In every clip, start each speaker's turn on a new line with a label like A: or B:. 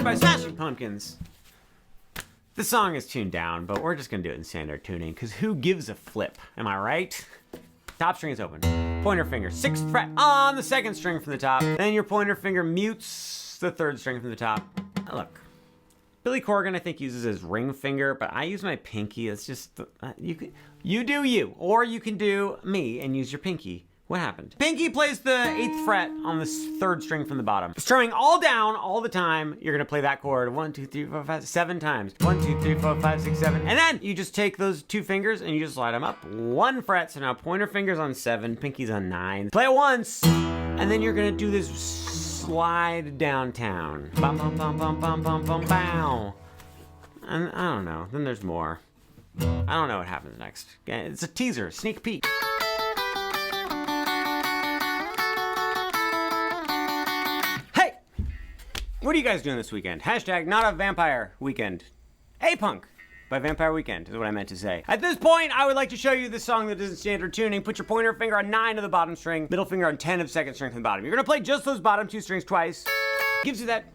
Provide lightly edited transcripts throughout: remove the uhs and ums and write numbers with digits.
A: designed by Smashing Pumpkins. The song is tuned down, but we're just gonna do it in standard tuning, because who gives a flip? Am I right? Top string is open. Pointer finger, 6th fret on the 2nd string from the top. Then your pointer finger mutes the 3rd string from the top. Now look, Billy Corgan I think uses his ring finger, but I use my pinky. It's just, you do you, or you can do me and use your pinky. What happened? Pinky plays the 8th fret on the 3rd string from the bottom. Strumming all down all the time, you're gonna play that chord 1, 2, 3, 4, 5, 7 times. 1, 2, 3, 4, 5, 6, 7. And then you just take those 2 fingers and you just slide them up 1 fret. So now pointer finger's on 7, pinky's on 9. Play it once, and then you're gonna do this slide downtown. Bum, bum, bum, bum, bum, bum, bum, bow. And I don't know, then there's more. I don't know what happens next. It's a teaser, sneak peek. What are you guys doing this weekend? Hashtag not a vampire weekend. A-punk by Vampire Weekend is what I meant to say. At this point, I would like to show you the song that isn't standard tuning. Put your pointer finger on 9 of the bottom string, middle finger on 10 of 2nd string from the bottom. You're gonna play just those bottom 2 strings twice. Gives you that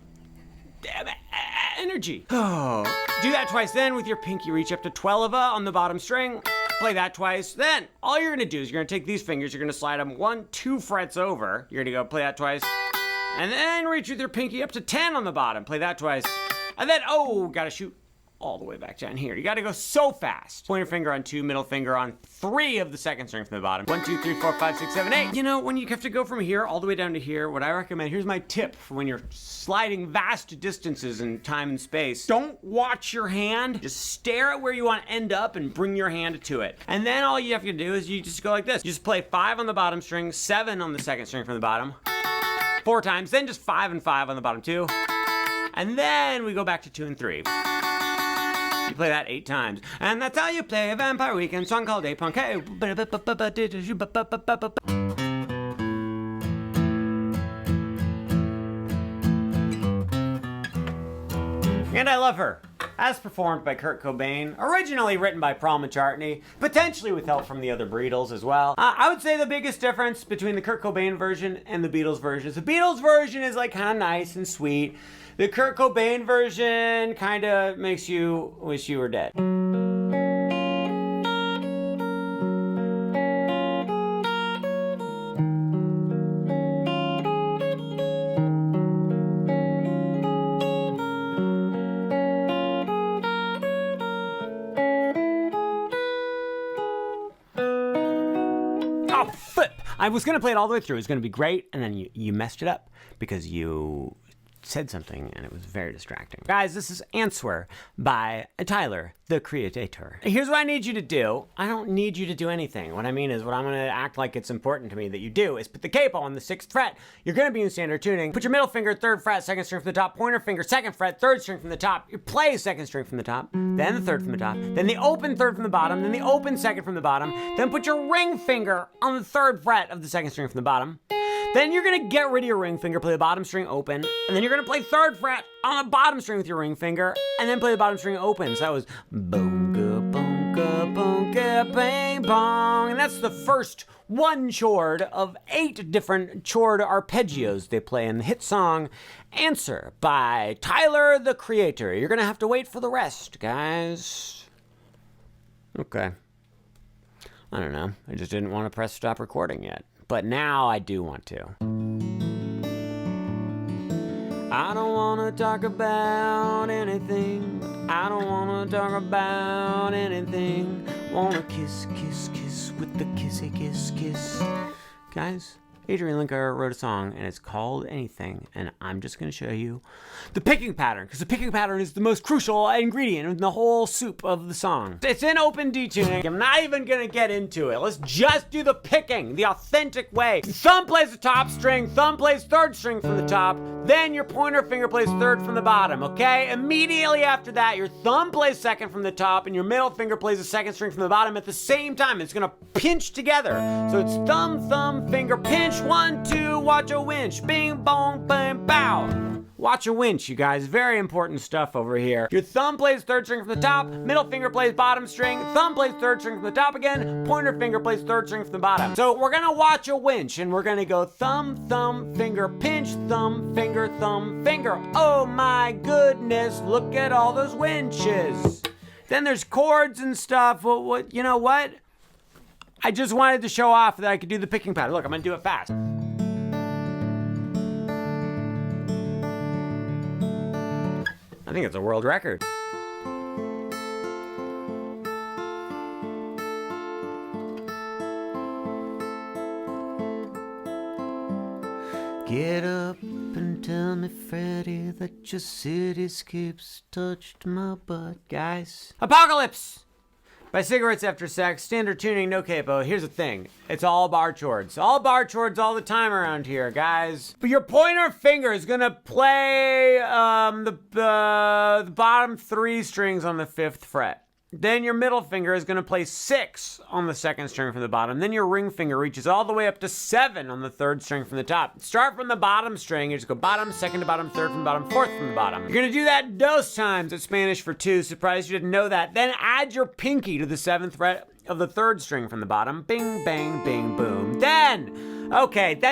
A: energy. Oh, do that twice. Then with your pinky, reach up to 12 on the bottom string. Play that twice. Then all you're gonna do is you're gonna take these fingers, you're gonna slide them 1, 2 frets over. You're gonna go play that twice. And then reach with your pinky up to 10 on the bottom. Play that twice. And then, oh, gotta shoot all the way back down here. You gotta go so fast. Pointer finger on 2, middle finger on 3 of the 2nd string from the bottom. 1, 2, 3, 4, 5, 6, 7, 8. You know, when you have to go from here all the way down to here, what I recommend, here's my tip for when you're sliding vast distances in time and space. Don't watch your hand. Just stare at where you want to end up and bring your hand to it. And then all you have to do is you just go like this. You just play 5 on the bottom string, 7 on the 2nd string from the bottom. 4 times, then just 5 and 5 on the bottom 2. And then we go back to 2 and 3. You play that 8 times. And that's how you play a Vampire Weekend song called A-Punk. Hey. And I Love Her, as performed by Kurt Cobain, originally written by Paul McCartney, potentially with help from the other Beatles as well. I would say the biggest difference between the Kurt Cobain version and the Beatles version is the Beatles version is like kind of nice and sweet. The Kurt Cobain version kind of makes you wish you were dead. Oh, flip! I was gonna play it all the way through. It was gonna be great, and then you messed it up because you said something and it was very distracting. Guys, this is Answer by Tyler, the Creator. Here's what I need you to do. I don't need you to do anything. What I mean is what I'm gonna act like it's important to me that you do is put the capo on the 6th fret. You're gonna be in standard tuning. Put your middle finger, 3rd fret, 2nd string from the top, pointer finger, 2nd fret, 3rd string from the top. You play 2nd string from the top, then the 3rd from the top, then the open 3rd from the bottom, then the open 2nd from the bottom, then put your ring finger on the 3rd fret of the 2nd string from the bottom. Then you're gonna get rid of your ring finger, play the bottom string open, and then you're gonna play 3rd fret on the bottom string with your ring finger, and then play the bottom string open. So that was boonga, boonga, boonga, bang, bong. And that's the first one chord of 8 different chord arpeggios they play in the hit song Answer by Tyler, the Creator. You're gonna have to wait for the rest, guys. Okay. I don't know. I just didn't want to press stop recording yet. But now I do want to. I don't want to talk about anything. I don't want to talk about anything. Wanna kiss, kiss, kiss with the kissy kiss, kiss. Guys, Adrian Linker wrote a song and it's called Anything, and I'm just gonna show you the picking pattern, because the picking pattern is the most crucial ingredient in the whole soup of the song. It's in open D tuning. I'm not even gonna get into it. Let's just do the picking, the authentic way. Thumb plays the top string, thumb plays 3rd string from the top, then your pointer finger plays 3rd from the bottom, okay? Immediately after that, your thumb plays 2nd from the top, and your middle finger plays the 2nd string from the bottom at the same time. It's gonna pinch together. So it's thumb, thumb, finger, pinch, 1, 2, watch a winch, bing, bong, bang, bow. watch a winch, you guys. Very important stuff over here. Your thumb plays third string from the top, middle finger plays bottom string, thumb plays third string from the top again, pointer finger plays third string from the bottom. So we're gonna watch a winch, and we're gonna go thumb, thumb, finger, pinch, thumb, finger, thumb, finger. Oh my goodness, look at all those winches. Then there's chords and stuff. Well, you know what? I just wanted to show off that I could do the picking pattern. Look, I'm gonna do it fast. I think it's a world record. Get up and tell me, Freddie, that your cityscapes touched my butt, guys. Apocalypse! By Cigarettes After Sex, standard tuning, no capo. Here's the thing, it's all bar chords. All bar chords all the time around here, guys. But your pointer finger is gonna play the bottom 3 strings on the 5th fret. Then your middle finger is gonna play 6 on the 2nd string from the bottom. Then your ring finger reaches all the way up to 7 on the 3rd string from the top. Start from the bottom string, you just go bottom, 2nd to bottom, 3rd from the bottom, 4th from the bottom. You're gonna do that dos times. It's Spanish for 2. Surprised you didn't know that. Then add your pinky to the 7th fret of the 3rd string from the bottom. Bing, bang, bing, boom. Then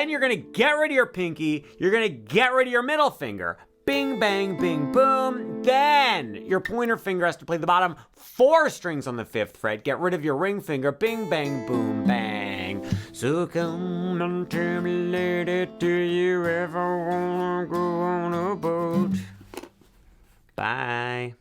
A: you're gonna get rid of your pinky. You're gonna get rid of your middle finger. Bing, bang, bing, boom. Then your pointer finger has to play the bottom 4 strings on the 5th fret. Get rid of your ring finger. Bing, bang, boom, bang. So come and tell me, lady, do you ever wanna go on a boat? Bye.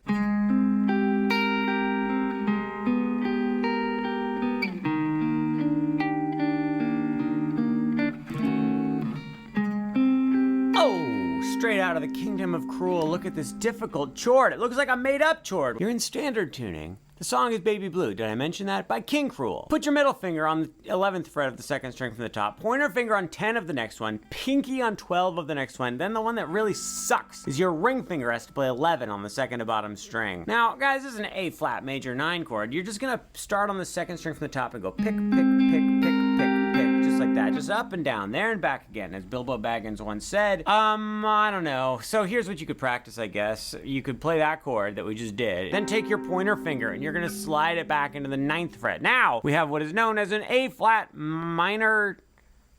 A: Straight out of the kingdom of cruel. Look at this difficult chord. It looks like a made-up chord. You're in standard tuning. The song is Baby Blue. Did I mention that? By King Cruel. Put your middle finger on the 11th fret of the 2nd string from the top. Pointer finger on 10 of the next one. Pinky on 12 of the next one. Then the one that really sucks is your ring finger has to play 11 on the 2nd to bottom string. Now, guys, this is an A flat major 9 chord. You're just gonna start on the 2nd string from the top and go pick, pick, pick, pick, pick, pick. Just like that, just up and down, there and back again, as Bilbo Baggins once said. I don't know. So here's what you could practice, I guess. You could play that chord that we just did, then take your pointer finger and you're gonna slide it back into the 9th fret. Now, we have what is known as an A flat minor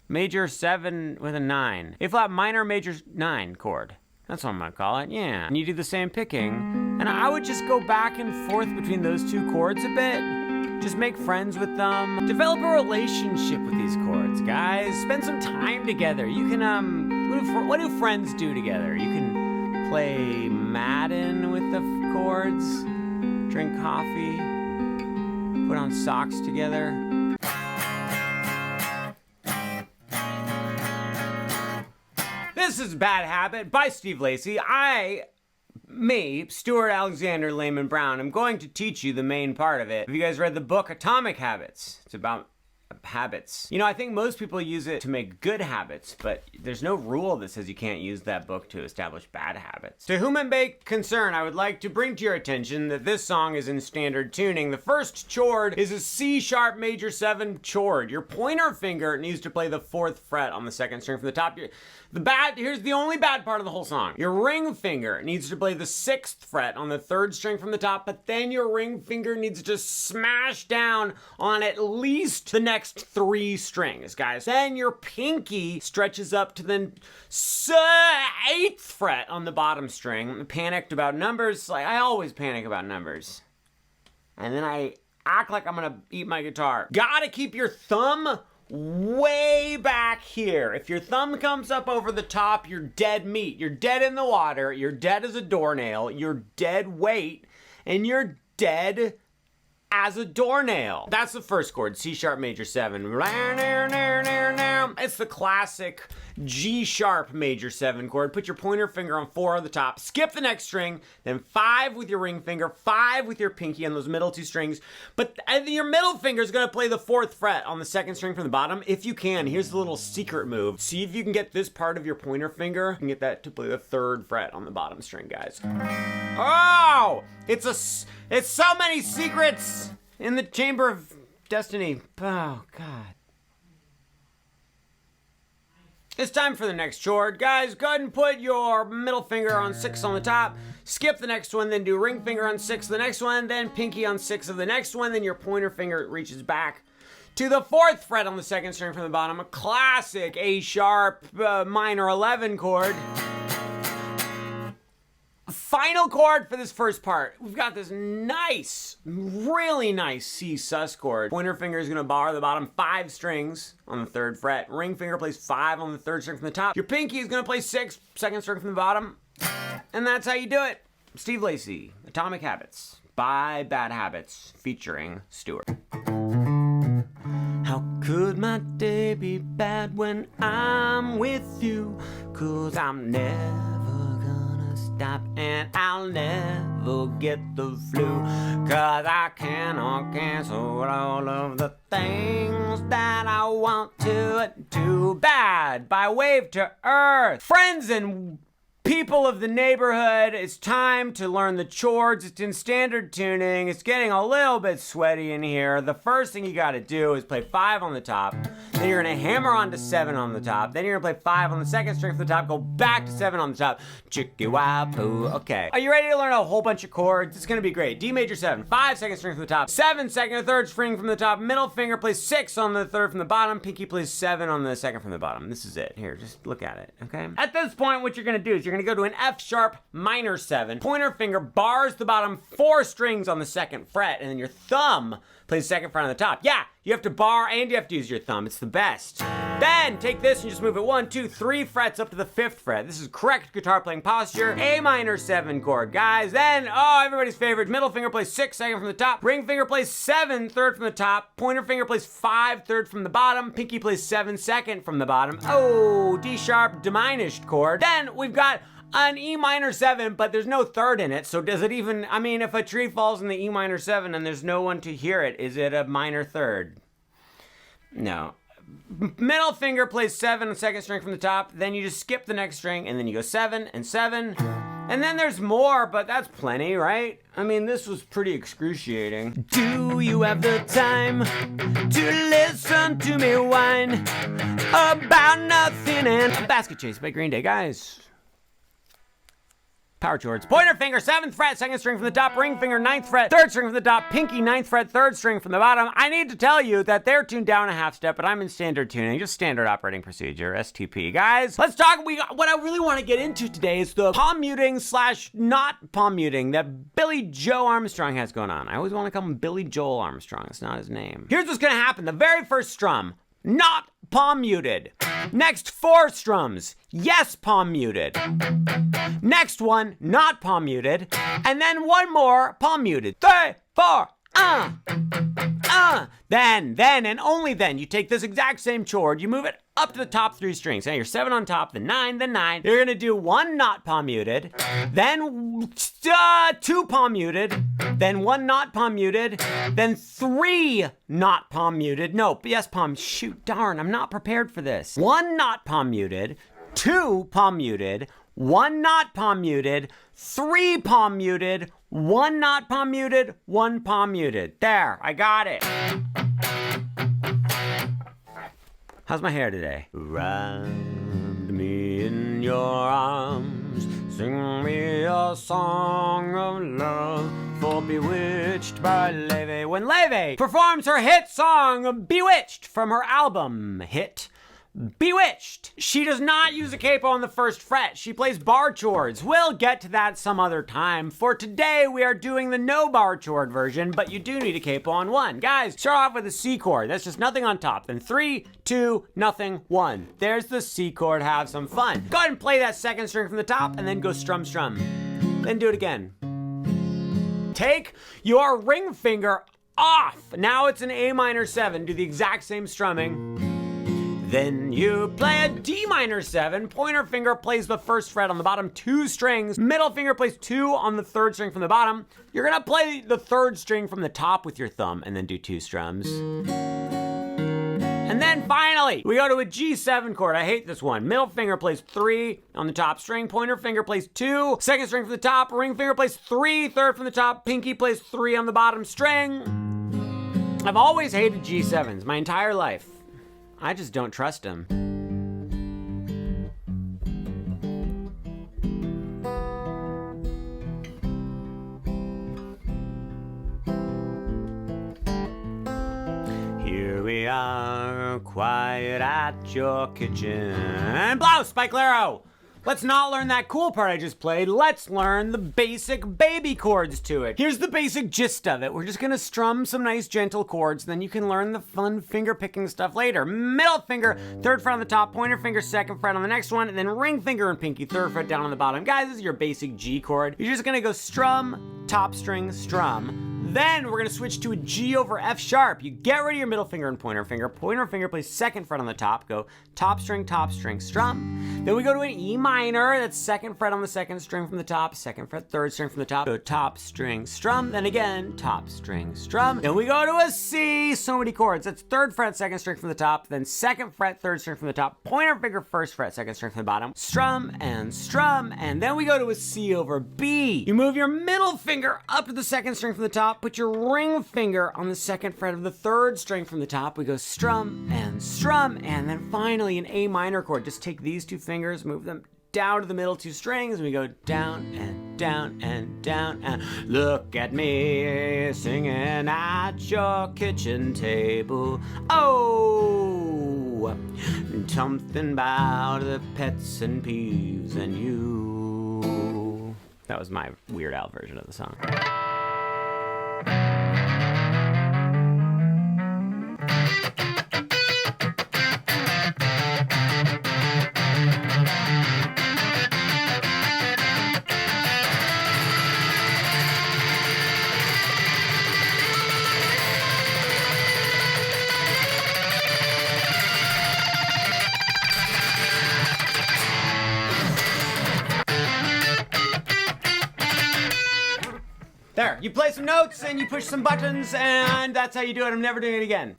A: major 7 with a 9. A flat minor major 9 chord. That's what I'm gonna call it, yeah. And you do the same picking, and I would just go back and forth between those 2 chords a bit. Just make friends with them. Develop a relationship with these chords, guys. Spend some time together. You can, what do friends do together? You can play Madden with the chords, drink coffee, put on socks together. This is Bad Habit by Steve Lacy. Me, Stuart Alexander Lehman-brown, I'm going to teach you the main part of it. Have you guys read the book Atomic Habits? It's about habits. You know, I think most people use it to make good habits, but there's no rule that says you can't use that book to establish bad habits. To whom it may concern, I would like to bring to your attention that this song is in standard tuning. The first chord is a C sharp major 7 chord. Your pointer finger needs to play the 4th fret on the 2nd string from the top. Here's the only bad part of the whole song. Your ring finger needs to play the 6th fret on the 3rd string from the top, but then your ring finger needs to smash down on at least the next 3 strings, guys. Then your pinky stretches up to the 8th fret on the bottom string. Panicked about numbers, like I always panic about numbers. And then I act like I'm gonna eat my guitar. Gotta keep your thumb way back here. If your thumb comes up over the top, you're dead meat. You're dead in the water. You're dead as a doornail. You're dead weight. And you're dead as a doornail. That's the first chord, C sharp major 7. It's the classic G sharp major 7 chord. Put your pointer finger on 4 on the top, skip the next string, then 5 with your ring finger, 5 with your pinky on those middle 2 strings. But your middle finger is gonna play the 4th fret on the 2nd string from the bottom. If you can, here's the little secret move. See if you can get this part of your pointer finger, you can get that to play the 3rd fret on the bottom string, guys. Oh, it's so many secrets in the Chamber of Destiny. Oh, God. It's time for the next chord. Guys, go ahead and put your middle finger on 6 on the top, skip the next one, then do ring finger on 6 the next one, then pinky on 6 of the next one, then your pointer finger reaches back to the 4th fret on the 2nd string from the bottom, a classic A sharp minor 11 chord. Final chord for this first part. We've got this nice, really nice C sus chord. Pointer finger is gonna bar the bottom 5 strings on the 3rd fret. Ring finger plays 5 on the 3rd string from the top. Your pinky is gonna play 6, 2nd string from the bottom. And that's how you do it. Steve Lacy, Atomic Habits by Bad Habits, featuring Stuart. How could my day be bad when I'm with you? 'Cause I'm never gonna stop and I'll never get the flu. 'Cause I cannot cancel all of the things that I want to do. Bad by Wave to Earth. Friends and people of the neighborhood, it's time to learn the chords. It's in standard tuning. It's getting a little bit sweaty in here. The first thing you gotta do is play 5 on the top. Then you're gonna hammer onto 7 on the top. Then you're gonna play 5 on the 2nd string from the top, go back to 7 on the top. Chicky wah poo. Okay. Are you ready to learn a whole bunch of chords? It's gonna be great. D major 7, 5 2nd string from the top, 7 2nd and 3rd string from the top, middle finger plays 6 on the 3rd from the bottom, pinky plays 7 on the 2nd from the bottom. This is it. Here, just look at it, okay? At this point, what you're gonna do is you're gonna go to an F sharp minor 7. Pointer finger bars the bottom 4 strings on the 2nd fret, and then your thumb plays 2nd fret on the top. Yeah, you have to bar and you have to use your thumb. It's the best. Then take this and just move it 1, 2, 3 frets up to the 5th fret. This is correct guitar playing posture. A minor 7 chord, guys. Then, oh, everybody's favorite, middle finger plays 6 2nd from the top. Ring finger plays 7 3rd from the top. Pointer finger plays 5 3rd from the bottom. Pinky plays 7 2nd from the bottom. Oh, D sharp diminished chord. Then we've got an E minor 7, but there's no 3rd in it, so does it even, I mean, if a tree falls in the E minor 7 and there's no one to hear it, is it a minor 3rd? No. Middle finger plays 7 on 2nd string from the top, then you just skip the next string, and then you go 7 and 7, and then there's more, but that's plenty, right? I mean, this was pretty excruciating. Do you have the time to listen to me whine about nothing and Basket Chase by Green Day, guys? Power chords. Pointer finger, 7th fret, 2nd string from the top, ring finger, 9th fret, 3rd string from the top, pinky, 9th fret, 3rd string from the bottom. I need to tell you that they're tuned down a half step, but I'm in standard tuning, just standard operating procedure, STP. Guys, let's talk, what I really want to get into today is the palm muting / not palm muting that Billy Joe Armstrong has going on. I always want to call him Billy Joel Armstrong, it's not his name. Here's what's gonna happen. The very first strum, not palm muted. Next 4 strums, yes, palm muted. Next one, not palm muted. And then one more, palm muted. 3, 4, Then, and only then, you take this exact same chord, you move it up to the top 3 strings. Now you're 7 on top, then 9, then 9. You're gonna do 1 not palm muted, then 2 palm muted, then 1 not palm muted, then 3 not palm muted. No, yes palm, shoot, darn, I'm not prepared for this. 1 not palm muted, 2 palm muted, 1 not palm muted, 3 palm muted, 1 not palm muted, 1 palm muted. There, I got it. How's my hair today? Wrap me in your arms, sing me a song of love for Bewitched by Levy. When Levy performs her hit song, Bewitched, from her album hit, Bewitched. She does not use a capo on the 1st fret. She plays bar chords. We'll get to that some other time. For today, we are doing the no bar chord version, but you do need a capo on 1. Guys, start off with a C chord. That's just nothing on top. Then 3, 2, nothing, 1. There's the C chord. Have some fun. Go ahead and play that 2nd string from the top, and then go strum, strum. Then do it again. Take your ring finger off. Now it's an A minor 7. Do the exact same strumming. Then you play a D minor 7, pointer finger plays the 1st fret on the bottom 2 strings, middle finger plays 2 on the 3rd string from the bottom. You're gonna play the 3rd string from the top with your thumb and then do 2 strums. And then finally, we go to a G7 chord. I hate this one. Middle finger plays 3 on the top string, pointer finger plays 2, 2nd string from the top, ring finger plays 3, 3rd from the top, pinky plays 3 on the bottom string. I've always hated G7s my entire life. I just don't trust him. at your kitchen. Blow, Spike Laro! Let's not learn that cool part I just played. Let's learn the basic baby chords to it. Here's the basic gist of it. We're just gonna strum some nice gentle chords, then you can learn the fun finger picking stuff later. Middle finger, third fret on the top, pointer finger, second fret on the next one, and then ring finger and pinky, third fret down on the bottom. Guys, this is your basic G chord. You're just gonna go strum, top string, strum. Then we're gonna switch to a G over F sharp. You get rid of your middle finger and pointer finger. Pointer finger plays second fret on the top. Go top string, strum. Then we go to an E minor. That's second fret on the second string from the top. Second fret, third string from the top. Go top string, strum. Then again, top string, strum. Then we go to a C. So many chords. That's third fret, second string from the top. Then second fret, third string from the top. Pointer finger, first fret, second string from the bottom. Strum. And then we go to a C over B. You move your middle finger up to the second string from the top. Put your ring finger on the second fret of the third string from the top. We go strum. And then finally an A minor chord. Just take these two fingers, move them down to the middle two strings, and we go down and down and down. And look at me singing at your kitchen table. Oh, something about the pets and peeves and you. That was my Weird Al version of the song. There, you play some notes and you push some buttons, and that's how you do it. I'm never doing it again.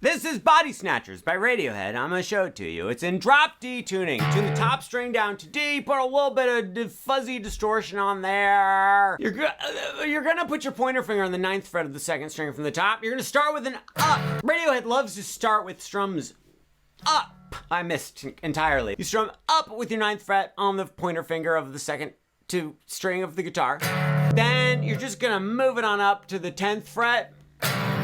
A: This is Body Snatchers by Radiohead. I'm gonna show it to you. It's in drop D tuning. Tune the top string down to D, put a little bit of fuzzy distortion on there. You're gonna put your pointer finger on the 9th fret of the second string from the top. You're gonna start with an up. Radiohead loves to start with strums up. I missed entirely. You strum up with your 9th fret on the pointer finger of the second string of the guitar. Then you're just gonna move it on up to the 10th fret.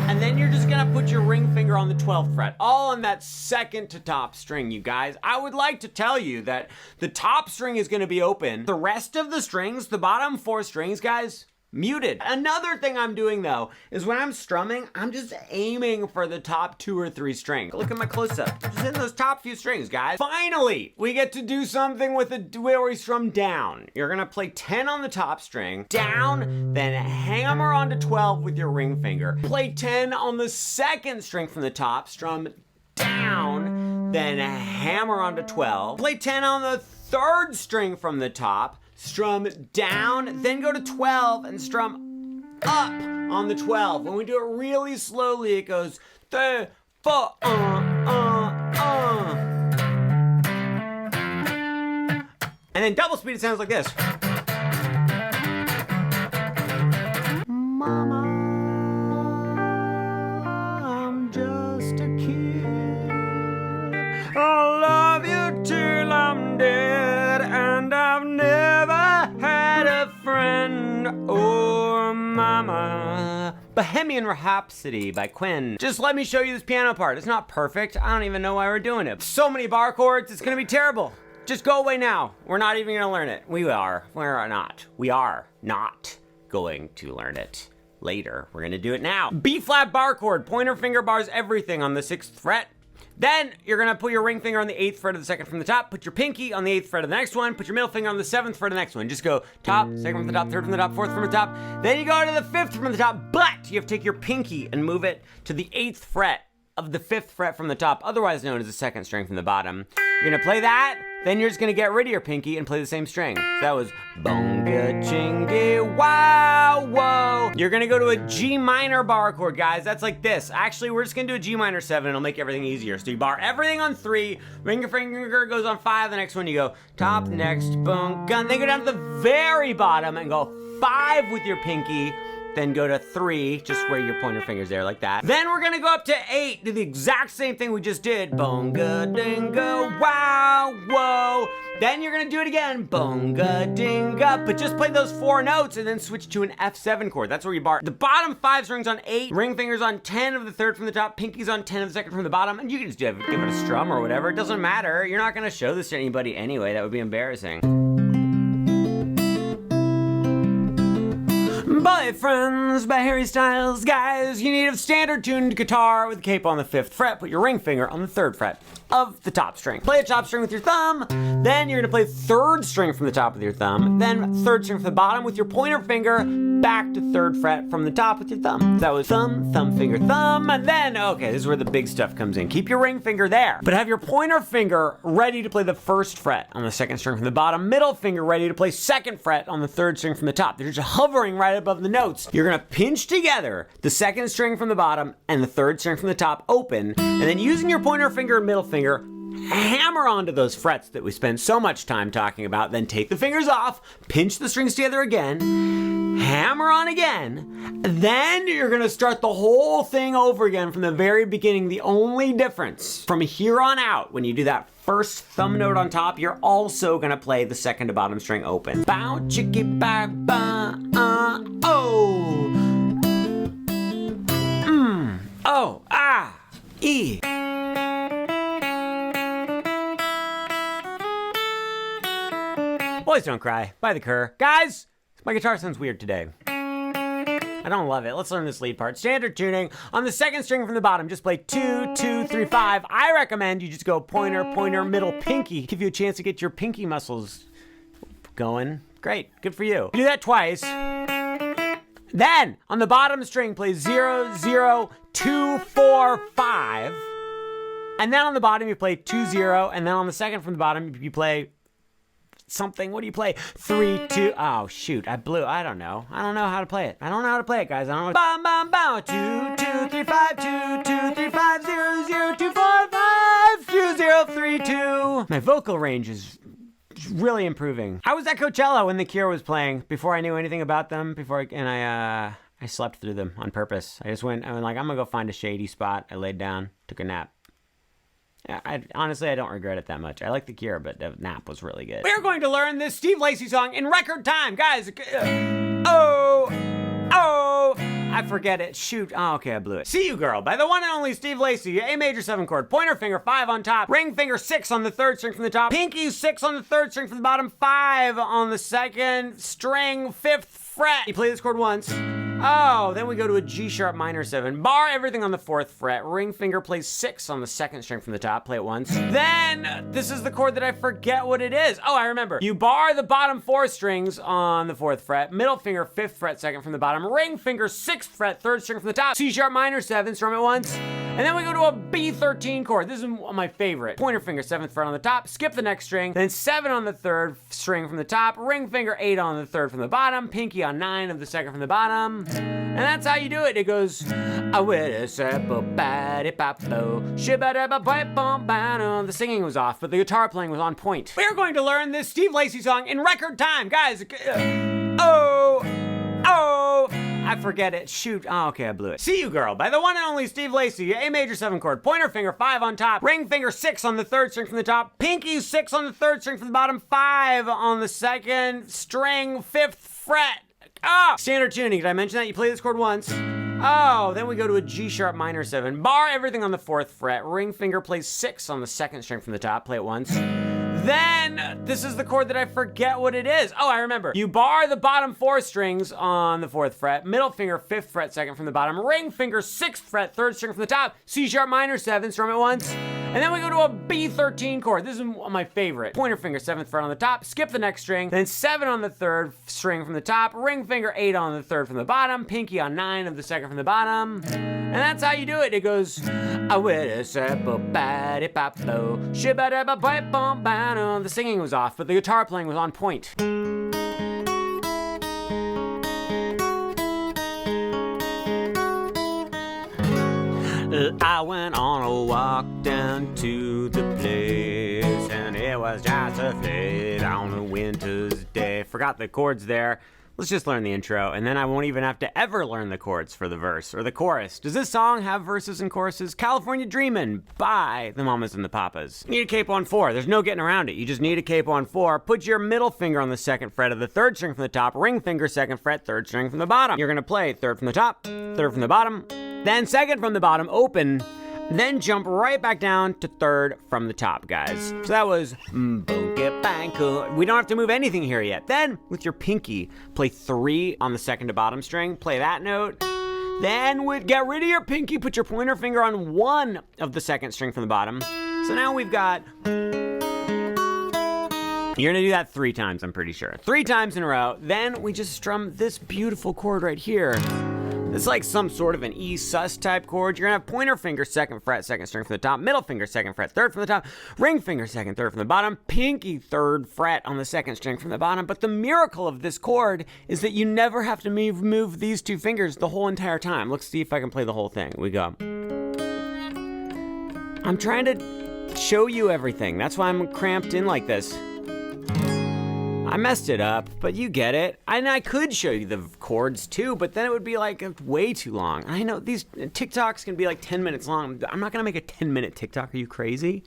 A: And then you're just gonna put your ring finger on the 12th fret, all on that second to top string, you guys. I would like to tell you that the top string is gonna be open. The rest of the strings, the bottom 4 strings, guys, muted. Another thing I'm doing though, is when I'm strumming, I'm just aiming for the top 2 or 3 strings. Look at my close-up. Just hitting those top few strings, guys. Finally, we get to do something with where we strum down. You're gonna play 10 on the top string, down, then hammer onto 12 with your ring finger. Play 10 on the second string from the top, strum down, then hammer onto 12. Play 10 on the third string from the top, strum down, then go to 12 and strum up on the 12. When we do it really slowly, it goes 3, 4, And then double speed, it sounds like this. Mama, I'm just a kid. I'll love you till I'm dead, and I've never had a friend. Oh, mama. Bohemian Rhapsody by Queen. Just let me show you this piano part. It's not perfect. I don't even know why we're doing it. So many bar chords, it's gonna be terrible. Just go away now. We're not even gonna learn it. We are not going to learn it later. We're gonna do it now. B flat bar chord, pointer finger bars everything on the 6th fret. Then you're gonna put your ring finger on the 8th fret of the second from the top, put your pinky on the 8th fret of the next one, put your middle finger on the 7th fret of the next one. Just go top, second from the top, third from the top, fourth from the top. Then you go to the 5th from the top, but you have to take your pinky and move it to the 8th fret of the 5th fret from the top, otherwise known as the second string from the bottom. You're gonna play that, then you're just gonna get rid of your pinky and play the same string. So that was bonga chingy wow whoa. You're gonna go to a G minor bar chord, guys. That's like this. Actually, we're just gonna do a G minor 7. It'll make everything easier. So you bar everything on 3, ring your finger goes on 5. The next one you go top, next, boom, gun. Then go down to the very bottom and go 5 with your pinky, then go to 3, just where your pointer finger's there, like that. Then we're gonna go up to 8, do the exact same thing we just did. Bonga dinga, wow, whoa. Then you're gonna do it again, bonga dinga, but just play those 4 notes and then switch to an F7 chord. That's where you bar. The bottom 5 strings on 8, ring fingers on 10 of the 3rd from the top, pinkies on 10 of the 2nd from the bottom, and you can just give it a strum or whatever. It doesn't matter. You're not gonna show this to anybody anyway. That would be embarrassing. Boyfriends by Harry Styles. Guys, you need a standard tuned guitar with a capo on the 5th fret. Put your ring finger on the 3rd fret of the top string. Play a top string with your thumb, then you're gonna play 3rd string from the top with your thumb, then 3rd string from the bottom with your pointer finger, back to 3rd fret from the top with your thumb. That was thumb, thumb, finger, thumb, and then, okay, this is where the big stuff comes in. Keep your ring finger there, but have your pointer finger ready to play the 1st fret on the 2nd string from the bottom, middle finger ready to play 2nd fret on the 3rd string from the top. They're just hovering right above the notes. You're gonna pinch together the 2nd string from the bottom and the 3rd string from the top open, and then using your pointer finger and middle finger, hammer onto those frets that we spend so much time talking about, then take the fingers off, pinch the strings together again, hammer on again, then you're gonna start the whole thing over again from the very beginning. The only difference from here on out, when you do that 1st thumb note on top, you're also gonna play the 2nd to bottom string open. Bow, chicky, ba, ba, oh. Oh, ah, E. Boys Don't Cry by The Cure. Guys, my guitar sounds weird today. I don't love it. Let's learn this lead part. Standard tuning. On the 2nd string from the bottom, just play 2, 2, 3, 5. I recommend you just go pointer, pointer, middle, pinky. Give you a chance to get your pinky muscles going. Great. Good for you. Do that twice. Then, on the bottom string, play 0, 0, 2, 4, 5. And then on the bottom, you play 2, 0. And then on the 2nd from the bottom, you play something. What do you play? 3, 2. Oh, shoot. I don't know. I don't know how to play it. I don't know how to play it, guys. I don't know. Bam, bam, bam. 2, 2, 3, 5, 2, 2, 3, 5, 0, 0, 2, 4, 5, 2, 0, 3, 2. My vocal range is really improving. I was at Coachella when The Cure was playing, before I knew anything about them, I slept through them on purpose. I was like, I'm gonna go find a shady spot. I laid down, took a nap. Honestly, I don't regret it that much. I like The Cure, but the nap was really good. We're going to learn this Steve Lacy song in record time. Guys, oh, I forget it. Shoot. Oh, okay, I blew it. See You Girl by the one and only Steve Lacy. A major 7 chord. Pointer finger 5 on top. Ring finger 6 on the 3rd string from the top. Pinky 6 on the 3rd string from the bottom. 5 on the 2nd string, 5th fret. You play this chord once. Oh, then we go to a G sharp minor 7. Bar everything on the 4th fret. Ring finger plays 6 on the 2nd string from the top. Play it once. Then, this is the chord that I forget what it is. Oh, I remember. You bar the bottom 4 strings on the 4th fret. Middle finger 5th fret, 2nd from the bottom. Ring finger 6th fret, 3rd string from the top. C sharp minor 7, strum it once. And then we go to a B13 chord. This is my favorite. Pointer finger 7th fret on the top. Skip the next string. Then 7 on the 3rd string from the top. Ring finger 8 on the 3rd from the bottom. Pinky on 9 of the 2nd from the bottom. And that's how you do it. It goes, the singing was off, but the guitar playing was on point. We're going to learn this Steve Lacy song in record time. Guys, oh, I forget it. Shoot. Oh, okay, I blew it. See You Girl by the one and only Steve Lacy. A major 7 chord. Pointer finger 5 on top. Ring finger 6 on the 3rd string from the top. Pinky 6 on the 3rd string from the bottom. 5 on the 2nd string, 5th fret. Ah! Standard tuning. Did I mention that? You play this chord once. Oh, then we go to a G sharp minor 7. Bar everything on the 4th fret. Ring finger plays 6 on the 2nd string from the top. Play it once. Then, this is the chord that I forget what it is. Oh, I remember. You bar the bottom 4 strings on the 4th fret. Middle finger 5th fret, 2nd from the bottom. Ring finger 6th fret, 3rd string from the top. C sharp minor 7, strum it once. And then we go to a B13 chord. This is my favorite. Pointer finger 7th fret on the top. Skip the next string. Then 7 on the 3rd string from the top. Ring finger 8 on the 3rd from the bottom. Pinky on 9 of the 2nd from the bottom. And that's how you do it. It goes, the singing was off, but the guitar playing was on point. I went on a walk down to the place, and it was just a fade on a winter's day. Forgot the chords there. let's just learn the intro, and then I won't even have to ever learn the chords for the verse or the chorus. Does this song have verses and choruses? California Dreamin' by the Mamas and the Papas. You need a capo on 4. There's no getting around it. You just need a capo on 4. Put your middle finger on the 2nd fret of the 3rd string from the top, ring finger 2nd fret, 3rd string from the bottom. You're gonna play 3rd from the top, 3rd from the bottom, then 2nd from the bottom, open, then jump right back down to 3rd from the top, guys. So that was Bunke Banco. We don't have to move anything here yet. Then, with your pinky, play 3 on the 2nd to bottom string, play that note. Then, get rid of your pinky, put your pointer finger on 1 of the 2nd string from the bottom. So now we've got... You're gonna do that 3 times, I'm pretty sure. 3 times in a row. Then we just strum this beautiful chord right here. It's like some sort of an E sus type chord. You're gonna have pointer finger 2nd fret, 2nd string from the top, middle finger 2nd fret, 3rd from the top, ring finger 2nd, 3rd from the bottom, pinky 3rd fret on the 2nd string from the bottom. But the miracle of this chord is that you never have to move these 2 fingers the whole entire time. Let's see if I can play the whole thing. We go. I'm trying to show you everything. That's why I'm cramped in like this. I messed it up, but you get it. And I could show you the chords too, but then it would be like way too long. I know these TikToks can be like 10 minutes long. I'm not gonna make a 10-minute TikTok. Are you crazy?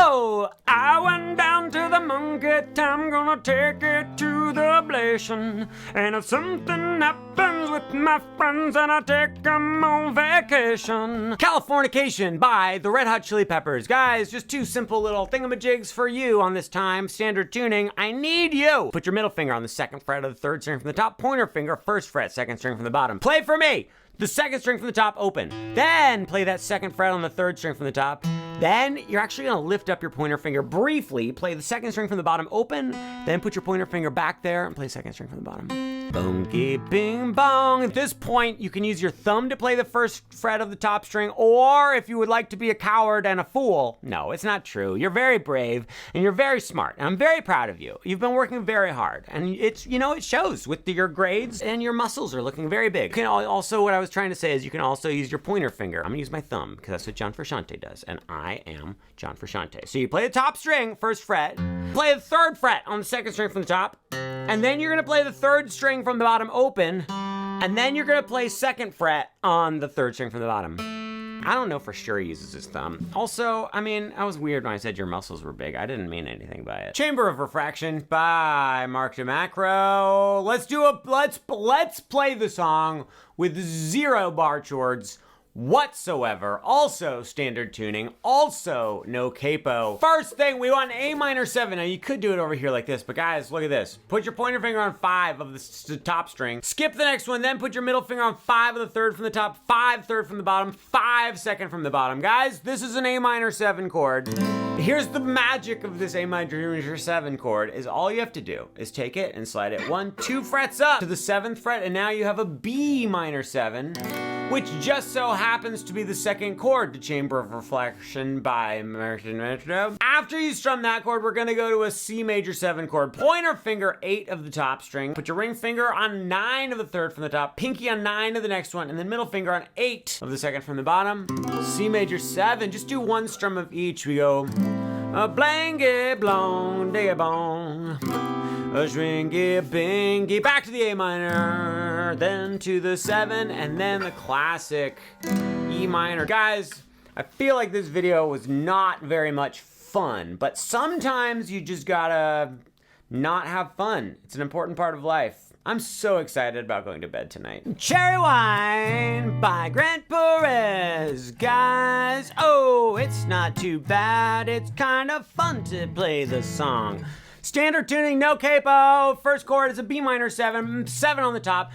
A: Oh, I went down to the monkey town, gonna take it to the ablation. And if something happens with my friends, and I take them on vacation. Californication by the Red Hot Chili Peppers. Guys, just 2 simple little thingamajigs for you on this time. Standard tuning, I need you. Put your middle finger on the 2nd fret of the 3rd string from the top, pointer finger 1st fret, 2nd string from the bottom. Play for me. The 2nd string from the top, open. Then play that 2nd fret on the 3rd string from the top. Then you're actually gonna lift up your pointer finger briefly, play the 2nd string from the bottom, open, then put your pointer finger back there and play 2nd string from the bottom. Bonky bing bong. At this point, you can use your thumb to play the 1st fret of the top string, or if you would like to be a coward and a fool, no, it's not true. You're very brave and you're very smart. And I'm very proud of you. You've been working very hard, and it's, you know, it shows with your grades, and your muscles are looking very big. You can also, what I was trying to say is you can also use your pointer finger. I'm gonna use my thumb because that's what John Frusciante does, and I am John Frusciante. So you play the top string, 1st fret, play the 3rd fret on the 2nd string from the top, and then you're gonna play the 3rd string from the bottom open, and then you're gonna play 2nd fret on the 3rd string from the bottom. I don't know for sure he uses his thumb. Also, I mean, I was weird when I said your muscles were big. I didn't mean anything by it. Chamber of Refraction by Mark DeMacro. Let's play the song with 0 bar chords whatsoever. Also standard tuning, also no capo. First thing, we want A minor 7. Now you could do it over here like this, but guys, look at this. Put your pointer finger on 5 of the top string, skip the next one, then put your middle finger on 5 of the 3rd from the top, 5 3rd from the bottom, 5 2nd from the bottom. Guys, this is an A minor 7 chord. Here's the magic of this A minor 7 chord, is all you have to do is take it and slide it 1, 2 frets up to the 7th fret, and now you have a B minor 7, which just so happens to be the 2nd chord to Chamber of Reflection by Marin. After you strum that chord, we're gonna go to a C major 7 chord. Pointer finger 8 of the top string, put your ring finger on 9 of the 3rd from the top, pinky on 9 of the next one, and then middle finger on 8 of the 2nd from the bottom. C major 7, just do 1 strum of each. We go, a blangy blong, digga bong. A swingy bingy, back to the A minor, then to the 7, and then the classic E minor. Guys, I feel like this video was not very much fun, but sometimes you just gotta not have fun. It's an important part of life. I'm so excited about going to bed tonight. Cherry Wine by Grant Perez. Guys, oh, it's not too bad. It's kind of fun to play the song. Standard tuning, no capo. First chord is a B minor 7, 7 on the top.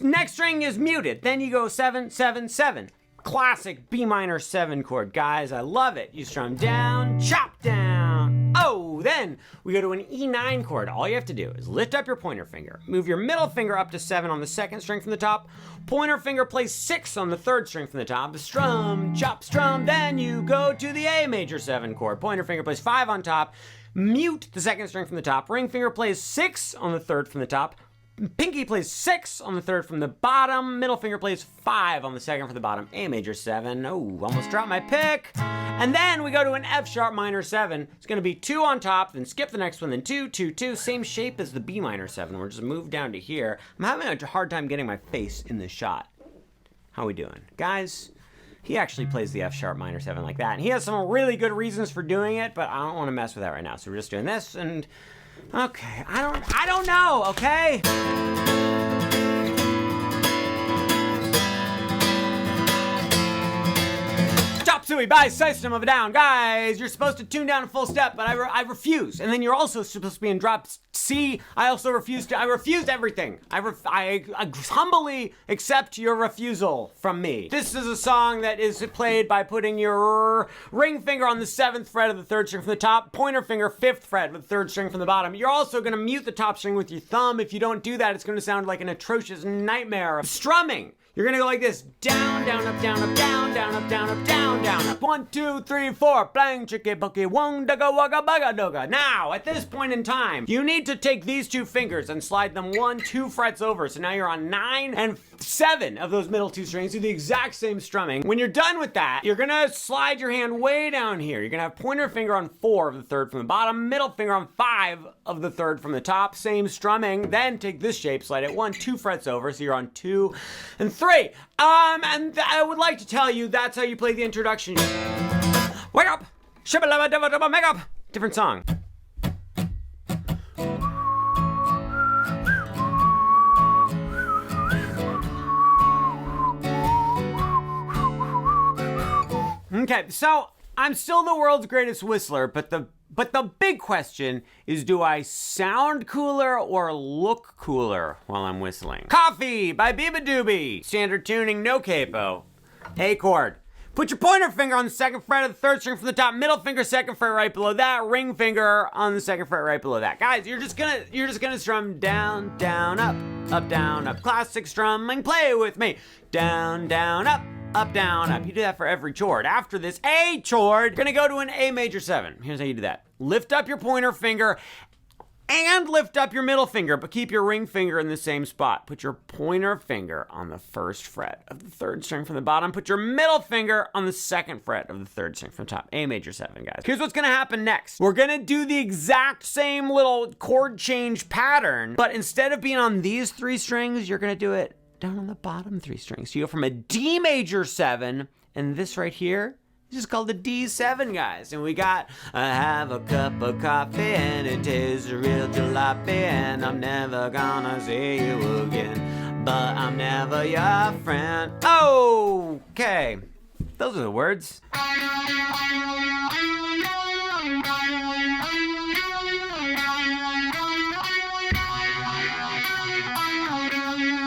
A: Next string is muted. Then you go 7, 7, 7. Classic B minor 7 chord. Guys, I love it. You strum down, chop down. Oh, then we go to an E9 chord. All you have to do is lift up your pointer finger, move your middle finger up to 7 on the 2nd string from the top, pointer finger plays 6 on the 3rd string from the top, strum, chop, strum, then you go to the A major 7 chord. Pointer finger plays 5 on top, mute the 2nd string from the top, ring finger plays 6 on the 3rd from the top, Pinky plays 6 on the 3rd from the bottom. Middle finger plays 5 on the 2nd from the bottom. A major 7. Oh, almost dropped my pick. And then we go to an F sharp minor 7. It's gonna be 2 on top, then skip the next one, then 2, 2, 2. Same shape as the B minor 7. We're just moved down to here. I'm having a hard time getting my face in this shot. How we doing? Guys, he actually plays the F sharp minor 7 like that. And he has some really good reasons for doing it, but I don't wanna mess with that right now. So we're just doing this and, okay, I don't know, okay? Chop suey by system of a down. Guys, you're supposed to tune down a full step, but I refuse. And then you're also supposed to be in drop C. I also refused everything. I humbly accept your refusal from me. This is a song that is played by putting your ring finger on the 7th fret of the 3rd string from the top, pointer finger 5th fret of the 3rd string from the bottom. You're also gonna mute the top string with your thumb. If you don't do that, it's gonna sound like an atrocious nightmare of strumming. You're gonna go like this: down, down, up, down, up, down, down, up, down, up, down, down, up. 1, 2, 3, 4. Blang, chicky, bucky, wong, dugga, wugga, bugga, dugga. Now, at this point in time, you need to take these 2 fingers and slide them 1, 2 frets over. So now you're on 9 and 7 of those middle 2 strings. Do the exact same strumming. When you're done with that, you're gonna slide your hand way down here. You're gonna have pointer finger on 4 of the 3rd from the bottom, middle finger on 5 of the 3rd from the top. Same strumming. Then take this shape, slide it 1, 2 frets over. So you're on 2 and 3. And I would like to tell you that's how you play the introduction. Wake up! Shibba labba dubba dubba make up! Different song. Okay, so I'm still the world's greatest whistler, but the big question is, do I sound cooler or look cooler while I'm whistling? Coffee by Biba Doobie. Standard tuning, no capo. A chord. Put your pointer finger on the 2nd fret of the 3rd string from the top, middle finger 2nd fret right below that, ring finger on the 2nd fret right below that. Guys, you're just gonna strum down, down, up, down, up. Classic strumming, play with me. Down, down, up, down, up. You do that for every chord. After this A chord, you're gonna go to an A major 7. Here's how you do that. Lift up your pointer finger and lift up your middle finger, but keep your ring finger in the same spot. Put your pointer finger on the 1st fret of the 3rd string from the bottom. Put your middle finger on the 2nd fret of the 3rd string from the top. A major 7, guys. Here's what's gonna happen next. We're gonna do the exact same little chord change pattern, but instead of being on these 3 strings, you're gonna do it down on the bottom 3 strings. So you go from a D major 7, and this right here, this is called the D7, guys. And we got, I have a cup of coffee and it tastes real jalopy, and I'm never gonna see you again, but I'm never your friend. Okay, those are the words.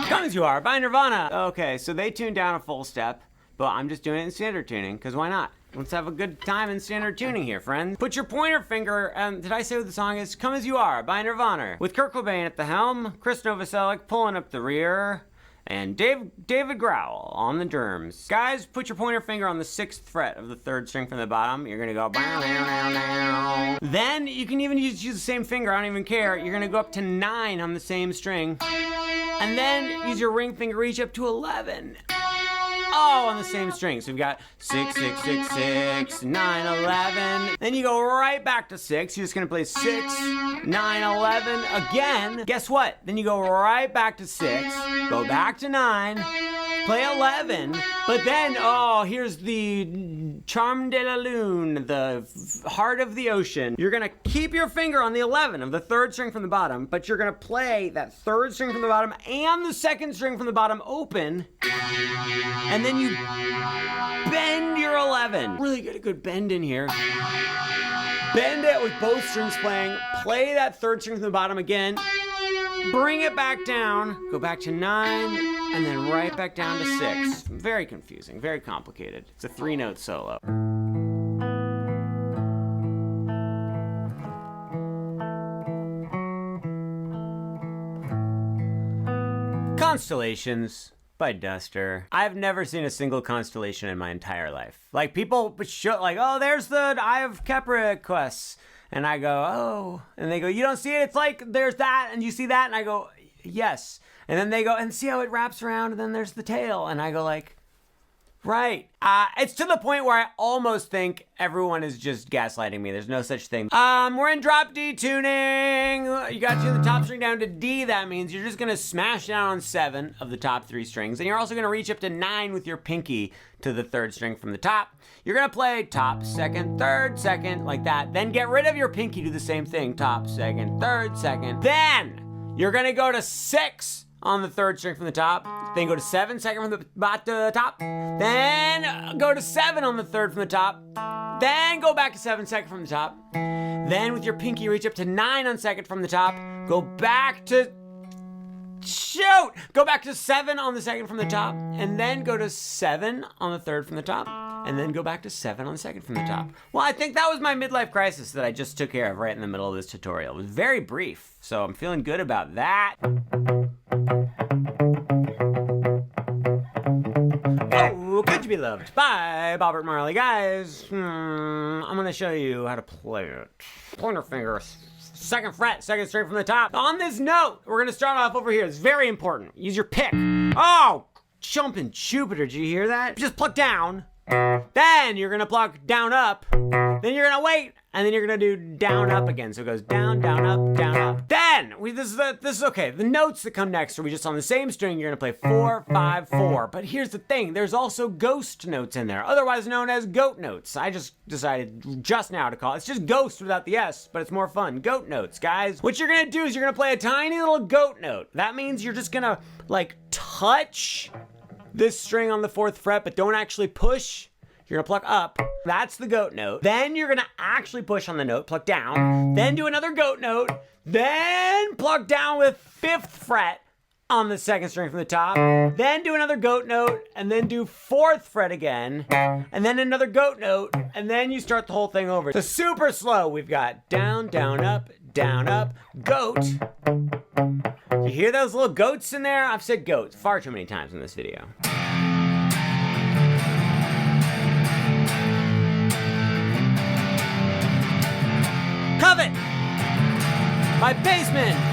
A: Come As You Are by Nirvana. Okay, so they tuned down a full step, but I'm just doing it in standard tuning, because why not? Let's have a good time in standard tuning here, friends. Put your pointer finger, did I say what the song is? Come As You Are by Nirvana. With Kurt Cobain at the helm, Chris Novoselic pulling up the rear, and David Growl on the drums. Guys, put your pointer finger on the 6th fret of the 3rd string from the bottom. You're gonna go bow, down, down, down. Then you can even use the same finger, I don't even care. You're gonna go up to 9 on the same string. And then use your ring finger, reach up to 11. Oh, on the same string. So we've got 6, 6, 6, 6, 9, 11. Then you go right back to 6. You're just gonna play 6, 9, 11 again. Guess what? Then you go right back to 6, go back to 9, play 11, but then, here's the charme de la lune, the heart of the ocean. You're gonna keep your finger on the 11 of the 3rd string from the bottom, but you're gonna play that 3rd string from the bottom and the 2nd string from the bottom open, and then you bend your 11. Really get a good bend in here. Bend it with both strings playing, play that 3rd string from the bottom again, bring it back down, go back to 9, and then right back down to 6. Very confusing, very complicated. It's a 3-note solo. Constellations by Duster. I've never seen a single constellation in my entire life. Like, people show, like, oh, there's the Eye of Capricorn. And I go, oh. And they go, you don't see it? It's like, there's that, and you see that? And I go, yes. And then they go, and see how it wraps around, and then there's the tail. And I go like, right. It's to the point where I almost think everyone is just gaslighting me. There's no such thing. We're in drop D tuning. You got to the top string down to D. That means you're just gonna smash down on 7 of the top 3 strings. And you're also gonna reach up to 9 with your pinky to the 3rd string from the top. You're gonna play top, 2nd, 3rd, 2nd, like that. Then get rid of your pinky, do the same thing. Top, 2nd, 3rd, 2nd. Then you're gonna go to 6 on the 3rd string from the top, then go to 7, 2nd from the top, then go to 7 on the 3rd from the top, then go back to 7, 2nd from the top, then with your pinky reach up to 9 on 2nd from the top, go back to, go back to 7 on the 2nd from the top, and then go to 7 on the 3rd from the top, and then go back to 7 on the 2nd from the top. Well, I think that was my midlife crisis that I just took care of right in the middle of this tutorial. It was very brief, so I'm feeling good about that. Oh, Could You Be Loved by Bobbert Marley. Guys, I'm gonna show you how to play it. Pointer finger, 2nd fret, 2nd string from the top. On this note, we're gonna start off over here. It's very important. Use your pick. Oh, jumping Jupiter, did you hear that? Just pluck down. Then you're gonna pluck down up. Then you're gonna wait, and then you're gonna do down up again. So it goes down, down, up, down, up. Then this is okay. The notes that come next are we just on the same string. You're gonna play 4, 5, 4. But here's the thing: there's also ghost notes in there, otherwise known as goat notes. I just decided just now to call it. It's just ghost without the S, but it's more fun. Goat notes, guys. What you're gonna do is you're gonna play a tiny little goat note. That means you're just gonna like touch this string on the 4th fret, but don't actually push. You're gonna pluck up. That's the goat note. Then you're gonna actually push on the note, pluck down, then do another goat note, then pluck down with 5th fret on the 2nd string from the top, then do another goat note, and then do 4th fret again, and then another goat note, and then you start the whole thing over. So super slow. We've got down, down, up, goat. You hear those little goats in there? I've said goats far too many times in this video. Covet by Bassman.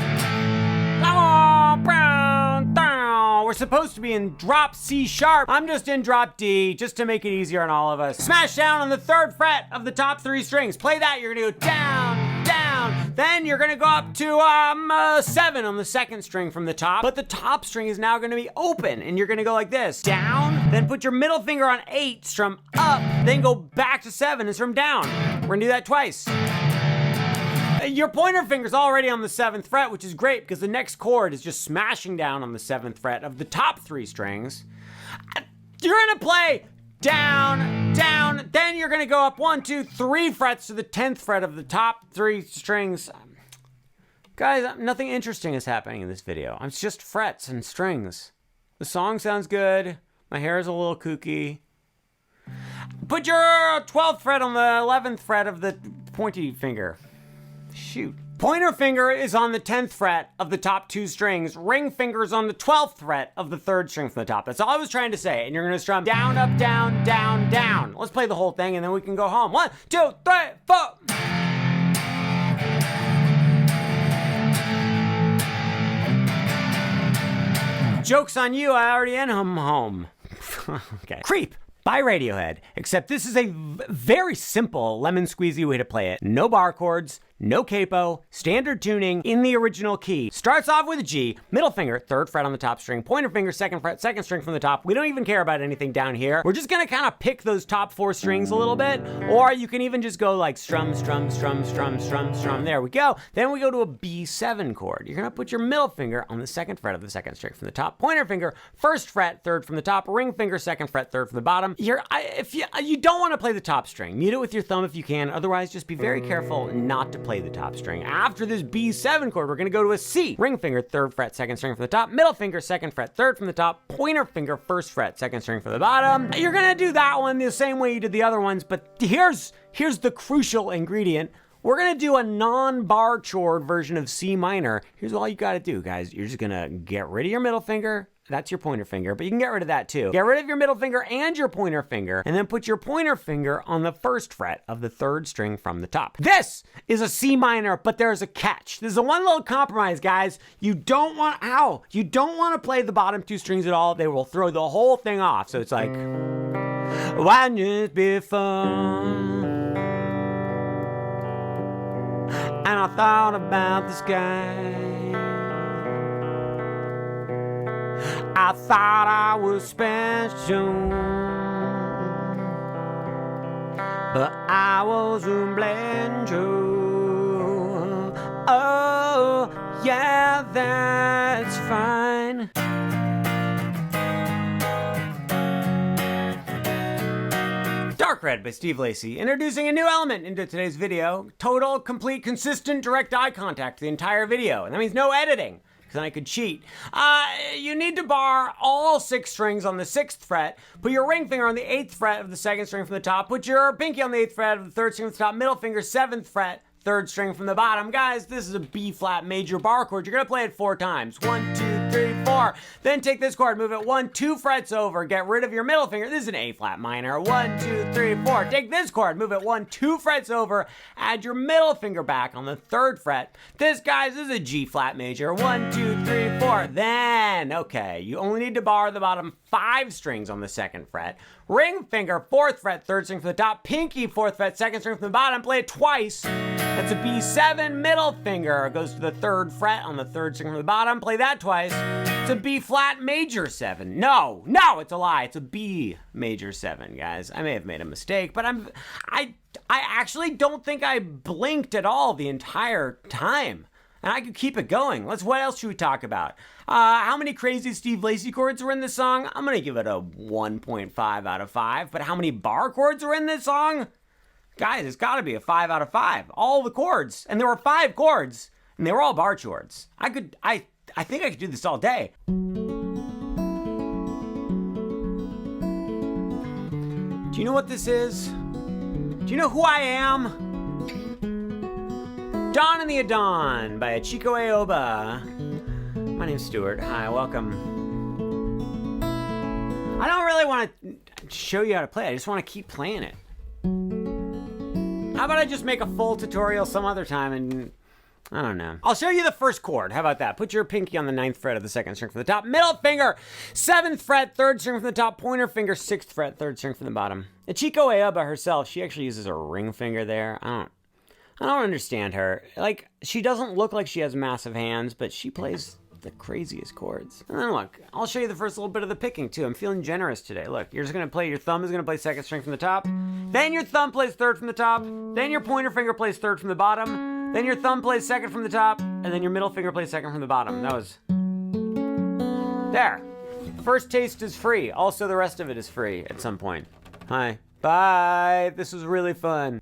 A: We're supposed to be in drop C sharp. I'm just in drop D just to make it easier on all of us. Smash down on the 3rd fret of the top 3 strings. Play that. You're gonna go down, down. Then you're gonna go up to 7 on the 2nd string from the top. But the top string is now gonna be open, and you're gonna go like this: down. Then put your middle finger on 8, strum up. Then go back to 7 and strum down. We're gonna do that twice. Your pointer finger's already on the 7th fret, which is great because the next chord is just smashing down on the 7th fret of the top 3 strings. You're gonna play down, down, then you're gonna go up 1, 2, 3 frets to the 10th fret of the top 3 strings. Guys, nothing interesting is happening in this video. It's just frets and strings. The song sounds good. My hair is a little kooky. Put your 12th fret on the 11th fret of the pointy finger. Shoot. Pointer finger is on the 10th fret of the top 2 strings. Ring finger's on the 12th fret of the 3rd string from the top. That's all I was trying to say. And you're gonna strum down, up, down, down, down. Let's play the whole thing and then we can go home. 1, 2, 3, 4. Joke's on you, I already am home. Okay. Creep by Radiohead, except this is a very simple lemon squeezy way to play it. No bar chords, no capo, standard tuning in the original key. Starts off with a G, middle finger, 3rd fret on the top string, pointer finger, 2nd fret, 2nd string from the top. We don't even care about anything down here. We're just gonna kind of pick those top 4 strings a little bit, or you can even just go like strum, strum, strum, strum, strum, strum. There we go. Then we go to a B7 chord. You're gonna put your middle finger on the 2nd fret of the 2nd string from the top, pointer finger, 1st fret, 3rd from the top, ring finger, 2nd fret, 3rd from the bottom. If you don't want to play the top string, mute it with your thumb if you can. Otherwise, just be very careful not to play the top string. After this B7 chord, we're going to go to a C. Ring finger, 3rd fret, 2nd string from the top. Middle finger, 2nd fret, 3rd from the top. Pointer finger, 1st fret, 2nd string from the bottom. You're going to do that one the same way you did the other ones, but here's the crucial ingredient. We're going to do a non-bar chord version of C minor. Here's all you got to do, guys. You're just going to get rid of your middle finger That's your pointer finger, but you can get rid of that too. Get rid of your middle finger and your pointer finger, and then put your pointer finger on the first fret of the third string from the top. This is a C minor, but there's a catch. This is a one little compromise, guys. You don't want to play the bottom two strings at all. They will throw the whole thing off. So it's like, why just be fun? And I thought about the sky. I thought I was special, but I was a blender. Oh, yeah, that's fine. Dark Red by Steve Lacy, introducing a new element into today's video. Total, complete, consistent, direct eye contact the entire video. And that means no editing, because then I could cheat. You need to bar all 6 strings on the 6th fret. Put your ring finger on the 8th fret of the 2nd string from the top. Put your pinky on the 8th fret of the 3rd string from the top. Middle finger, 7th fret, 3rd string from the bottom. Guys, this is a B flat major bar chord. You're gonna play it 4 times. 1, 2, 3, 4. Then take this chord, move it 1, 2 frets over. Get rid of your middle finger. This is an A flat minor. 1, 2, 3, 4. Take this chord, move it 1, 2 frets over. Add your middle finger back on the 3rd fret. This, guys, is a G flat major. 1, 2, 3, 4. Then, okay, you only need to bar the bottom 5 strings on the 2nd fret. Ring finger, 4th fret, 3rd string from the top. Pinky, 4th fret, 2nd string from the bottom. Play it twice. That's a B7. Middle finger goes to the 3rd fret on the 3rd string from the bottom. Play that twice. It's a B flat major 7. No, it's a lie. It's a B major 7, guys. I may have made a mistake, but I actually don't think I blinked at all the entire time. And I could keep it going. What else should we talk about? How many crazy Steve Lacy chords were in this song? I'm gonna give it a 1.5 out of 5. But how many bar chords were in this song? Guys, it's gotta be a 5 out of 5. All the chords. And there were 5 chords. And they were all bar chords. I think I could do this all day. Do you know what this is? Do you know who I am? Dawn in the Adon by Chico Aoba. My name's Stuart. Hi, welcome. I don't really want to show you how to play. I just want to keep playing it. How about I just make a full tutorial some other time and I don't know. I'll show you the first chord. How about that? Put your pinky on the 9th fret of the 2nd string from the top. Middle finger, 7th fret, 3rd string from the top. Pointer finger, 6th fret, 3rd string from the bottom. And Chico Aoba herself, she actually uses a ring finger there. I don't understand her. Like, she doesn't look like she has massive hands, but she plays the craziest chords. And then look, I'll show you the first little bit of the picking too. I'm feeling generous today. Look, you're just gonna play, your thumb is gonna play 2nd string from the top. Then your thumb plays 3rd from the top. Then your pointer finger plays 3rd from the bottom. Then your thumb plays 2nd from the top. And then your middle finger plays 2nd from the bottom. That was... There. First taste is free. Also, the rest of it is free at some point. Hi. Bye. This was really fun.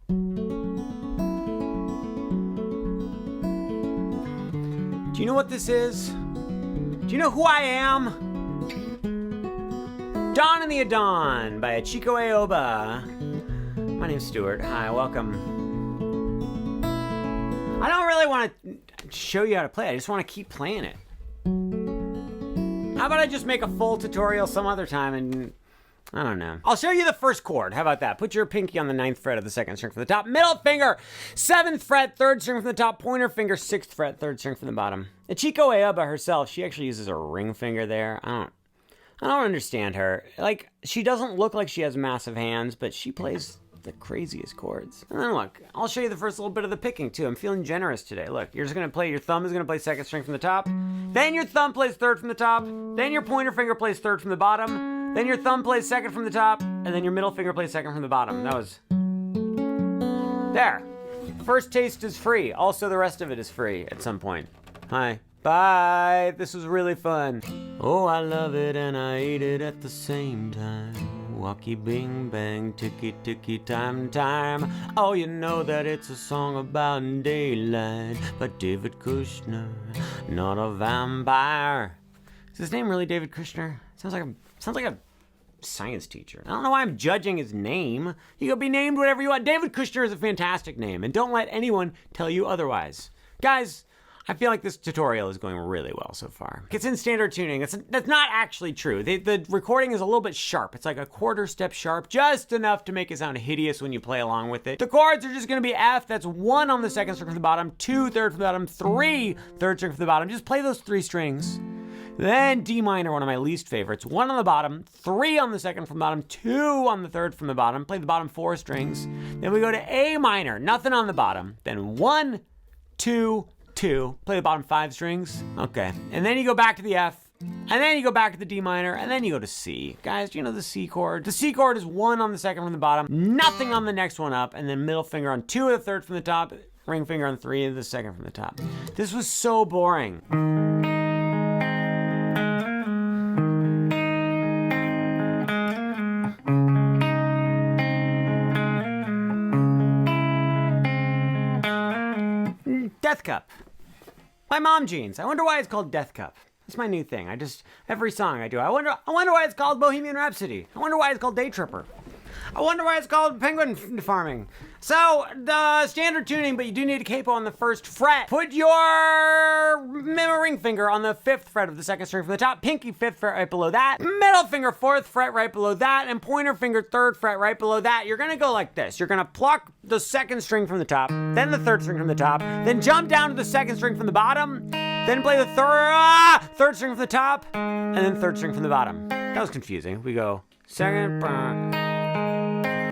A: Do you know what this is? Do you know who I am? Dawn in the Adon by Chico Aoba. My name's Stuart. Hi, welcome. I don't really want to show you how to play. I just want to keep playing it. How about I just make a full tutorial some other time and I don't know. I'll show you the first chord. How about that? Put your pinky on the 9th fret of the 2nd string from the top. Middle finger, 7th fret, 3rd string from the top. Pointer finger, 6th fret, 3rd string from the bottom. And Chico Aoba herself, she actually uses a ring finger there. I don't understand her. Like, she doesn't look like she has massive hands, but she plays the craziest chords. And then look, I'll show you the first little bit of the picking too. I'm feeling generous today. Look, you're just gonna play, your thumb is gonna play 2nd string from the top. Then your thumb plays 3rd from the top. Then your pointer finger plays 3rd from the bottom. Then your thumb plays 2nd from the top. And then your middle finger plays 2nd from the bottom. That was... There. First taste is free. Also, the rest of it is free at some point. Hi. Bye. This was really fun. Oh, I love it and I ate it at the same time. Walkie bing bang, ticky ticky time time. Oh, you know that it's a song about daylight by David Kushner, not a vampire. Is his name really David Kushner? Sounds like a science teacher. I don't know why I'm judging his name. You can be named whatever you want. David Kushner is a fantastic name, and don't let anyone tell you otherwise. Guys, I feel like this tutorial is going really well so far. It's in standard tuning. That's not actually true. The recording is a little bit sharp. It's like a quarter step sharp, just enough to make it sound hideous when you play along with it. The chords are just gonna be F, that's 1 on the second string from the bottom, 2 third from the bottom, 3 third string from the bottom. Just play those 3 strings. Then D minor, one of my least favorites. 1 on the bottom, 3 on the second from the bottom, 2 on the third from the bottom. Play the bottom 4 strings. Then we go to A minor, nothing on the bottom. Then 1, 2, 2. Play the bottom 5 strings. Okay. And then you go back to the F. And then you go back to the D minor, and then you go to C. Guys, do you know the C chord? The C chord is 1 on the second from the bottom, nothing on the next one up, and then middle finger on 2 of the third from the top, ring finger on 3 of the second from the top. This was so boring. Death Cup. My mom jeans. I wonder why it's called Death Cup. It's my new thing. Every song I do. I wonder why it's called Bohemian Rhapsody. I wonder why it's called Day Tripper. I wonder why it's called Penguin Farming. So, the standard tuning, but you do need a capo on the 1st fret. Put your middle ring finger on the 5th fret of the 2nd string from the top, pinky 5th fret right below that, middle finger 4th fret right below that, and pointer finger 3rd fret right below that. You're gonna go like this. You're gonna pluck the 2nd string from the top, then the 3rd string from the top, then jump down to the 2nd string from the bottom, then play the 3rd string from the top, and then 3rd string from the bottom. That was confusing. We go 2nd,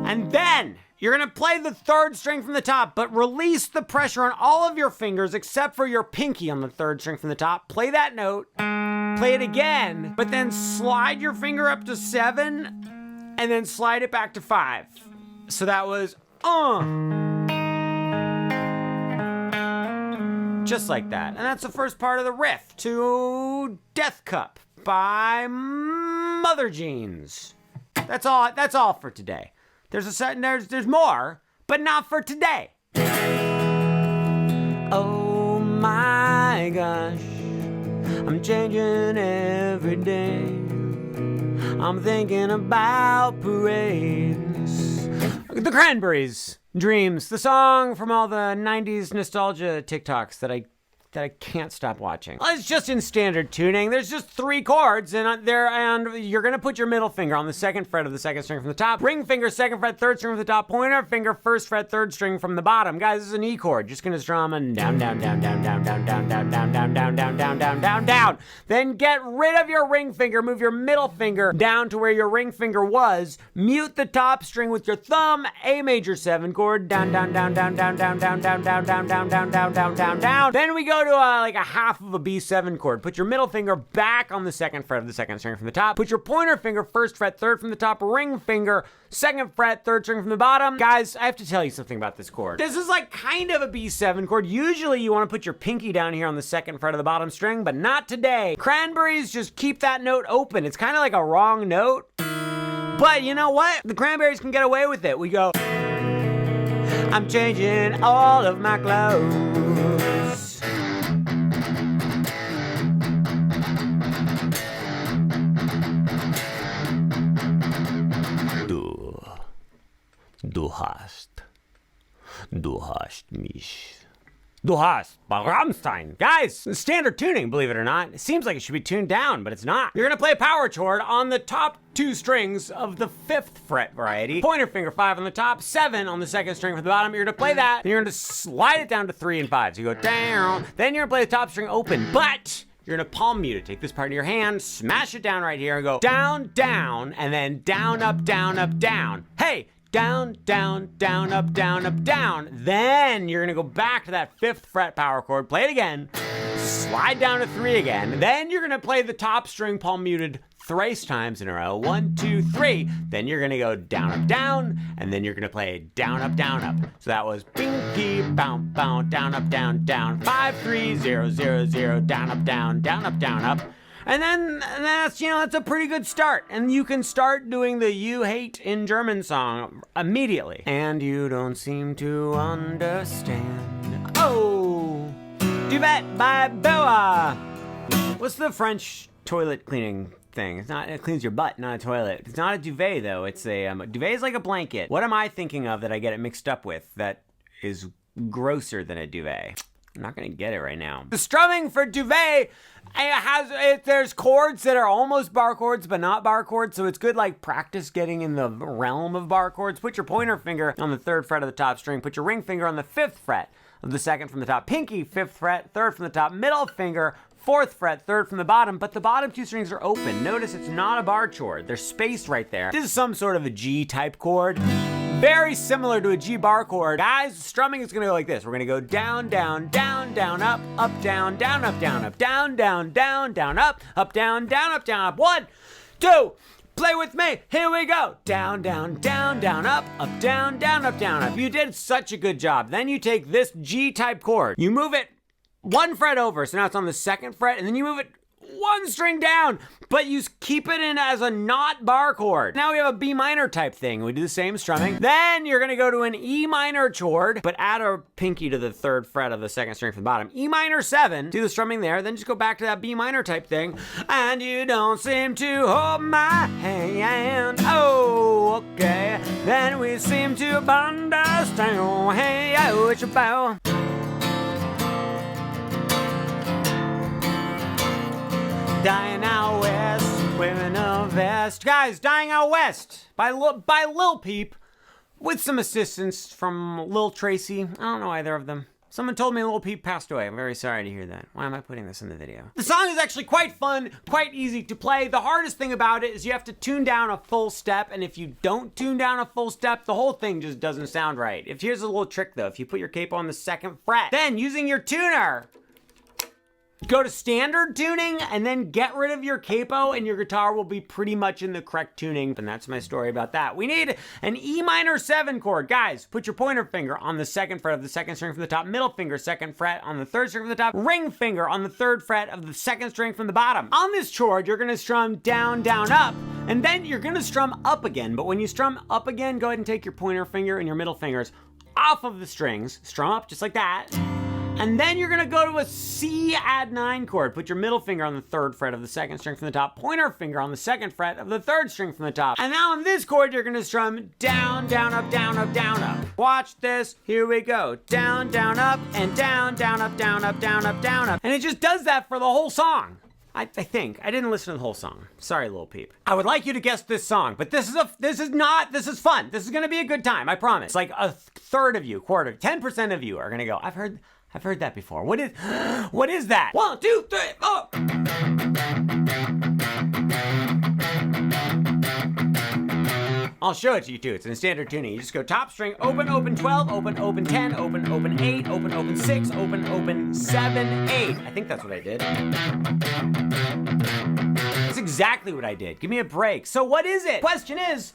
A: and then you're gonna play the 3rd string from the top, but release the pressure on all of your fingers except for your pinky on the 3rd string from the top. Play that note, play it again, but then slide your finger up to 7, and then slide it back to 5. So that was, just like that. And that's the first part of the riff to Death Cup by Mother Jeans. That's all for today. There's more, but not for today. Oh my gosh, I'm changing every day. I'm thinking about parades. The Cranberries, Dreams, the song from all the 90s nostalgia TikToks that I can't stop watching. Well, it's just in standard tuning. There's just 3 chords and you're gonna put your middle finger on the 2nd fret of the 2nd string from the top, ring finger 2nd fret 3rd string from the top, pointer finger 1st fret 3rd string from the bottom. Guys, this is an E chord. Just gonna strum and down, down, down, down, down, down, down, down, down, down, down, down, down, down, down, down. Then get rid of your ring finger, move your middle finger down to where your ring finger was, mute the top string with your thumb, A major 7 chord, down, down, down, down, down, down, down, down, down, down, down, down, down, down, down, down. Then we go to like a half of a B7 chord. Put your middle finger back on the 2nd fret of the 2nd string from the top. Put your pointer finger 1st fret 3rd from the top, ring finger 2nd fret 3rd string from the bottom. Guys, I have to tell you something about this chord. This is like kind of a B7 chord. Usually you want to put your pinky down here on the 2nd fret of the bottom string, but not today. Cranberries just keep that note open. It's kind of like a wrong note, but you know what? The Cranberries can get away with it. We go, I'm changing all of my clothes. Du hast mich. Du hast by Rammstein. Guys, standard tuning, believe it or not. It seems like it should be tuned down, but it's not. You're gonna play a power chord on the top 2 strings of the 5th fret variety. Pointer finger 5 on the top, 7 on the 2nd string from the bottom. You're gonna play that, and you're gonna slide it down to 3 and 5. So you go down, then you're gonna play the top string open, but you're gonna palm mute it. Take this part in your hand, smash it down right here, and go down, down, and then down, up, down, up, down. Hey! Down, down, down, up, down, up, down. Then you're gonna go back to that 5th fret power chord, play it again, slide down to 3 again. Then you're gonna play the top string palm muted thrice times in a row. 1, 2, 3. Then you're gonna go down, up, down, and then you're gonna play down, up, down, up. So that was pinky, bow, bow, down, up, down, down, 5, 3, 0, 0, 0, down, up, down, down, up, down, up. And then that's, that's a pretty good start. And you can start doing the You Hate in German song immediately. And you don't seem to understand. Oh, Duvet by Boa. What's the French toilet cleaning thing? It's not, it cleans your butt, not a toilet. It's not a duvet though. It's a, duvet is like a blanket. What am I thinking of that I get it mixed up with that is grosser than a duvet? I'm not gonna get it right now. The strumming for Duvet there's chords that are almost bar chords but not bar chords, so it's good like practice getting in the realm of bar chords. Put your pointer finger on the 3rd fret of the top string. Put your ring finger on the 5th fret of the 2nd from the top. Pinky, 5th fret, 3rd from the top. Middle finger, 4th fret, 3rd from the bottom, but the bottom 2 strings are open. Notice it's not a bar chord. There's space right there. This is some sort of a G type chord. Very similar to a G bar chord. Guys, strumming is gonna go like this. We're gonna go down, down, down, down, up, down, down, up, down, up, down, down, down, down, up, down, down, up, down, up. 1, 2, play with me. Here we go. Down, down, down, down, up, down, down, up, down, up. You did such a good job. Then you take this G type chord. You move it 1 fret over, so now it's on the 2nd fret, and then you move it 1 string down, but you keep it in as a not bar chord. Now we have a B minor type thing. We do the same strumming. Then you're gonna go to an E minor chord, but add a pinky to the 3rd fret of the 2nd string from the bottom. E minor 7, do the strumming there, then just go back to that B minor type thing. And you don't seem to hold my hand. Oh, okay. Then we seem to understand. Hey, oh, it's about. Dying Out West, wearing a vest. Guys, Dying Out West by Lil Peep with some assistance from Lil Tracy. I don't know either of them. Someone told me Lil Peep passed away. I'm very sorry to hear that. Why am I putting this in the video? The song is actually quite fun, quite easy to play. The hardest thing about it is you have to tune down a full step, and if you don't tune down a full step, the whole thing just doesn't sound right. Here's a little trick though. If you put your capo on the 2nd fret, then using your tuner, go to standard tuning and then get rid of your capo and your guitar will be pretty much in the correct tuning. And that's my story about that. We need an E minor 7 chord. Guys, put your pointer finger on the 2nd fret of the 2nd string from the top. Middle finger, 2nd fret on the 3rd string from the top. Ring finger on the 3rd fret of the 2nd string from the bottom. On this chord, you're gonna strum down, down, up, and then you're gonna strum up again. But when you strum up again, go ahead and take your pointer finger and your middle fingers off of the strings. Strum up just like that. And then you're gonna go to a C add 9 chord. Put your middle finger on the 3rd fret of the 2nd string from the top, pointer finger on the 2nd fret of the 3rd string from the top. And now on this chord, you're gonna strum down, down, up, down, up, down, up. Watch this, here we go. Down, down, up, and down, down, up, down, up, down, up, down, up. And it just does that for the whole song. I think. I didn't listen to the whole song. Sorry, Lil Peep. I would like you to guess this song, but this is fun. This is gonna be a good time, I promise. Like a third of you, 10% of you are gonna go, I've heard that before. What is that? 1, 2, 3, 4. I'll show it to you too. It's in standard tuning. You just go top string, open, open 12, open, open 10, open, open 8, open, open 6, open, open 7, 8. I think that's what I did. That's exactly what I did. Give me a break. So what is it? Question is,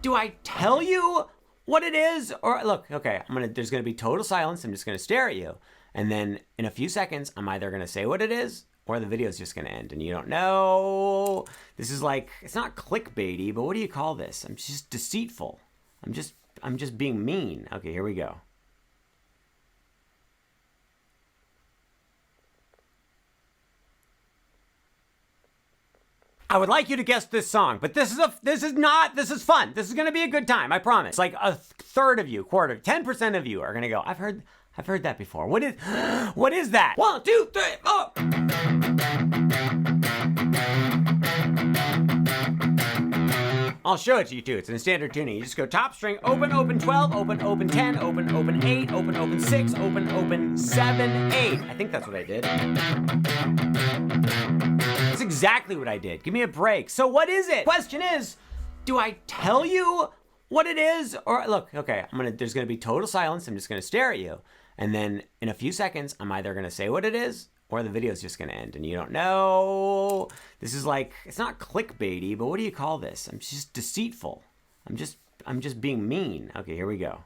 A: do I tell you what it is? Or look, okay, there's gonna be total silence. I'm just gonna stare at you. And then in a few seconds, I'm either gonna say what it is or the video's just gonna end and you don't know. This is like, it's not clickbaity, but what do you call this? I'm just deceitful. I'm just being mean. Okay, here we go. I would like you to guess this song, but this is fun. This is gonna be a good time, I promise. It's like a third of you, 10% of you are gonna go, I've heard that before. What is that? 1, 2, 3, 4. I'll show it to you too. It's in standard tuning. You just go top string, open, open 12, open, open 10, open, open 8, open, open 6, open, open 7, 8. I think that's what I did. That's exactly what I did. Give me a break. So what is it? Question is, do I tell you what it is? Or look, okay, there's gonna be total silence. I'm just gonna stare at you. And then in a few seconds, I'm either gonna say what it is or the video's just gonna end and you don't know. This is like, it's not clickbaity, but what do you call this? I'm just deceitful. I'm just being mean. Okay, here we go.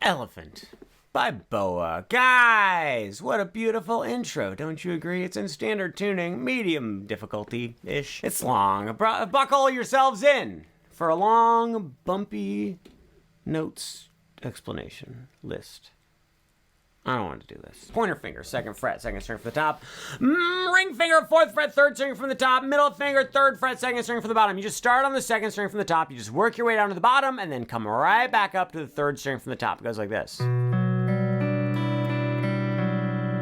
A: Elephant. by Boa. Guys, what a beautiful intro. Don't you agree? It's in standard tuning, medium difficulty-ish. It's long. Buckle yourselves in for a long, bumpy notes explanation list. I don't want to do this. Pointer finger, 2nd fret, 2nd string from the top. Ring finger, 4th fret, 3rd string from the top. Middle finger, 3rd fret, 2nd string from the bottom. You just start on the 2nd string from the top. You just work your way down to the bottom and then come right back up to the 3rd string from the top. It goes like this.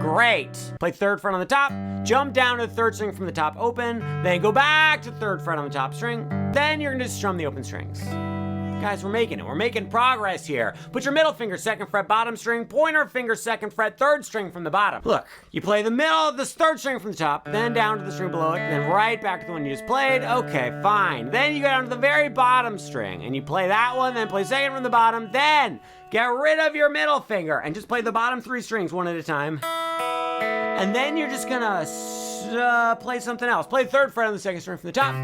A: Great. Play 3rd fret on the top. Jump down to the 3rd string from the top open. Then go back to 3rd fret on the top string. Then you're going to strum the open strings. Guys, we're making it. We're making progress here. Put your middle finger, 2nd fret, bottom string. Pointer finger, 2nd fret, 3rd string from the bottom. Look, you play the middle of this 3rd string from the top, then down to the string below it, then right back to the one you just played. Okay, fine. Then you go down to the very bottom string, and you play that one, then play 2nd from the bottom, then get rid of your middle finger, and just play the bottom 3 strings one at a time. And then you're just gonna play something else. Play 3rd fret on the 2nd string from the top.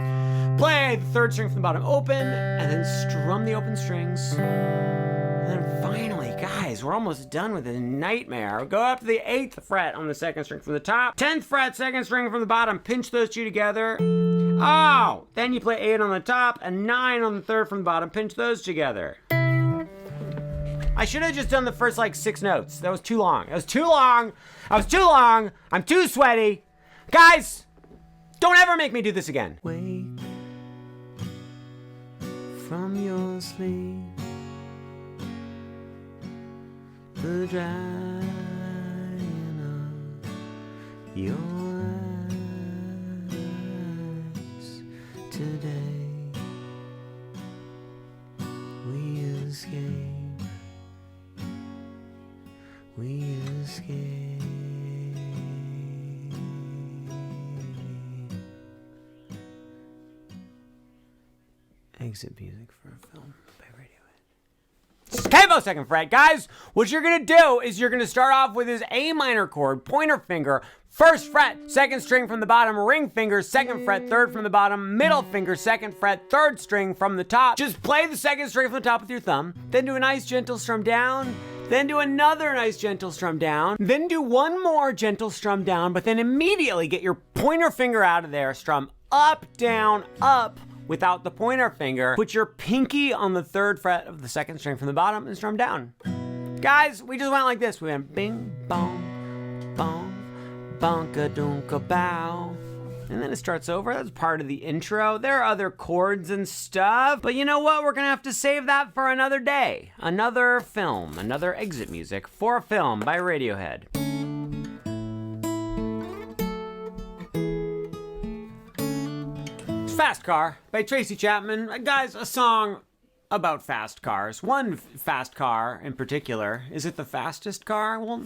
A: Play the 3rd string from the bottom open, and then strum the open strings. And then finally, guys, we're almost done with this nightmare. Go up to the 8th fret on the 2nd string from the top. 10th fret, 2nd string from the bottom. Pinch those 2 together. Oh! Then you play 8 on the top and 9 on the 3rd from the bottom. Pinch those together. I should have just done the first, 6 notes. That was too long. That was too long. I'm too sweaty. Guys, don't ever make me do this again. Wake from your sleep, the drying of your eyes. Today we escape, we escape. Exit music for a film by Radiohead. Capo 2nd fret, guys. What you're gonna do is you're gonna start off with his A minor chord, pointer finger, 1st fret, 2nd string from the bottom, ring finger, 2nd fret, 3rd from the bottom, middle finger, 2nd fret, 3rd string from the top. Just play the 2nd string from the top with your thumb, then do a nice gentle strum down, then do another nice gentle strum down, then do one more gentle strum down, but then immediately get your pointer finger out of there, strum up, down, up, without the pointer finger. Put your pinky on the 3rd fret of the 2nd string from the bottom and strum down. Guys, we just went like this. We went bing, bong, bong, bonka-dunka bow. And then it starts over. That's part of the intro. There are other chords and stuff, but you know what? We're gonna have to save that for another day. Another film, another exit music for a film by Radiohead. Fast Car by Tracy Chapman. Guys, a song about fast cars. One fast car in particular. Is it the fastest car? Well,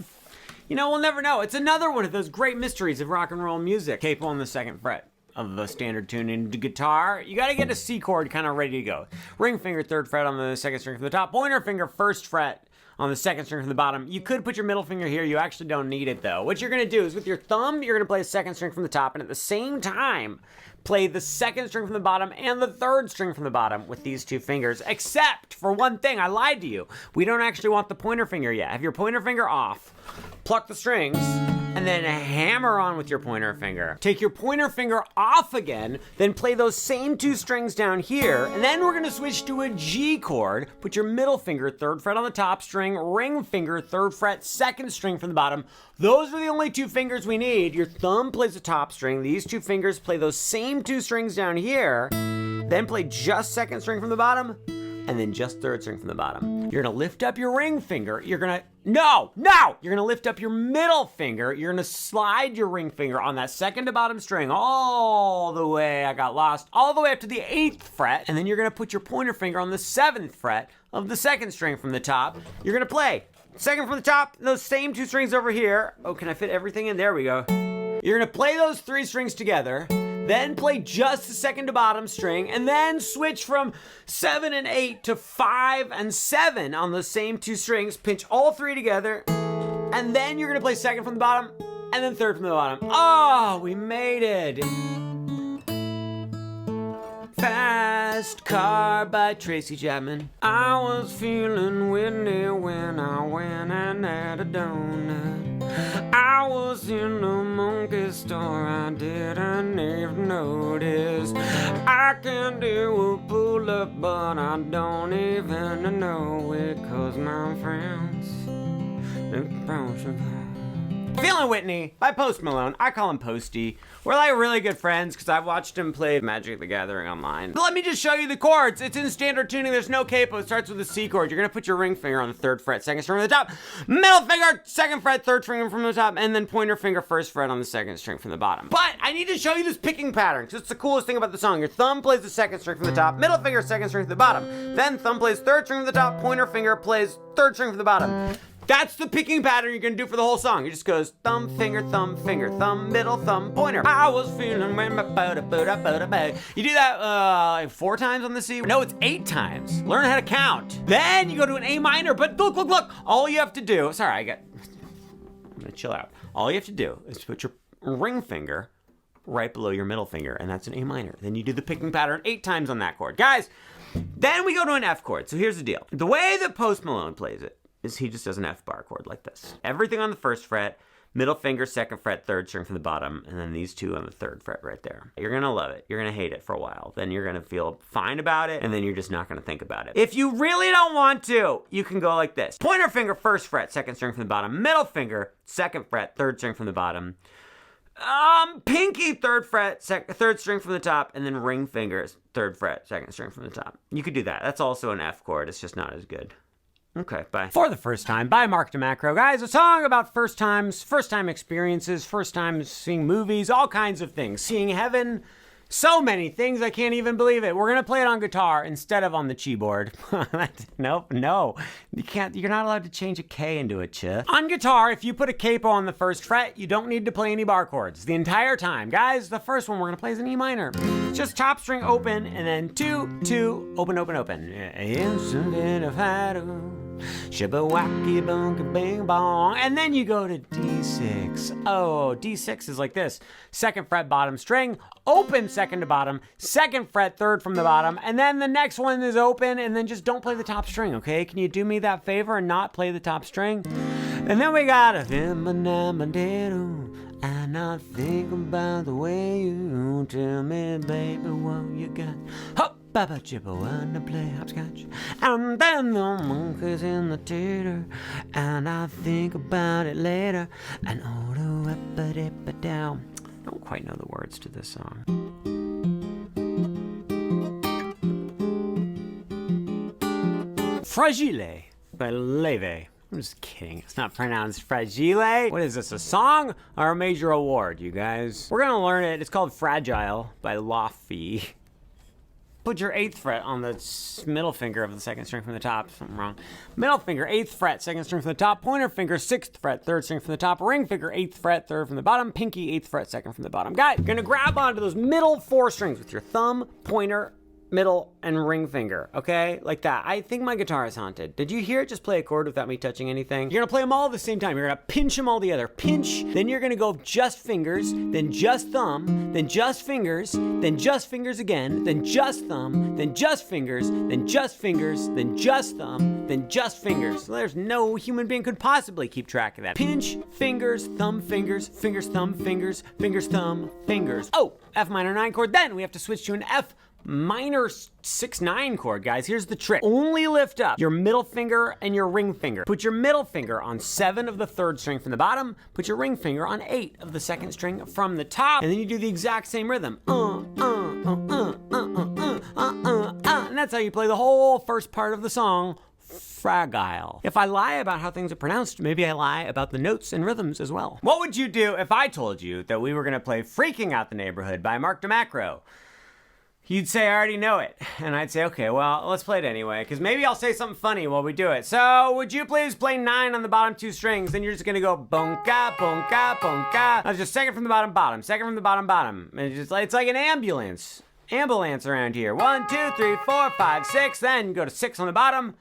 A: we'll never know. It's another one of those great mysteries of rock and roll music. Capo on the 2nd fret of the standard tuning guitar. You gotta get a C chord kind of ready to go. Ring finger, 3rd fret on the 2nd string from the top. Pointer finger, 1st fret on the 2nd string from the bottom. You could put your middle finger here. You actually don't need it though. What you're gonna do is with your thumb, you're gonna play a 2nd string from the top, and at the same time, play the 2nd string from the bottom and the 3rd string from the bottom with these 2 fingers, except for one thing. I lied to you. We don't actually want the pointer finger yet. Have your pointer finger off, pluck the strings, and then hammer on with your pointer finger. Take your pointer finger off again, then play those same 2 strings down here, and then we're gonna switch to a G chord. Put your middle finger, 3rd fret on the top string, ring finger, 3rd fret, 2nd string from the bottom. Those are the only 2 fingers we need. Your thumb plays the top string. These 2 fingers play those same 2 strings down here, then play just 2nd string from the bottom, and then just 3rd string from the bottom. You're gonna lift up your ring finger. You're gonna lift up your middle finger. You're gonna slide your ring finger on that 2nd to bottom string all the way, I got lost, all the way up to the 8th fret. And then you're gonna put your pointer finger on the 7th fret of the 2nd string from the top. You're gonna play 2nd from the top, those same 2 strings over here. Oh, can I fit everything in? There we go. You're gonna play those 3 strings together, then play just the 2nd to bottom string, and then switch from 7 and 8 to 5 and 7 on the same 2 strings, pinch all 3 together, and then you're gonna play 2nd from the bottom, and then 3rd from the bottom. Oh, we made it. Fast Fast Car by Tracy Chapman. I was feeling Whitney when I went and had a donut. I was in the monkey store, I didn't even notice. I can do a pull-up, but I don't even know it, 'cause my friends, they're Feeling Whitney by Post Malone. I call him Posty. We're like really good friends because I've watched him play Magic the Gathering online. But let me just show you the chords. It's in standard tuning. There's no capo. It starts with a C chord. You're going to put your ring finger on the 3rd fret, 2nd string from the top. Middle finger, 2nd fret, 3rd string from the top. And then pointer finger, 1st fret on the 2nd string from the bottom. But I need to show you this picking pattern because it's the coolest thing about the song. Your thumb plays the 2nd string from the top. Middle finger, 2nd string from the bottom. Then thumb plays 3rd string from the top. Pointer finger plays 3rd string from the bottom. That's the picking pattern you're gonna do for the whole song. It just goes thumb, finger, thumb, middle, thumb, pointer. I was feeling when my ba-da-ba-da-ba-da-ba. You do that like 4 times on the C? No, it's 8 times. Learn how to count. Then you go to an A minor, but look. All you have to do, I'm gonna chill out. All you have to do is put your ring finger right below your middle finger, and that's an A minor. Then you do the picking pattern 8 times on that chord. Guys, then we go to an F chord. So here's the deal. The way that Post Malone plays it is he just does an F bar chord like this. Everything on the 1st fret, middle finger, 2nd fret, 3rd string from the bottom, and then these 2 on the 3rd fret right there. You're gonna love it. You're gonna hate it for a while. Then you're gonna feel fine about it, and then you're just not gonna think about it. If you really don't want to, you can go like this. Pointer finger, 1st fret, 2nd string from the bottom. Middle finger, 2nd fret, 3rd string from the bottom. Pinky, 3rd fret, 3rd string from the top, and then ring fingers, 3rd fret, 2nd string from the top. You could do that. That's also an F chord. It's just not as good. Okay, bye. For the First Time by Mark DeMacro. Guys, a song about first time experiences, first time seeing movies, all kinds of things. Seeing heaven, so many things, I can't even believe it. We're gonna play it on guitar instead of on the keyboard. Nope, no. You can't, you're not allowed to change a K into a ch. On guitar, if you put a capo on the 1st fret, you don't need to play any bar chords the entire time. Guys, the first one we're gonna play is an E minor. Just top string open, and then 2, 2, open. Shabba-wacky bonka bing bong. And then you go to D6. Oh, D6 is like this. 2nd fret, bottom string, open 2nd to bottom, 2nd fret, 3rd from the bottom, and then the next one is open, and then just don't play the top string, okay? Can you do me that favor and not play the top string? And then we got a and I think about the way you tell me, baby, what you got. Hop! Baba Jibba wanna play hopscotch, and then the monkeys in the theater, and I think about it later, and oh, the up down. I don't quite know the words to this song. Fragile by Leve. I'm just kidding. It's not pronounced fragile. What is this, a song or a major award, you guys? We're gonna learn it. It's called Fragile by Lofty. Put your 8th fret on the middle finger of the 2nd string from the top. Something wrong. Middle finger, 8th fret, 2nd string from the top. Pointer finger, 6th fret, 3rd string from the top. Ring finger, 8th fret, 3rd from the bottom. Pinky, 8th fret, 2nd from the bottom. Guys, you're gonna grab onto those middle 4 strings with your thumb, pointer, middle, and ring finger, okay? Like that. I think my guitar is haunted. Did you hear it just play a chord without me touching anything? You're gonna play them all at the same time. You're gonna pinch them all together. Pinch, then you're gonna go just fingers, then just thumb, then just fingers, then just fingers again, then just thumb, then just fingers, then just fingers, then just thumb, then just fingers. So there's no human being could possibly keep track of that. Pinch, fingers, thumb, fingers, fingers, thumb, fingers, fingers, thumb, fingers. Oh, F minor 9 chord. Then we have to switch to an F minor 6/9 chord, guys. Here's the trick. Only lift up your middle finger and your ring finger. Put your middle finger on 7 of the 3rd string from the bottom. Put your ring finger on 8 of the 2nd string from the top. And then you do the exact same rhythm. And that's how you play the whole first part of the song, Fragile. If I lie about how things are pronounced, maybe I lie about the notes and rhythms as well. What would you do if I told you that we were gonna play Freaking Out the Neighborhood by Mark DeMacro? You'd say, I already know it. And I'd say, okay, well, let's play it anyway, because maybe I'll say something funny while we do it. So, would you please play 9 on the bottom 2 strings? Then you're just gonna go bonka, bonka, bonka. That's just 2nd from the bottom, bottom, 2nd from the bottom, bottom. And it's like an ambulance around here. 1, 2, 3, 4, 5, 6. Then go to 6 on the bottom.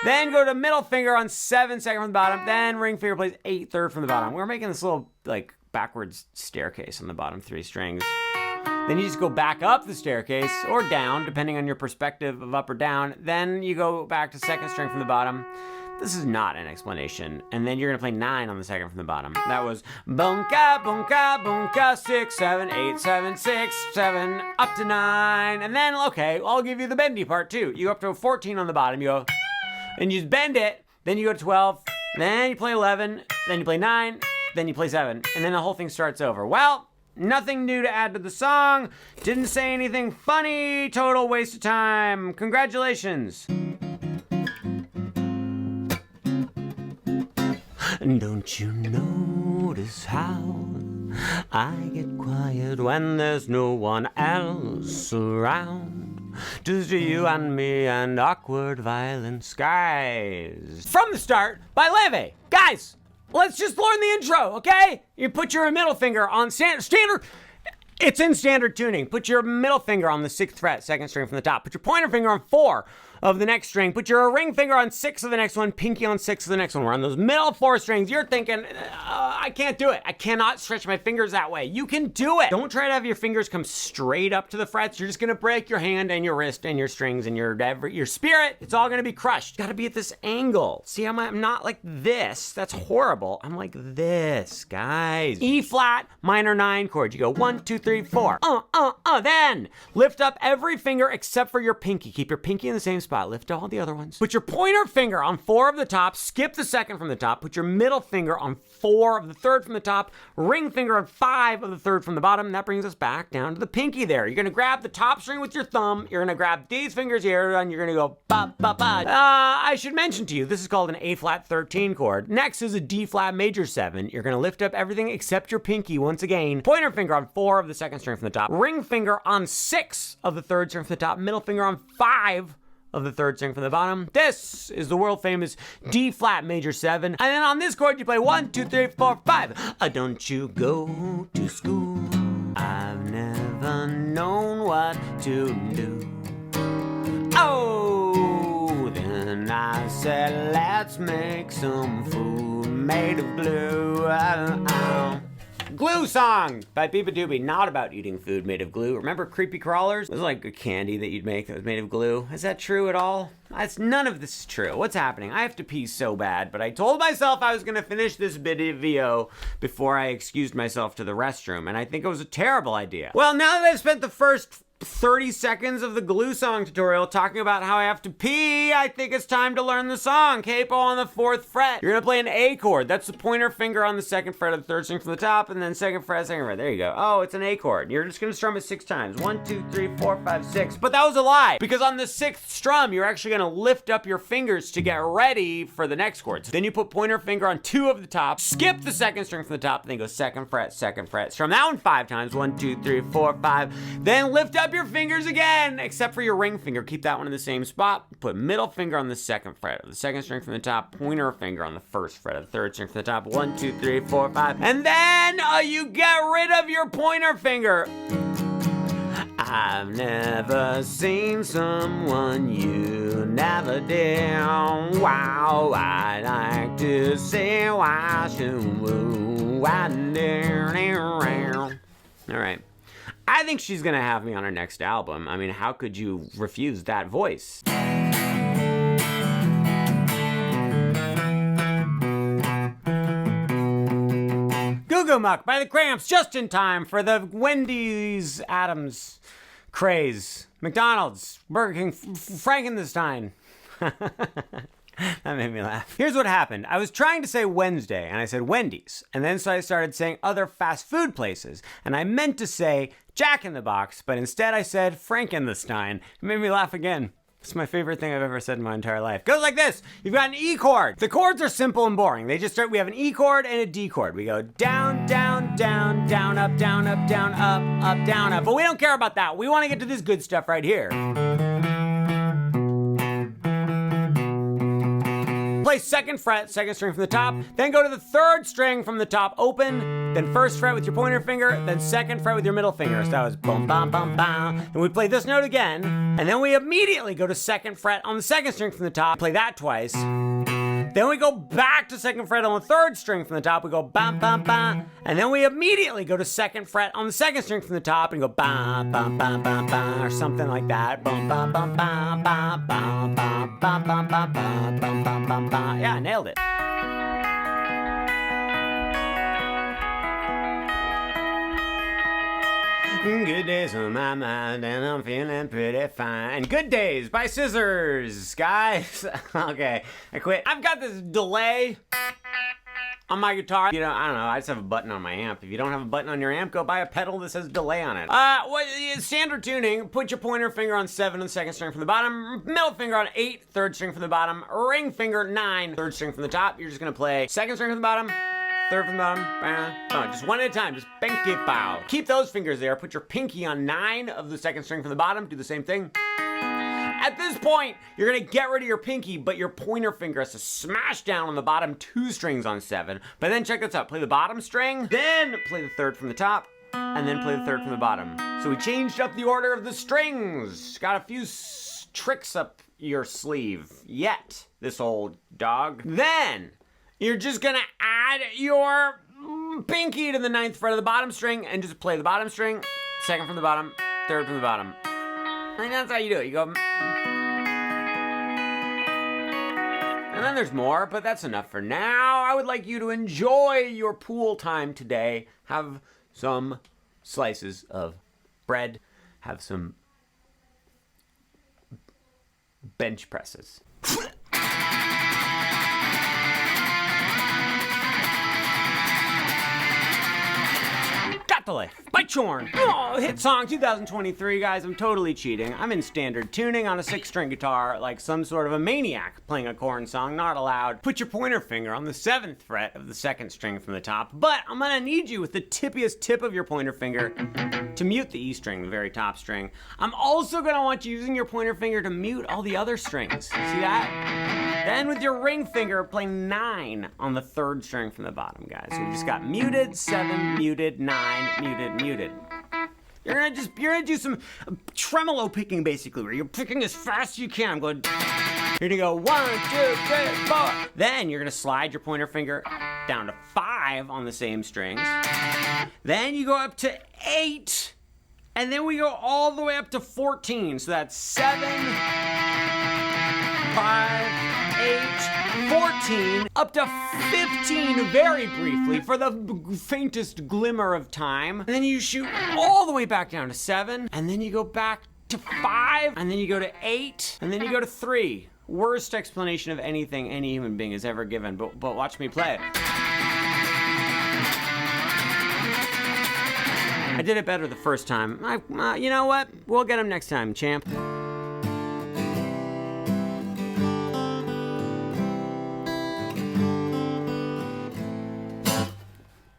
A: Then go to middle finger on 7, 2nd from the bottom. Then ring finger plays 8, 3rd from the bottom. We're making this little, like, backwards staircase on the bottom 3 strings. Then you just go back up the staircase or down, depending on your perspective of up or down. Then you go back to second string from the bottom. This is not an explanation. And then you're gonna play 9 on the second from the bottom. That was bunka, bunka, bunka, 6, 7, 8, 7, 6, 7, up to 9. And then, okay, I'll give you the bendy part too. You go up to a 14 on the bottom, you go, and you bend it, then you go to 12, then you play 11, then you play 9, then you play 7, and then the whole thing starts over. Well, nothing new to add to the song. Didn't say anything funny. Total waste of time. Congratulations. Don't you notice how I get quiet when there's no one else around? Just you and me and awkward violent skies. From the Start by Leve. Guys, let's just learn the intro, okay? You put your middle finger on standard. It's in standard tuning. Put your middle finger on the 6th fret, second string from the top. Put your pointer finger on 4 of the next string. Put your ring finger on 6 of the next one, pinky on 6 of the next one. We're on those middle 4 strings. You're thinking, I can't do it. I cannot stretch my fingers that way. You can do it. Don't try to have your fingers come straight up to the frets. You're just gonna break your hand and your wrist and your strings and your spirit. It's all gonna be crushed. You gotta be at this angle. See, I'm not like this. That's horrible. I'm like this, guys. E flat, minor 9 chord. You go 1, 2, 3, 4. Then lift up every finger except for your pinky. Keep your pinky in the same spot. Lift all the other ones. Put your pointer finger on 4 of the top. Skip the second from the top. Put your middle finger on 4 of the third from the top. Ring finger on 5 of the third from the bottom. That brings us back down to the pinky there. You're gonna grab the top string with your thumb. You're gonna grab these fingers here and you're gonna go ba ba ba. I should mention to you, this is called an A flat 13 chord. Next is a D flat major 7. You're gonna lift up everything except your pinky once again. Pointer finger on 4 of the second string from the top. Ring finger on 6 of the third string from the top. Middle finger on 5 of the third string from the bottom. This is the world famous D flat major 7. And then on this chord you play 1, 2, 3, 4, 5. Don't you go to school? I've never known what to do. Oh, then I said, let's make some food made of glue. Glue Song by Beeba Doobie, not about eating food made of glue. Remember creepy crawlers? It was like a candy that you'd make that was made of glue. Is that true at all? None of this is true. What's happening? I have to pee so bad, but I told myself I was gonna finish this video before I excused myself to the restroom, and I think it was a terrible idea. Well, now that I've spent the first 30 seconds of the Glue Song tutorial talking about how I have to pee, I think it's time to learn the song. Capo on the 4th fret. You're gonna play an A chord. That's the pointer finger on the 2nd fret of the 3rd string from the top, and then 2nd fret, 2nd fret. There you go. Oh, it's an A chord. You're just gonna strum it 6 times. 1, 2, 3, 4, 5, 6. But that was a lie, because on the 6th strum, you're actually gonna lift up your fingers to get ready for the next chord. So then you put pointer finger on 2 of the top, skip the 2nd string from the top, then go 2nd fret, 2nd fret. Strum that one 5 times. 1, 2, 3, 4, 5. Then lift up your fingers again, except for your ring finger. Keep that one in the same spot. Put middle finger on the 2nd fret of the 2nd string from the top, pointer finger on the 1st fret of the 3rd string from the top. 1, 2, 3, 4, 5. And then you get rid of your pointer finger. I've never seen someone you never did. Wow, I'd like to see why all right. I think she's gonna have me on her next album. I mean, how could you refuse that voice? Goo Goo Muck by the Cramps, just in time for the Wendy's Adams craze. McDonald's, Burger King, Frankenstein. That made me laugh. Here's what happened. I was trying to say Wednesday, and I said Wendy's. And then so I started saying other fast food places. And I meant to say Jack in the Box, but instead I said Frankenstein. It made me laugh again. It's my favorite thing I've ever said in my entire life. Goes like this. You've got an E chord. The chords are simple and boring. They just start, we have an E chord and a D chord. We go down, down, down, down, up, down, up, down, up, down, up. But we don't care about that. We want to get to this good stuff right here. Play 2nd fret, 2nd string from the top, then go to the 3rd string from the top, open, then 1st fret with your pointer finger, then 2nd fret with your middle finger. So that was boom, bam, bam, bam. And we play this note again, and then we immediately go to 2nd fret on the 2nd string from the top, play that twice. Then we go back to 2nd fret on the 3rd string from the top. We go bam, bam, bam. And then we immediately go to 2nd fret on the 2nd string from the top and go bam, bam, bam, bam, bam, or something like that. Bam, bam, bam, bam, bam, bam, bam, bam, bam, bam, bam, bam, bam, bam, bam. Yeah, I nailed it. Good days on my mind and I'm feeling pretty fine. Good Days by Scissors, guys. Okay, I quit. I've got this delay on my guitar. I don't know, I just have a button on my amp. If you don't have a button on your amp, go buy a pedal that says delay on it. Standard tuning, put your pointer finger on 7 on the 2nd string from the bottom, middle finger on 8, 3rd string from the bottom, ring finger 9, 3rd string from the top. You're just gonna play 2nd string from the bottom, 3rd from the bottom, just one at a time, just pinky bow. Keep those fingers there, put your pinky on 9 of the 2nd string from the bottom, do the same thing. At this point, you're gonna get rid of your pinky, but your pointer finger has to smash down on the bottom 2 strings on 7. But then check this out, play the bottom string, then play the 3rd from the top, and then play the 3rd from the bottom. So we changed up the order of the strings. Got a few tricks up your sleeve yet, this old dog. Then, you're just gonna add your pinky to the 9th fret of the bottom string and just play the bottom string, 2nd from the bottom, 3rd from the bottom. And that's how you do it. You go. And then there's more, but that's enough for now. I would like you to enjoy your pool time today. Have some slices of bread. Have some bench presses. Delay by Chorn. Oh, hit song 2023, guys. I'm totally cheating. I'm in standard tuning on a 6-string guitar like some sort of a maniac playing a Korn song. Not allowed. Put your pointer finger on the 7th fret of the 2nd string from the top, but I'm gonna need you with the tippiest tip of your pointer finger to mute the E string, the very top string. I'm also gonna want you using your pointer finger to mute all the other strings. See that? Then with your ring finger, play 9 on the 3rd string from the bottom, guys. So we just got muted, 7, muted, 9, muted, muted. You're gonna do some tremolo picking, basically, where you're picking as fast as you can. I'm going, you're gonna go 1, 2, 3, 4. Then you're gonna slide your pointer finger down to 5 on the same strings. Then you go up to 8, and then we go all the way up to 14. So that's 7, 5, 8, 14, up to 15 very briefly for the faintest glimmer of time. And then you shoot all the way back down to 7, and then you go back to 5, and then you go to 8, and then you go to 3. Worst explanation of anything any human being has ever given, but watch me play it. I did it better the first time. You know what? We'll get him next time, champ.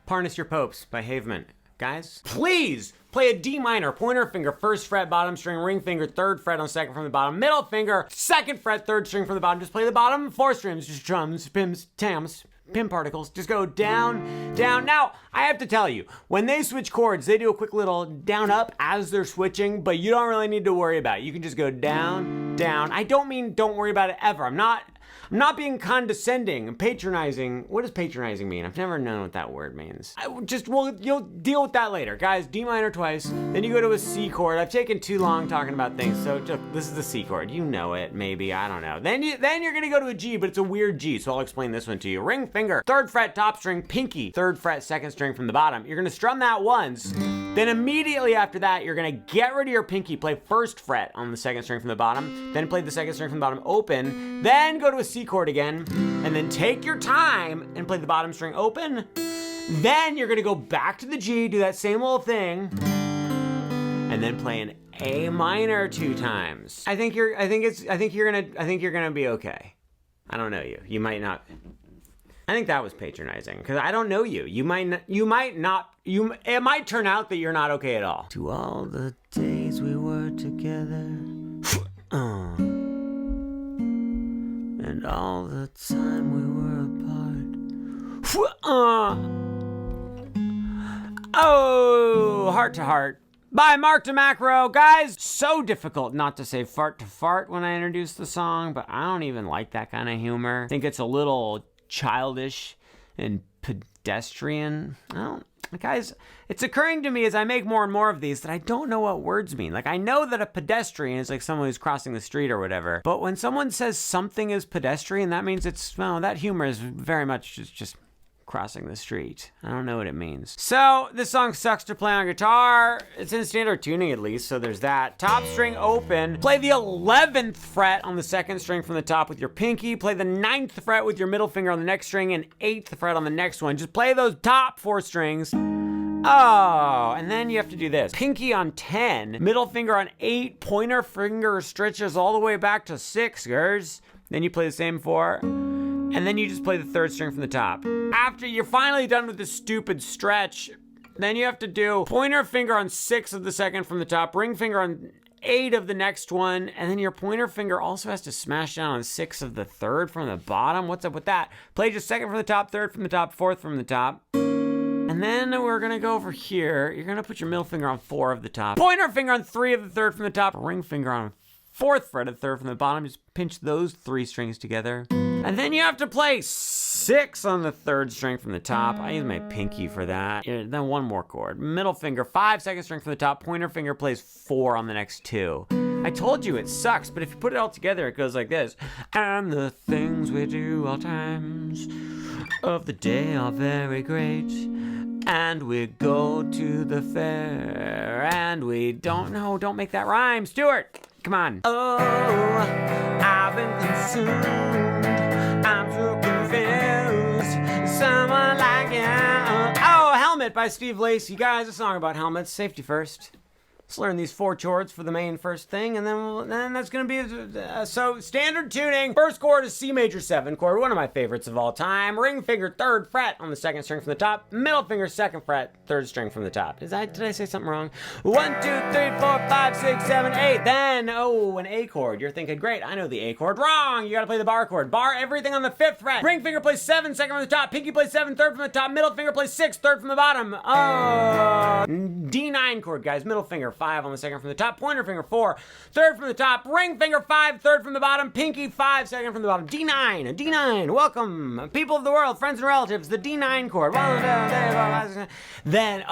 A: Harness Your Popes by Haveman. Guys, please play a D minor, pointer finger, 1st fret, bottom string, ring finger, 3rd fret on 2nd from the bottom, middle finger, 2nd fret, 3rd string from the bottom. Just play the bottom 4 strings, just drums, pims, tams, pin particles. Just go down, down. Now, I have to tell you, when they switch chords, they do a quick little down up as they're switching, but you don't really need to worry about it. You can just go down, down. I don't mean don't worry about it ever. I'm not being condescending and patronizing. What does patronizing mean? I've never known what that word means. You'll deal with that later. Guys, D minor twice, then you go to a C chord. I've taken too long talking about things, so this is the C chord. You know it, maybe, I don't know. Then you're gonna go to a G, but it's a weird G, so I'll explain this one to you. Ring finger, 3rd fret, top string, pinky, 3rd fret, 2nd string from the bottom. You're gonna strum that once, then immediately after that, you're gonna get rid of your pinky, play 1st fret on the 2nd string from the bottom, then play the 2nd string from the bottom open, then go to a C chord again, and then take your time and play the bottom string open. Then you're gonna go back to the G, do that same little thing, and then play an A minor 2 times. I think you're gonna be okay. I don't know you. You might not. I think that was patronizing because I don't know you. It might turn out that you're not okay at all. To all the days we were together. And all the time we were apart. Oh, heart to heart. by Mark DeMacro. Guys, so difficult not to say fart to fart when I introduce the song, but I don't even like that kind of humor. I think it's a little childish and pedestrian. Guys, it's occurring to me as I make more and more of these that I don't know what words mean. Like, I know that a pedestrian is like someone who's crossing the street or whatever, but when someone says something is pedestrian, that means it's, well, that humor is very much just crossing the street. I don't know what it means. So this song sucks to play on guitar. It's in standard tuning at least, so there's that. Top string open. Play the 11th fret on the second string from the top with your pinky. Play the 9th fret with your middle finger on the next string and 8th fret on the next one. Just play those top 4 strings. Oh, and then you have to do this. Pinky on 10, middle finger on 8, pointer finger stretches all the way back to 6, girls. Then you play the same 4. And then you just play the 3rd string from the top. After you're finally done with this stupid stretch, then you have to do pointer finger on 6 of the second from the top, ring finger on 8 of the next one, and then your pointer finger also has to smash down on 6 of the 3rd from the bottom. What's up with that? Play just 2nd from the top, 3rd from the top, 4th from the top. And then we're gonna go over here. You're gonna put your middle finger on 4 of the top, pointer finger on 3 of the 3rd from the top, ring finger on 4th fret of the 3rd from the bottom. Just pinch those 3 strings together. And then you have to play 6 on the 3rd string from the top. I use my pinky for that. Then one more chord. Middle finger, 5, 2nd string from the top. Pointer finger plays 4 on the next 2. I told you it sucks, but if you put it all together, it goes like this. And the things we do all times of the day are very great. And we go to the fair, and we don't make that rhyme. Stuart, come on. Oh, I've been consumed. I'm so confused. Someone like you. Oh, Helmet by Steve Lacy. Guys, a song about helmets. Safety first. Let's learn these 4 chords for the main first thing, and then that's going to be, so standard tuning. First chord is C major 7 chord, one of my favorites of all time. Ring finger 3rd fret on the 2nd string from the top. Middle finger 2nd fret, 3rd string from the top. Did I say something wrong? 1, 2, 3, 4, 5, 6, 7, 8. Then, an A chord. You're thinking, great, I know the A chord. Wrong! You got to play the bar chord. Bar everything on the 5th fret. Ring finger plays 7, 2nd from the top. Pinky plays 7, 3rd from the top. Middle finger plays 6, 3rd from the bottom. D9 chord, guys. Middle finger 5 on the 2nd from the top, pointer finger 4, 3rd from the top, ring finger 5, 3rd from the bottom, pinky 5, 2nd from the bottom, D9, D9, welcome, people of the world, friends and relatives, the D9 chord. Then,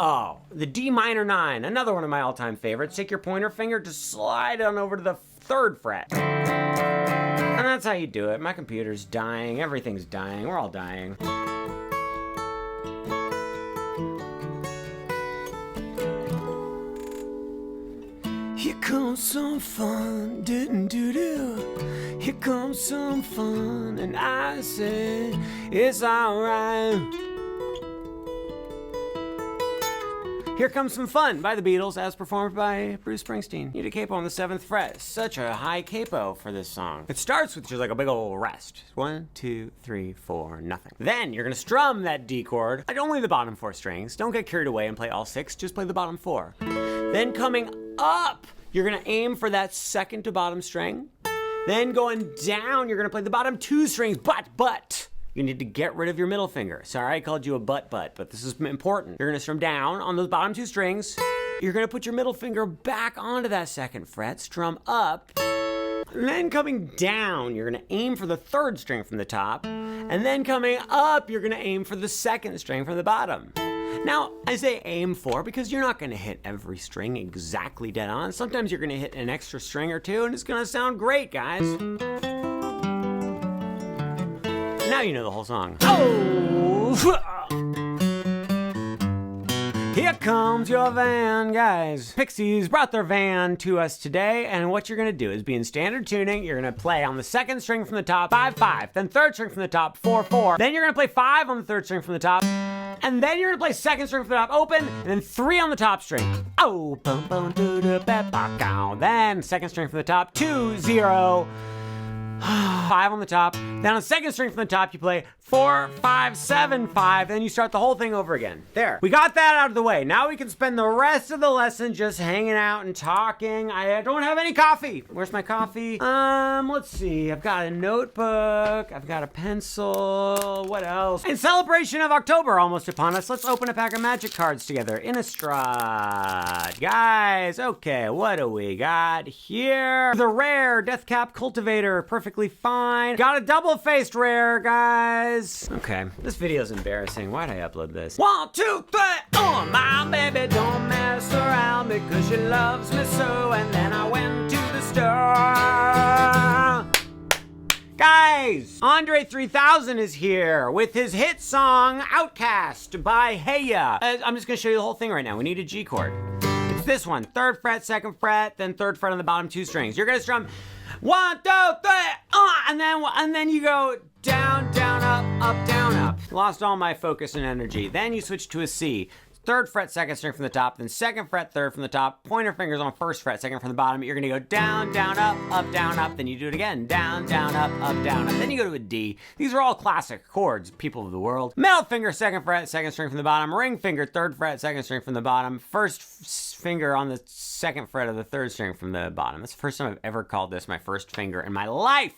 A: the D minor 9, another one of my all-time favorites. Take your pointer finger, just slide on over to the 3rd fret. And that's how you do it. My computer's dying, everything's dying, we're all dying. Here comes some fun, do-do-do. Here comes some fun, and I say it's alright. Here Comes Some Fun by the Beatles, as performed by Bruce Springsteen. You need a capo on the 7th fret. Such a high capo for this song. It starts with just like a big old rest. 1, 2, 3, 4, nothing. Then you're gonna strum that D chord, like only the bottom 4 strings. Don't get carried away and play all 6, just play the bottom 4. Then coming up, you're gonna aim for that 2nd to bottom string. Then going down, you're gonna play the bottom 2 strings, but you need to get rid of your middle finger. Sorry, I called you a but this is important. You're gonna strum down on those bottom 2 strings. You're gonna put your middle finger back onto that 2nd fret, strum up. And then coming down, you're gonna aim for the 3rd string from the top. And then coming up, you're gonna aim for the 2nd string from the bottom. Now, I say aim for because you're not gonna hit every string exactly dead on. Sometimes you're gonna hit an extra string or 2 and it's gonna sound great, guys. Now you know the whole song. Oh! Here comes your van, guys. Pixies brought their van to us today, and what you're gonna do is be in standard tuning. You're gonna play on the 2nd string from the top, 5, 5, then 3rd string from the top, 4, 4. Then you're gonna play 5 on the 3rd string from the top, and then you're gonna play 2nd string from the top open, and then 3 on the top string. Oh, bum bum doo doo ba ba gow. Then 2nd string from the top, 2, 0. 5 on the top, Then on the second string from the top, you play 4, 5, 7, 5, then you start the whole thing over again. There. We got that out of the way. Now we can spend the rest of the lesson just hanging out and talking. I don't have any coffee. Where's my coffee? Let's see. I've got a notebook. I've got a pencil. What else? In celebration of October almost upon us, let's open a pack of magic cards together. Innistrad. Guys, okay, what do we got here? The rare Deathcap Cultivator, perfectly fine. Got a double-faced rare, guys. Okay, this video's embarrassing. Why'd I upload this? 1, 2, 3, oh, my baby don't mess around because she loves me so, and then I went to the store. Guys, Andre 3000 is here with his hit song, Outcast by Heya. I'm just gonna show you the whole thing right now. We need a G chord. It's this one, 3rd fret, 2nd fret, then 3rd fret on the bottom 2 strings. You're gonna strum 1, 2, 3, and then you go down, down, up, down, up. Lost all my focus and energy. Then you switch to a C. 3rd fret, 2nd string from the top, then 2nd fret, 3rd from the top, pointer fingers on 1st fret, 2nd from the bottom. You're gonna go down, down, up, down, up. Then you do it again, down, down, up, down, up. Then you go to a D. These are all classic chords, people of the world. Middle finger, 2nd fret, 2nd string from the bottom. Ring finger, 3rd fret, 2nd string from the bottom. First finger on the 2nd fret of the 3rd string from the bottom. That's the first time I've ever called this my first finger in my life.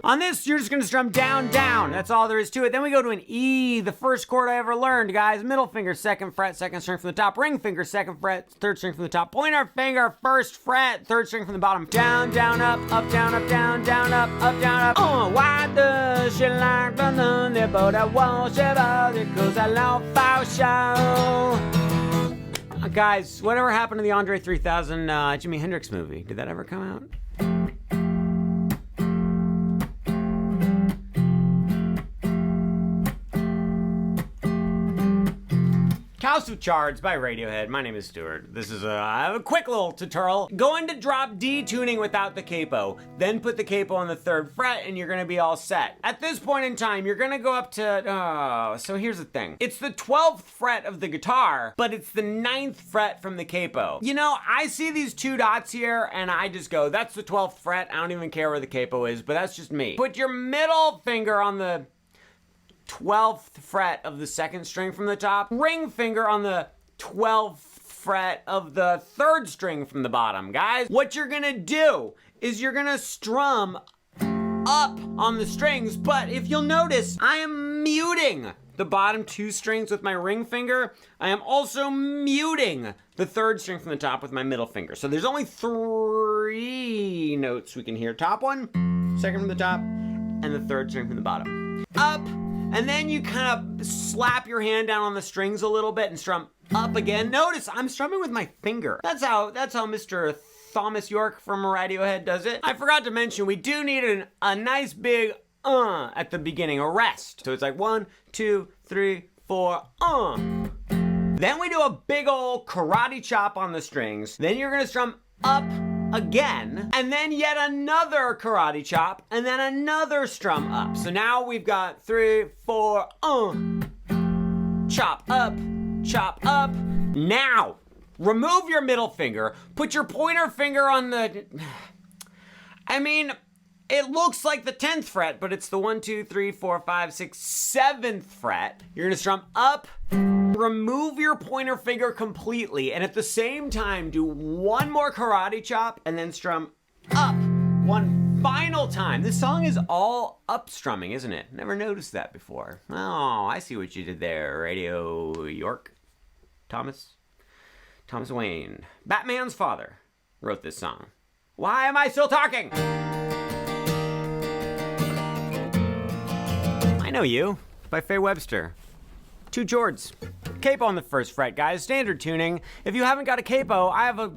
A: On this, you're just gonna strum down, down. That's all there is to it. Then we go to an E, the first chord I ever learned, guys. Middle finger, 2nd fret, 2nd string from the top. Ring finger, 2nd fret, 3rd string from the top. Pointer finger, 1st fret, 3rd string from the bottom. Down, down, up, down, down, down, up, down, up. Oh, why does she like the lonely boat? I won't share about it 'cause I love our show. Guys, whatever happened to the Andre 3000 Jimi Hendrix movie? Did that ever come out? House of Chards by Radiohead. My name is Stuart. This is a quick little tutorial. Going to drop D tuning without the capo. Then put the capo on the 3rd fret and you're gonna be all set. At this point in time, you're gonna go up to, so here's the thing. It's the 12th fret of the guitar, but it's the 9th fret from the capo. You know, I see these 2 dots here and I just go, that's the 12th fret. I don't even care where the capo is, but that's just me. Put your middle finger on the 12th fret of the 2nd string from the top. Ring finger on the 12th fret of the 3rd string from the bottom. Guys, what you're gonna do is you're gonna strum up on the strings, but if you'll notice, I am muting the bottom 2 strings with my ring finger. I am also muting the 3rd string from the top with my middle finger. So there's only 3 notes we can hear. Top one, 2nd from the top, and the 3rd string from the bottom. Up, and then you kind of slap your hand down on the strings a little bit and strum up again. Notice I'm strumming with my finger. That's how Mr. Thomas York from Radiohead does it. I forgot to mention, we do need a nice big at the beginning, a rest. So it's like 1, 2, 3, 4, Then we do a big old karate chop on the strings. Then you're gonna strum up again, and then yet another karate chop, and then another strum up. So now we've got 3, 4, chop up, chop up. Now, remove your middle finger, put your pointer finger on the, I mean, it looks like the 10th fret, but it's the 1, 2, 3, 4, 5, 6, 7th fret. You're gonna strum up, remove your pointer finger completely, and at the same time, do one more karate chop, and then strum up one final time. This song is all up strumming, isn't it? Never noticed that before. Oh, I see what you did there, Radio York. Thomas Wayne. Batman's father wrote this song. Why am I still talking? I Know You by Faye Webster. 2 chords. Capo on the 1st fret, guys. Standard tuning. If you haven't got a capo, I have a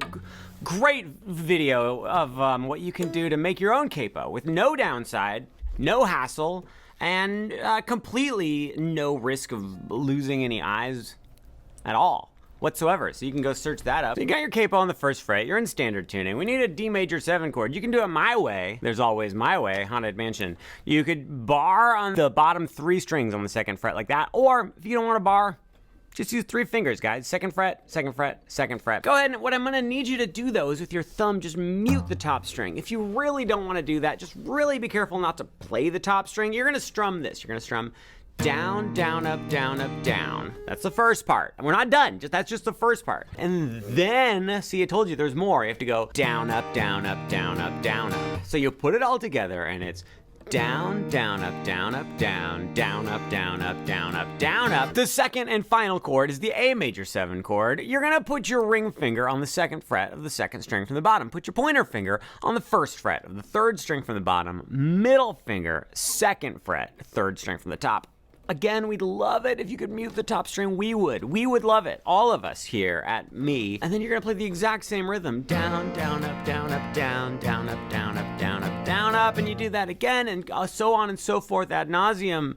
A: great video of what you can do to make your own capo with no downside, no hassle, and completely no risk of losing any eyes at all whatsoever. So you can go search that up. So you got your capo on the 1st fret. You're in standard tuning. We need a D major 7 chord. You can do it my way. There's always my way, Haunted Mansion. You could bar on the bottom 3 strings on the 2nd fret like that. Or if you don't want to bar, Just use 3 fingers, guys. 2nd fret, 2nd fret, 2nd fret. Go ahead, and what I'm gonna need you to do though is with your thumb, just mute the top string. If you really don't wanna do that, just really be careful not to play the top string. You're gonna strum this. You're gonna strum down, down, up, down, up, down. That's the first part. And we're not done, that's just the first part. And then, see, I told you there's more. You have to go down, up, down, up, down, up, down, up. So you put it all together and it's down, down, up, down, up, down, down, up, down, up, down, up, down, up. The second and final chord is the A major 7 chord. You're gonna put your ring finger on the 2nd fret of the 2nd string from the bottom. Put your pointer finger on the 1st fret of the 3rd string from the bottom. Middle finger, 2nd fret, 3rd string from the top. Again, we'd love it if you could mute the top string. We would love it. All of us here at Me. And then you're gonna play the exact same rhythm. Down, down, up, down, up, down, down, up, down, up, down, up, down, up. And you do that again and so on and so forth ad nauseum.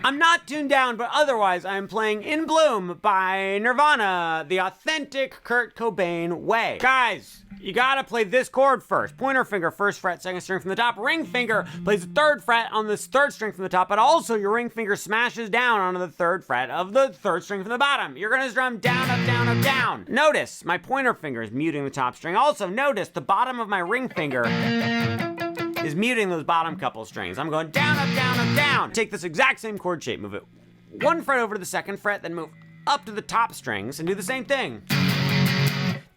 A: I'm not tuned down, but otherwise I'm playing In Bloom by Nirvana, the authentic Kurt Cobain way. Guys, you gotta play this chord first. Pointer finger, 1st fret, 2nd string from the top. Ring finger plays the 3rd fret on this 3rd string from the top, but also your ring finger smashes down onto the 3rd fret of the 3rd string from the bottom. You're gonna strum down, up, down, up, down. Notice my pointer finger is muting the top string. Also notice the bottom of my ring finger is muting those bottom couple strings. I'm going down, up, down, up, down. Take this exact same chord shape, move it 1 fret over to the 2nd fret, then move up to the top strings and do the same thing.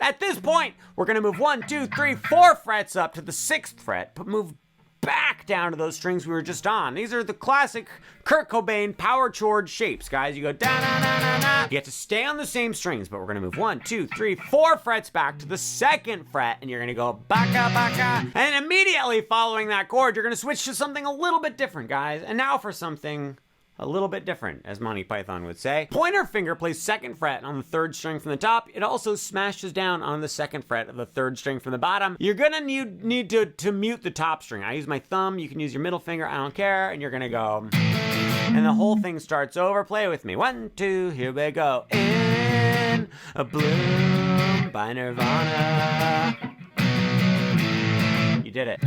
A: At this point, we're gonna move 1, 2, 3, 4 frets up to the 6th fret, but move back down to those strings we were just on. These are the classic Kurt Cobain power chord shapes, guys. You go da da da da da. You have to stay on the same strings, but we're gonna move 1, 2, 3, 4 frets back to the 2nd fret, and you're gonna go baka baka. And immediately following that chord, you're gonna switch to something a little bit different, guys. And now for something a little bit different, as Monty Python would say. Pointer finger plays 2nd fret on the 3rd string from the top. It also smashes down on the 2nd fret of the 3rd string from the bottom. You're gonna need to mute the top string. I use my thumb, you can use your middle finger, I don't care, and you're gonna go, and the whole thing starts over. Play with me. 1, 2, here we go. In a Bloom by Nirvana. You did it.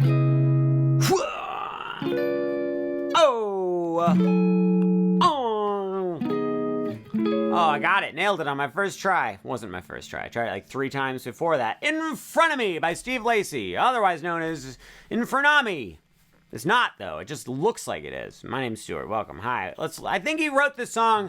A: Oh, I got it. Nailed it on my first try. Wasn't my first try. I tried it like 3 times before that. In Front of Me by Steve Lacy, otherwise known as Infernami. It's not, though. It just looks like it is. My name's Stuart. Welcome. Hi. I think he wrote this song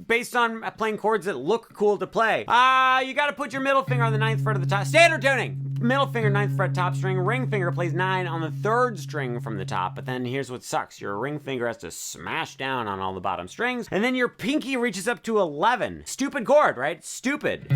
A: based on playing chords that look cool to play. You gotta put your middle finger on the 9th fret of the top. Standard tuning! Middle finger, 9th fret, top string. Ring finger plays 9 on the 3rd string from the top. But then here's what sucks. Your ring finger has to smash down on all the bottom strings. And then your pinky reaches up to 11. Stupid chord, right? Stupid.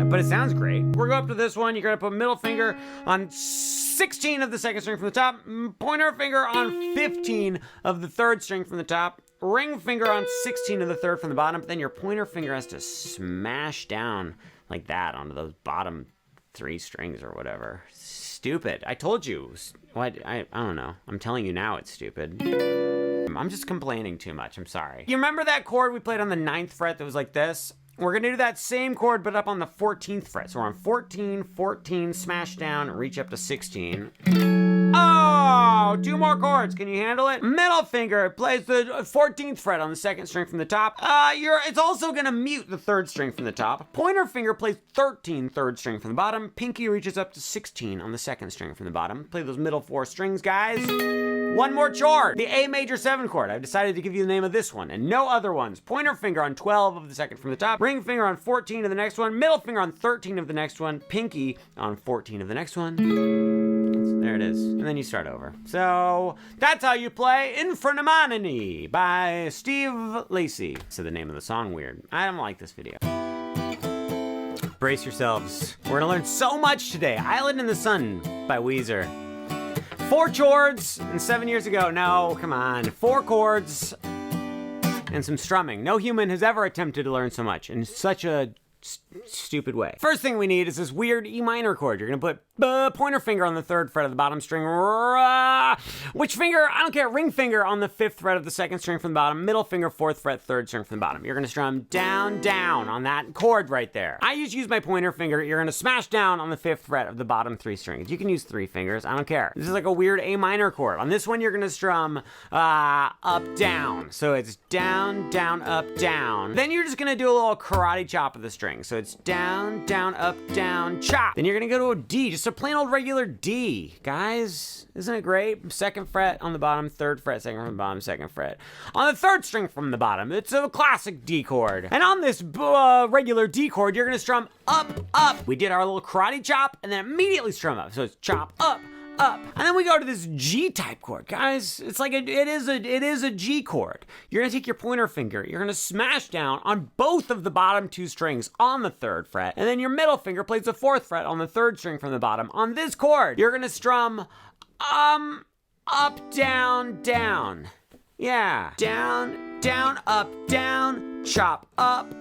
A: But it sounds great. We're going up to this one. You're gonna put middle finger on 16 of the 2nd string from the top. Pointer finger on 15 of the 3rd string from the top. Ring finger on 16 of the 3rd from the bottom. But then your pointer finger has to smash down like that onto those bottom 3 strings or whatever. Stupid. I told you. What? I don't know. I'm telling you now it's stupid. I'm just complaining too much. I'm sorry. You remember that chord we played on the 9th fret that was like this? We're gonna do that same chord, but up on the 14th fret. So we're on 14, 14, smash down, reach up to 16. Oh, 2 more chords. Can you handle it? Middle finger plays the 14th fret on the 2nd string from the top. It's also gonna mute the 3rd string from the top. Pointer finger plays 13, 3rd string from the bottom. Pinky reaches up to 16 on the 2nd string from the bottom. Play those middle 4 strings, guys. 1 more chord. The A major 7 chord. I've decided to give you the name of this one and no other ones. Pointer finger on 12 of the 2nd from the top. Ring finger on 14 of the next one. Middle finger on 13 of the next one. Pinky on 14 of the next one. There it is. And then you start over. So that's how you play Infernamani by Steve Lacy. So the name of the song weird. I don't like this video. Brace yourselves. We're gonna learn so much today. Island in the Sun by Weezer. 4 chords and 7 years ago. No, come on. 4 chords and some strumming. No human has ever attempted to learn so much in such a stupid way. First thing we need is this weird E minor chord. You're gonna put Pointer finger on the 3rd fret of the bottom string. Which finger? I don't care. Ring finger on the 5th fret of the 2nd string from the bottom. Middle finger, 4th fret, 3rd string from the bottom. You're going to strum down, down on that chord right there. I use my pointer finger. You're going to smash down on the 5th fret of the bottom 3 strings. You can use 3 fingers. I don't care. This is like a weird A minor chord. On this one, you're going to strum up, down. So it's down, down, up, down. Then you're just going to do a little karate chop of the string. So it's down, down, up, down, chop. Then you're going to go to a D, just a plain old regular D. Guys, isn't it great? 2nd fret on the bottom, 3rd fret, 2nd from the bottom, 2nd fret. On the 3rd string from the bottom, it's a classic D chord. And on this regular D chord, you're going to strum up, up. We did our little karate chop and then immediately strum up. So it's chop, up, up. And then we go to this G type chord. Guys, it's like it is a G chord. You're going to take your pointer finger, you're going to smash down on both of the bottom 2 strings on the 3rd fret, and then your middle finger plays the 4th fret on the 3rd string from the bottom. On this chord, you're going to strum up, down, down. Yeah. Down, down, up, down, chop, up,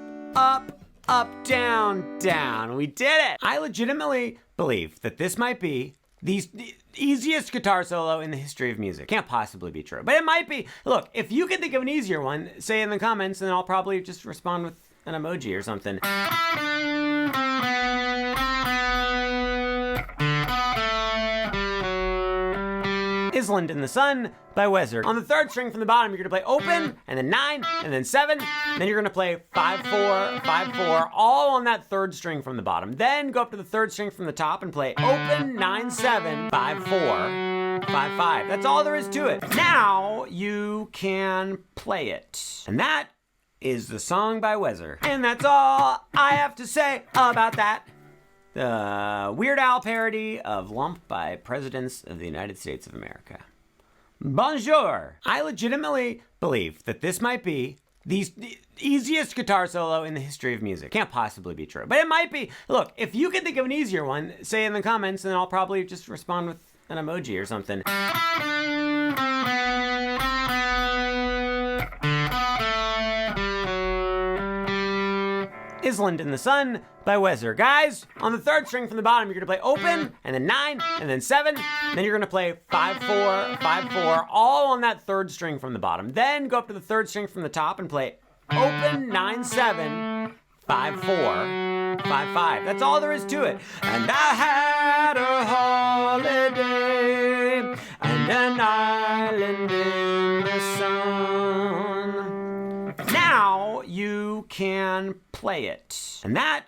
A: down, down. We did it. I legitimately believe that this might be the easiest guitar solo in the history of music. Can't possibly be true, but it might be. Look, if you can think of an easier one, say in the comments, and I'll probably just respond with an emoji or something. Island in the Sun by Weezer. On the 3rd string from the bottom, you're gonna play open, and then 9, and then 7, then you're gonna play 5-4, 5-4, all on that 3rd string from the bottom. Then go up to the 3rd string from the top and play open, 9-7, 5-4, 5-5. That's all there is to it. Now you can play it. And that is the song by Weezer. And that's all I have to say about that. The Weird Al parody of Lump by Presidents of the United States of America. Bonjour! I legitimately believe that this might be the easiest guitar solo in the history of music. Can't possibly be true, but it might be. Look, if you can think of an easier one, say in the comments, and I'll probably just respond with an emoji or something. Island in the Sun by Weezer. Guys, on the 3rd string from the bottom, you're gonna play open, and then 9, and then 7, then you're gonna play 5-4, 5-4, all on that 3rd string from the bottom. Then go up to the 3rd string from the top and play open, 9-7, 5-4, 5-5. That's all there is to it. And I had a holiday and an island in the sun. Now you can play it. And that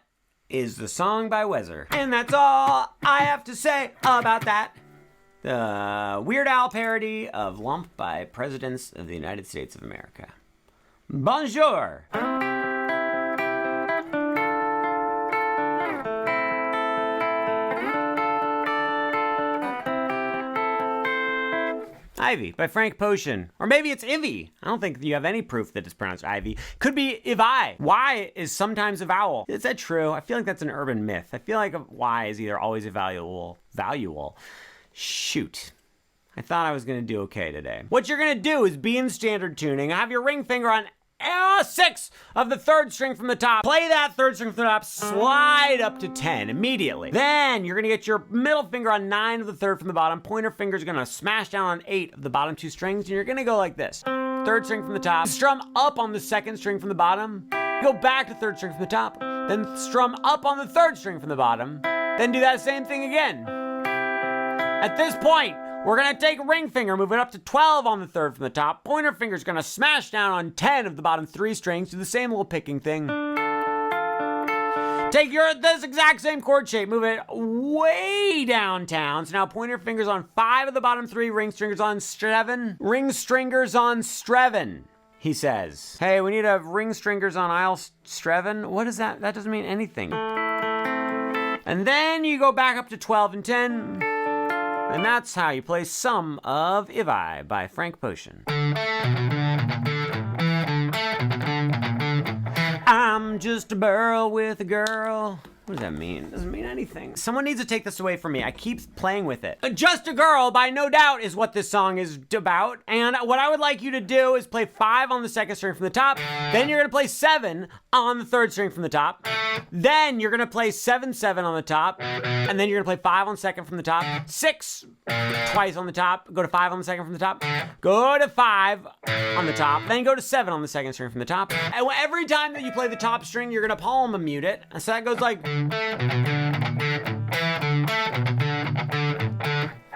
A: is the song by Weezer. And that's all I have to say about that. The Weird Al parody of Lump by Presidents of the United States of America. Bonjour! Ivy by Frank Potion. Or maybe it's Ivy. I don't think you have any proof that it's pronounced Ivy. Could be Ivi. Y is sometimes a vowel. Is that true? I feel like that's an urban myth. I feel like a Y is either always a valuable. Shoot. I thought I was going to do okay today. What you're going to do is be in standard tuning. Have your ring finger on 6 of the 3rd string from the top. Play that 3rd string from the top, slide up to 10 immediately. Then you're gonna get your middle finger on 9 of the 3rd from the bottom. Pointer finger's gonna smash down on 8 of the bottom 2 strings, and you're gonna go like this. 3rd string from the top, strum up on the 2nd string from the bottom, go back to 3rd string from the top, then strum up on the 3rd string from the bottom, then do that same thing again. At this point, we're gonna take ring finger, move it up to 12 on the 3rd from the top. Pointer finger's gonna smash down on 10 of the bottom 3 strings, do the same little picking thing. Take this exact same chord shape, move it way downtown. So now pointer finger's on 5 of the bottom 3, ring stringers on 7. Ring stringers on Streven, he says. Hey, we need a ring stringers on aisle Streven. What is that? That doesn't mean anything. And then you go back up to 12 and 10. And that's how you play some of Ivi by Frank Potion. I'm just a burl with a girl. What does that mean? It doesn't mean anything. Someone needs to take this away from me. I keep playing with it. Just a Girl by No Doubt is what this song is about. And what I would like you to do is play 5 on the 2nd string from the top. Then you're gonna play 7 on the 3rd string from the top. Then you're gonna play 7/7 on the top, and then you're gonna play 5 on second from the top, 6 twice on the top, go to 5 on the second from the top, go to 5 on the top, then go to 7 on the second string from the top. And every time that you play the top string, you're gonna palm mute it. And so that goes like.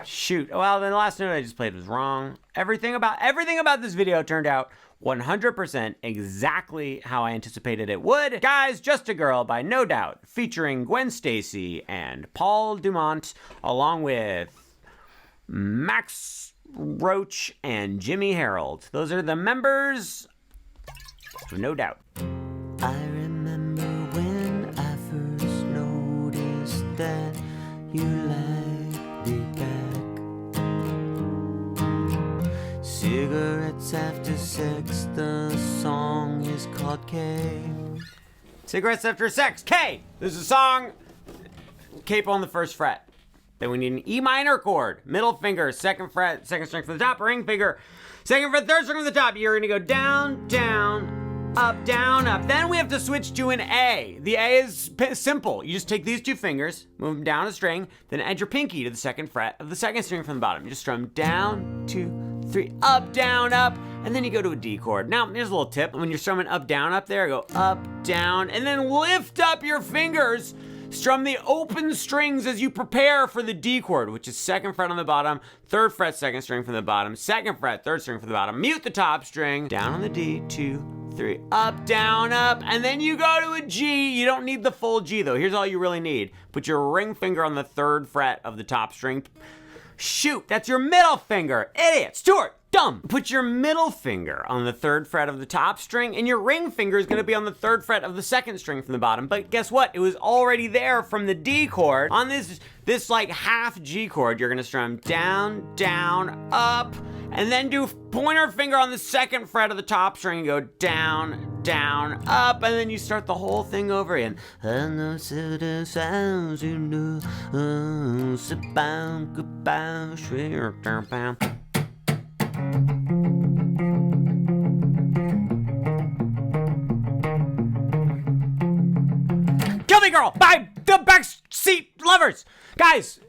A: Shoot. Well, then the last note I just played was wrong. Everything about this video turned out 100% exactly how I anticipated it would. Guys, Just a Girl by No Doubt, featuring Gwen Stacy and Paul Dumont, along with Max Roach and Jimmy Harold. Those are the members of No Doubt. I remember when I first noticed that you liked me back. Cigarettes after sex, the song is called K. Cigarettes after sex, K! There's a song, capo on the first fret. Then we need an E minor chord, middle finger, second fret, second string from the top, ring finger, second fret, third string from the top. You're gonna go down, down, up, down, up. Then we have to switch to an A. The A is simple. You just take these two fingers, move them down a string, then add your pinky to the second fret of the second string from the bottom. You just strum down, 2, 3, up, down, up, and then you go to a D chord. Now, here's a little tip. When you're strumming up, down, up there, go up, down, and then lift up your fingers. Strum the open strings as you prepare for the D chord, which is second fret on the bottom, third fret, second string from the bottom, second fret, third string from the bottom. Mute the top string, down on the D, 2, 3, up, down, up, and then you go to a G. You don't need the full G though. Here's all you really need. Put your ring finger on the third fret of the top string. Shoot, that's your middle finger. Idiot, Stuart, dumb. Put your middle finger on the third fret of the top string, and your ring finger is gonna be on the third fret of the second string from the bottom. But guess what? It was already there from the D chord. On this like half G chord, you're gonna strum down, down, up, and then do pointer finger on the second fret of the top string and go down, down, up, and then you start the whole thing over again. Kill Me Girl by the Backseat Lovers. Guys,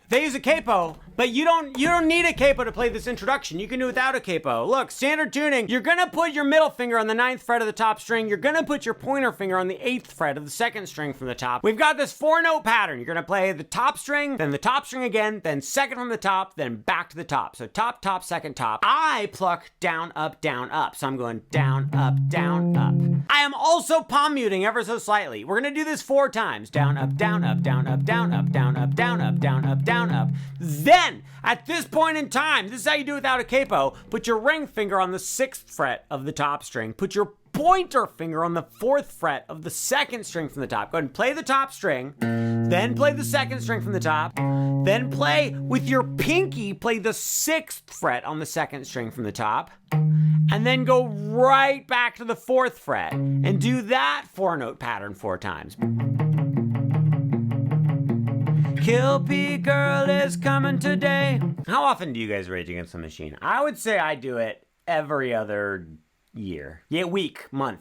A: they use a capo, but you don't need a capo to play this introduction. You can do without a capo. Look, standard tuning, you're gonna put your middle finger on the 9th fret of the top string. You're gonna put your pointer finger on the 8th fret of the second string from the top. We've got this 4-note pattern. You're gonna play the top string, then the top string again, then second from the top, then back to the top. So top, top, second, top. I pluck down, up, down, up. So I'm going down, up, down, up. I am also palm muting ever so slightly. We're gonna do this 4 times. Down, up, down, up, down, up, down, up, down, up, down, up, down, up, down, up. Then, at this point in time, this is how you do it without a capo. Put your ring finger on the 6th fret of the top string. Put your pointer finger on the 4th fret of the second string from the top. Go ahead and play the top string, then play the second string from the top, then play with your pinky, play the 6th fret on the second string from the top, and then go right back to the 4th fret and do that 4-note pattern 4 times. Kill P Girl is coming today. How often do you guys Rage Against the Machine? I would say I do it every other year. Yeah, week, month.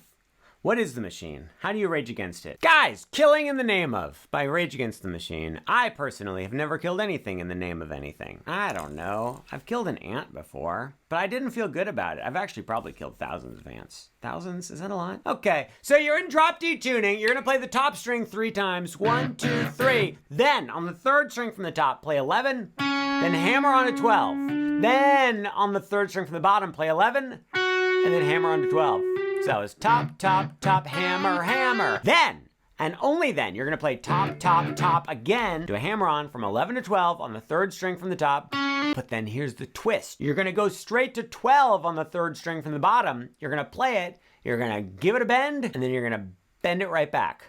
A: What is the machine? How do you rage against it? Guys, Killing in the Name of by Rage Against the Machine. I personally have never killed anything in the name of anything. I don't know. I've killed an ant before, but I didn't feel good about it. I've actually probably killed thousands of ants. Thousands? Is that a lot? Okay, so you're in drop D tuning. You're gonna play the top string 3 times. 1, 2, 3. Then on the 3rd string from the top, play 11. Then hammer on a 12. Then on the 3rd string from the bottom, play 11. And then hammer on to 12. So it's top, top, top, hammer, hammer. Then, and only then, you're gonna play top, top, top again. Do a hammer on from 11 to 12 on the 3rd string from the top. But then here's the twist. You're gonna go straight to 12 on the 3rd string from the bottom. You're gonna play it, you're gonna give it a bend, and then you're gonna bend it right back.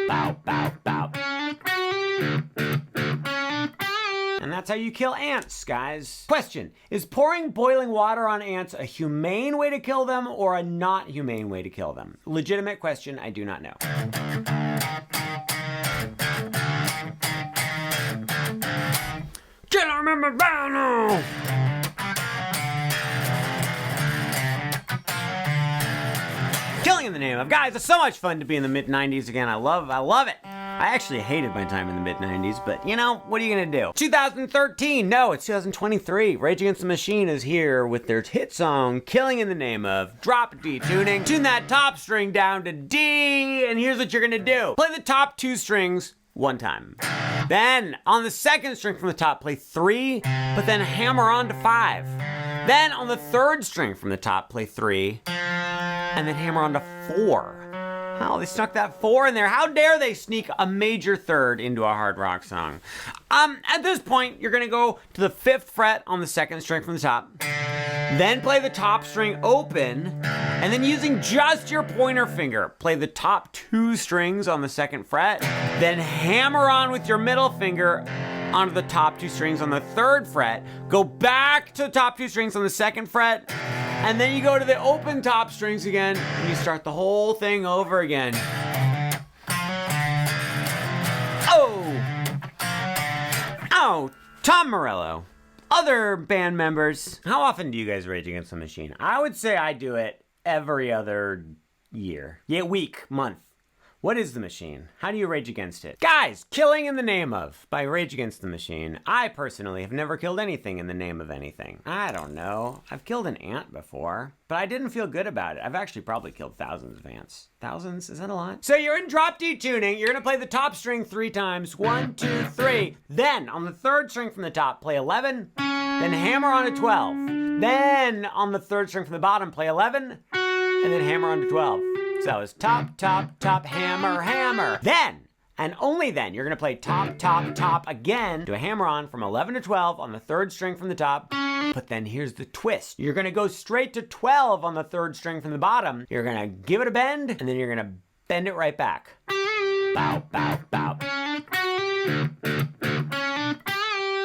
A: Bow, bow, bow. And that's how you kill ants, guys. Question, is pouring boiling water on ants a humane way to kill them or a not humane way to kill them? Legitimate question, I do not know. Killing in the Name of. Guys, it's so much fun to be in the mid-90s again. I love it. I actually hated my time in the mid-90s, but you know, what are you gonna do? 2013, no, it's 2023. Rage Against the Machine is here with their hit song, Killing in the Name of. Drop D tuning, tune that top string down to D, and here's what you're gonna do. Play the top 2 strings 1 time. Then, on the 2nd string from the top, play 3, but then hammer on to 5. Then, on the 3rd string from the top, play 3, and then hammer on to 4. Oh, they stuck that 4 in there. How dare they sneak a major 3rd into a hard rock song? At this point, you're gonna go to the 5th fret on the 2nd string from the top. Then play the top string open, and then using just your pointer finger, play the top 2 strings on the 2nd fret, then hammer on with your middle finger onto the top 2 strings on the 3rd fret, go back to the top 2 strings on the 2nd fret, and then you go to the open top strings again, and you start the whole thing over again. Oh, Tom Morello. Other band members, how often do you guys Rage Against the Machine? I would say I do it every other year. Yeah, week, month. What is the Machine? How do you rage against it? Guys, Killing in the Name of by Rage Against the Machine. I personally have never killed anything in the name of anything. I don't know. I've killed an ant before, but I didn't feel good about it. I've actually probably killed thousands of ants. Thousands? Is that a lot? So you're in drop D tuning. You're gonna play the top string 3 times. 1, 2, 3. Then on the 3rd string from the top, play 11. Then hammer on a 12. Then on the 3rd string from the bottom, play 11. And then hammer on to 12. So it's top, top, top, hammer, hammer. Then, and only then, you're gonna play top, top, top again. Do a hammer on from 11 to 12 on the 3rd string from the top. But then here's the twist. You're gonna go straight to 12 on the 3rd string from the bottom. You're gonna give it a bend, and then you're gonna bend it right back. Bow, bow, bow.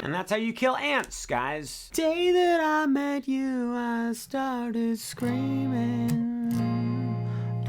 A: And that's how you kill ants, guys. Day that I met you, I started screaming.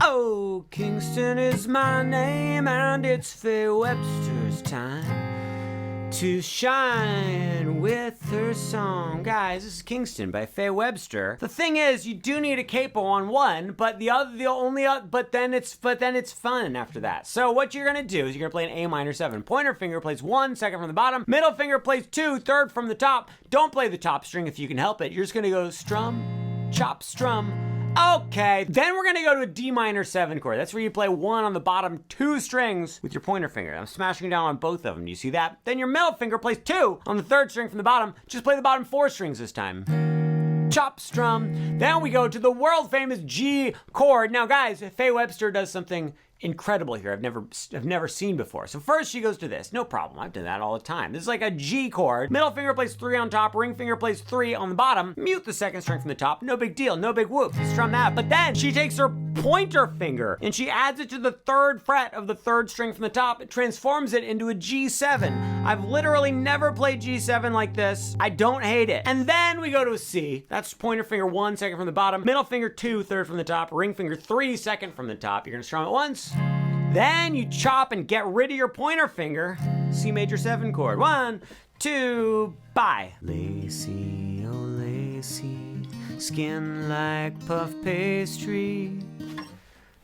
A: Oh, Kingston is my name, and it's Faye Webster's time to shine with her song. Guys, this is Kingston by Faye Webster. The thing is, you do need a capo on one, but but then it's fun after that. So what you're gonna do is you're gonna play an A minor 7. Pointer finger plays 1, 2nd from the bottom. Middle finger plays 2, 3rd from the top. Don't play the top string if you can help it. You're just gonna go strum, chop, strum. Okay, then we're gonna go to a D minor 7 chord. That's where you play 1 on the bottom 2 strings with your pointer finger. I'm smashing down on both of them. Do you see that? Then your middle finger plays 2 on the 3rd string from the bottom. Just play the bottom 4 strings this time. Chop, strum. Then we go to the world famous G chord. Now guys, Faye Webster does something incredible here I've never seen before. So first she goes to this. No problem. I've done that all the time. This is like a G chord. Middle finger plays 3 on top. Ring finger plays 3 on the bottom. Mute the 2nd string from the top. No big deal. No big whoop. You strum that. But then she takes her pointer finger and she adds it to the 3rd fret of the 3rd string from the top. It transforms it into a G7. I've literally never played G7 like this. I don't hate it. And then we go to a C. That's pointer finger 1, 2nd from the bottom. Middle finger 2, 3rd from the top. Ring finger 3, 2nd from the top. You're gonna strum it once. Then you chop and get rid of your pointer finger. C major 7 chord. 1, 2, bye. Lacy, oh lacy, skin like puff pastry.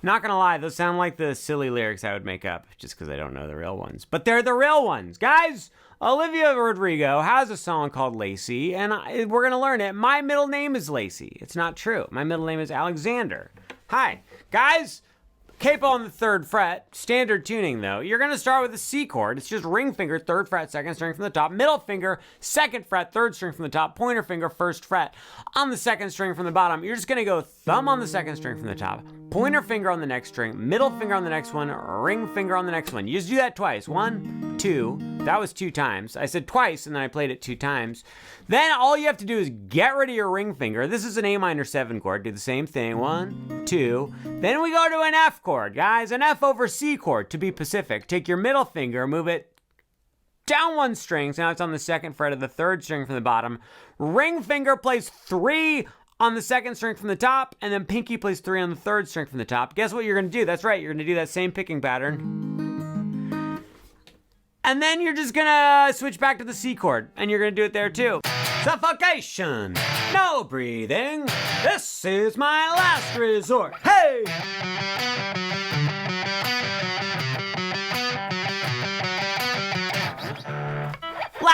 A: Not gonna lie, those sound like the silly lyrics I would make up just because I don't know the real ones. But they're the real ones. Guys, Olivia Rodrigo has a song called Lacy, and we're gonna learn it. My middle name is Lacy. It's not true. My middle name is Alexander. Hi. Guys, capo on the 3rd fret, standard tuning though. You're gonna start with a C chord. It's just ring finger, 3rd fret, 2nd string from the top. Middle finger, 2nd fret, 3rd string from the top. Pointer finger, 1st fret on the 2nd string from the bottom. You're just gonna go thumb on the 2nd string from the top. Pointer finger on the next string. Middle finger on the next one. Ring finger on the next one. You just do that twice. 1, 2. That was 2 times. I said twice and then I played it 2 times. Then all you have to do is get rid of your ring finger. This is an A minor 7 chord. Do the same thing. 1, 2. Then we go to an F chord, guys. An F over C chord, to be Pacific. Take your middle finger, move it down 1 string. So now it's on the 2nd fret of the 3rd string from the bottom. Ring finger plays 3 on the 2nd string from the top, and then pinky plays 3 on the 3rd string from the top. Guess what you're gonna do? That's right, you're gonna do that same picking pattern. And then you're just gonna switch back to the C chord, and you're gonna do it there too. Suffocation, no breathing, this is my last resort. Hey!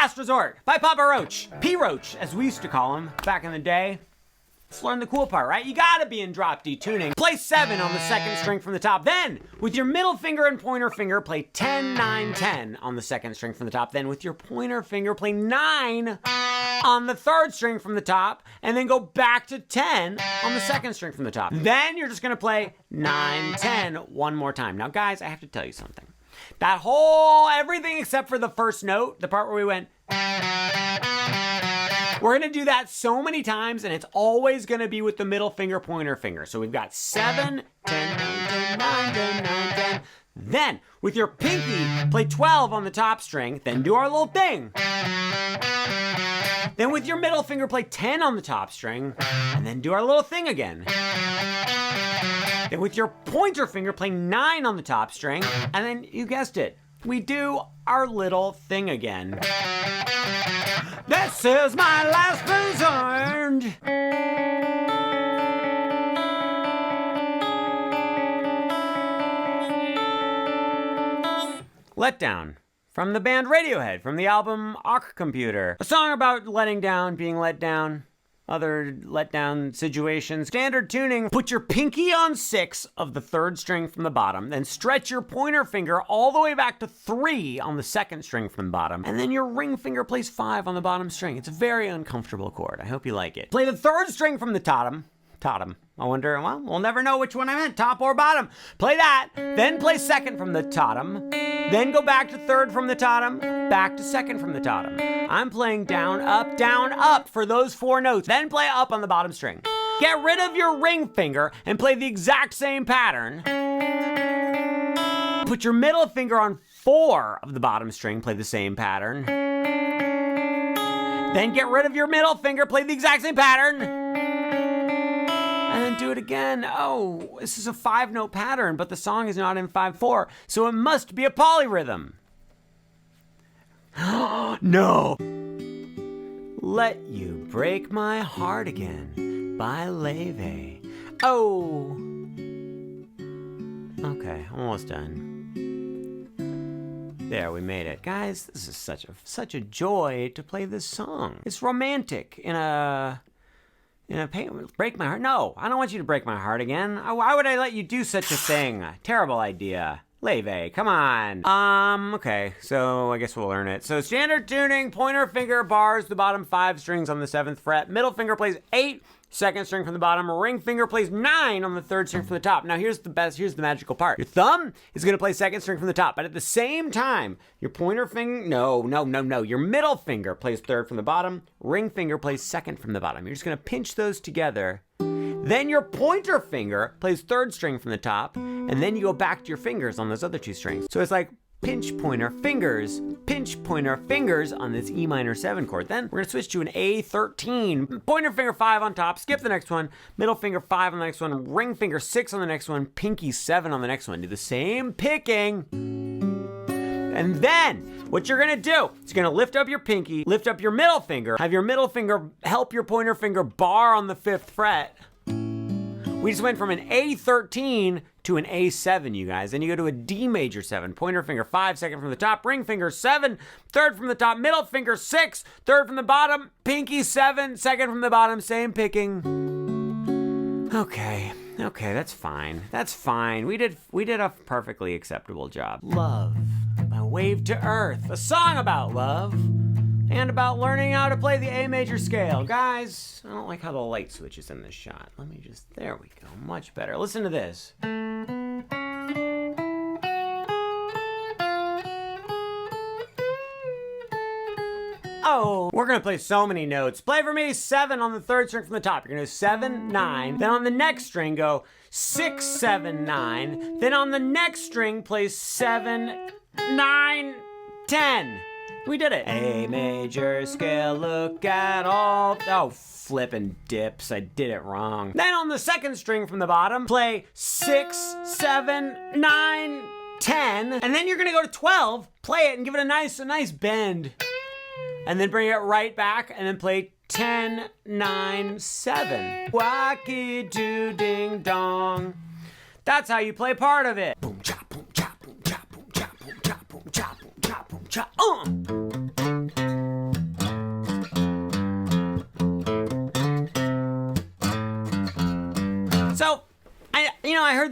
A: Last Resort by Papa Roach. P. Roach, as we used to call him back in the day. Let's learn the cool part, right? You gotta be in drop D tuning. Play 7 on the second string from the top. Then, with your middle finger and pointer finger, play 10, 9, 10 on the second string from the top. Then with your pointer finger, play 9 on the third string from the top, and then go back to 10 on the second string from the top. Then you're just gonna play 9, 10 one more time. Now guys, I have to tell you something. That whole, everything except for the first note, the part where we went, we're gonna do that so many times, and it's always gonna be with the middle finger, pointer finger. So we've got 7, 10, 9, 10, 9, 10, 9, 10. Then, with your pinky, play 12 on the top string, then do our little thing. Then with your middle finger, play 10 on the top string, and then do our little thing again. Then with your pointer finger, play 9 on the top string, and then, you guessed it, we do our little thing again. This is my last resort. Let Down, from the band Radiohead, from the album Awk Computer. A song about letting down, being let down, other letdown situations. Standard tuning, put your pinky on 6 of the third string from the bottom, then stretch your pointer finger all the way back to 3 on the second string from the bottom, and then your ring finger plays 5 on the bottom string. It's a very uncomfortable chord. I hope you like it. Play the third string from the bottom. I wonder, well, we'll never know which one I meant, top or bottom. Play that, then play second from the bottom, then go back to third from the bottom, back to second from the bottom. I'm playing down, up for those 4 notes, then play up on the bottom string. Get rid of your ring finger and play the exact same pattern. Put your middle finger on 4 of the bottom string, play the same pattern. Then get rid of your middle finger, play the exact same pattern. And then do it again. Oh, this is a 5-note pattern, but the song is not in 5/4, so it must be a polyrhythm. No! Let You Break My Heart Again by Leve. Oh! Okay, almost done. There, we made it. Guys, this is such a joy to play this song. It's romantic in a break my heart. No, I don't want you to break my heart again. Why would I let you do such a thing? Terrible idea. Leve, come on. Okay, so I guess we'll learn it. So standard tuning, pointer finger bars the bottom 5 strings on the 7th fret. Middle finger plays 8, second string from the bottom. Ring finger plays 9 on the third string from the top. Now here's the magical part. Your thumb is gonna play second string from the top, but at the same time, your pointer finger, no. Your middle finger plays third from the bottom. Ring finger plays second from the bottom. You're just gonna pinch those together. Then your pointer finger plays third string from the top, and then you go back to your fingers on those other 2 strings. So it's like pinch pointer fingers on this E minor 7 chord. Then we're gonna switch to an A13. Pointer finger 5 on top, skip the next one, middle finger 5 on the next one, ring finger 6 on the next one, pinky 7 on the next one. Do the same picking. And then what you're gonna do is you're gonna lift up your pinky, lift up your middle finger, have your middle finger help your pointer finger bar on the 5th fret. We just went from an A13 to an A7, you guys. Then you go to a D major 7. Pointer finger 5, second from the top. Ring finger 7, third from the top. Middle finger 6, third from the bottom. Pinky 7, second from the bottom. Same picking. Okay, that's fine. We did a perfectly acceptable job. Love by Wave to Earth. A song about love. And about learning how to play the A major scale. Guys, I don't like how the light switches in this shot. There we go, much better. Listen to this. Oh, we're gonna play so many notes. Play for me 7 on the third string from the top. You're gonna do 7, 9. Then on the next string, go 6, 7, 9. Then on the next string, play 7, 9, 10. We did it. A major scale, look at all. Oh, flippin' dips, I did it wrong. Then on the second string from the bottom, play 6, 7, 9, 10. And then you're gonna go to 12, play it and give it a nice bend. And then bring it right back and then play 10, 9, 7. Wacky doo ding dong. That's how you play part of it. Boom cha boom cha boom cha boom cha boom cha boom cha boom cha boom cha.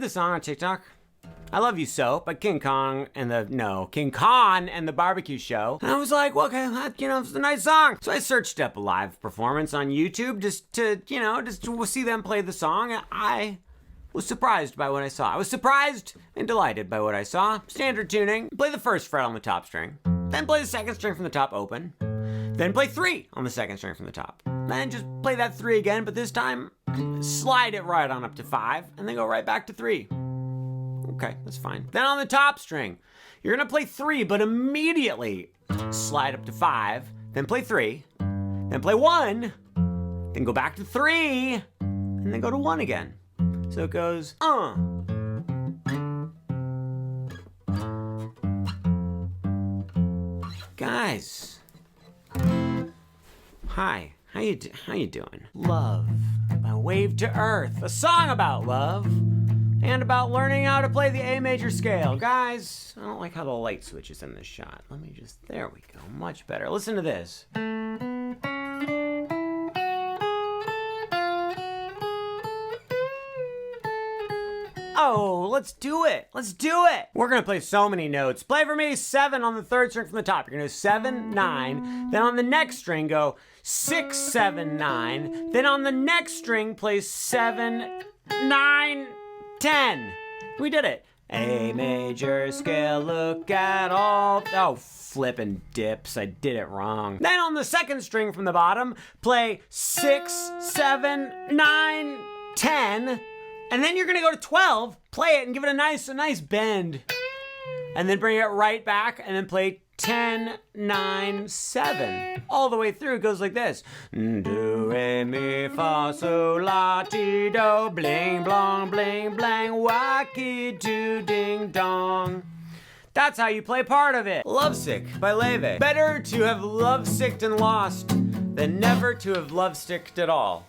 A: heard this song on TikTok? I Love You So by King Kong and the Barbecue Show. And I was like, well, okay, it's a nice song. So I searched up a live performance on YouTube just to see them play the song. And I was surprised by what I saw. I was surprised and delighted by what I saw. Standard tuning. Play the first fret on the top string. Then play the second string from the top open. Then play 3 on the second string from the top. Then just play that 3 again, but this time slide it right on up to 5 and then go right back to 3. Okay, that's fine. Then on the top string, you're gonna play 3, but immediately slide up to 5, then play 3, then play 1, then go back to 3, and then go to 1 again. So it goes, Guys. Hi, how you doing? Love by Wave to Earth, a song about love and about learning how to play the A major scale. Guys, I don't like how the light switches in this shot. There we go, much better. Listen to this. Oh, let's do it. We're gonna play so many notes. Play for me 7 on the 3rd string from the top. You're gonna do 7, 9. Then on the next string, go 6, 7, 9. Then on the next string, play 7, 9, 10. We did it. A major scale, look at all. Oh, flippin' dips. I did it wrong. Then on the 2nd string from the bottom, play 6, 7, 9, 10. And then you're gonna go to 12, play it and give it a nice bend. And then bring it right back and then play 10, 9, 7. All the way through, it goes like this. Do, re, mi, fa, sol, la, ti, do, bling, blong, bling, blang, wacky, do, ding, dong. That's how you play part of it. Lovesick by Leve. Better to have lovesicked and lost than never to have lovesicked at all.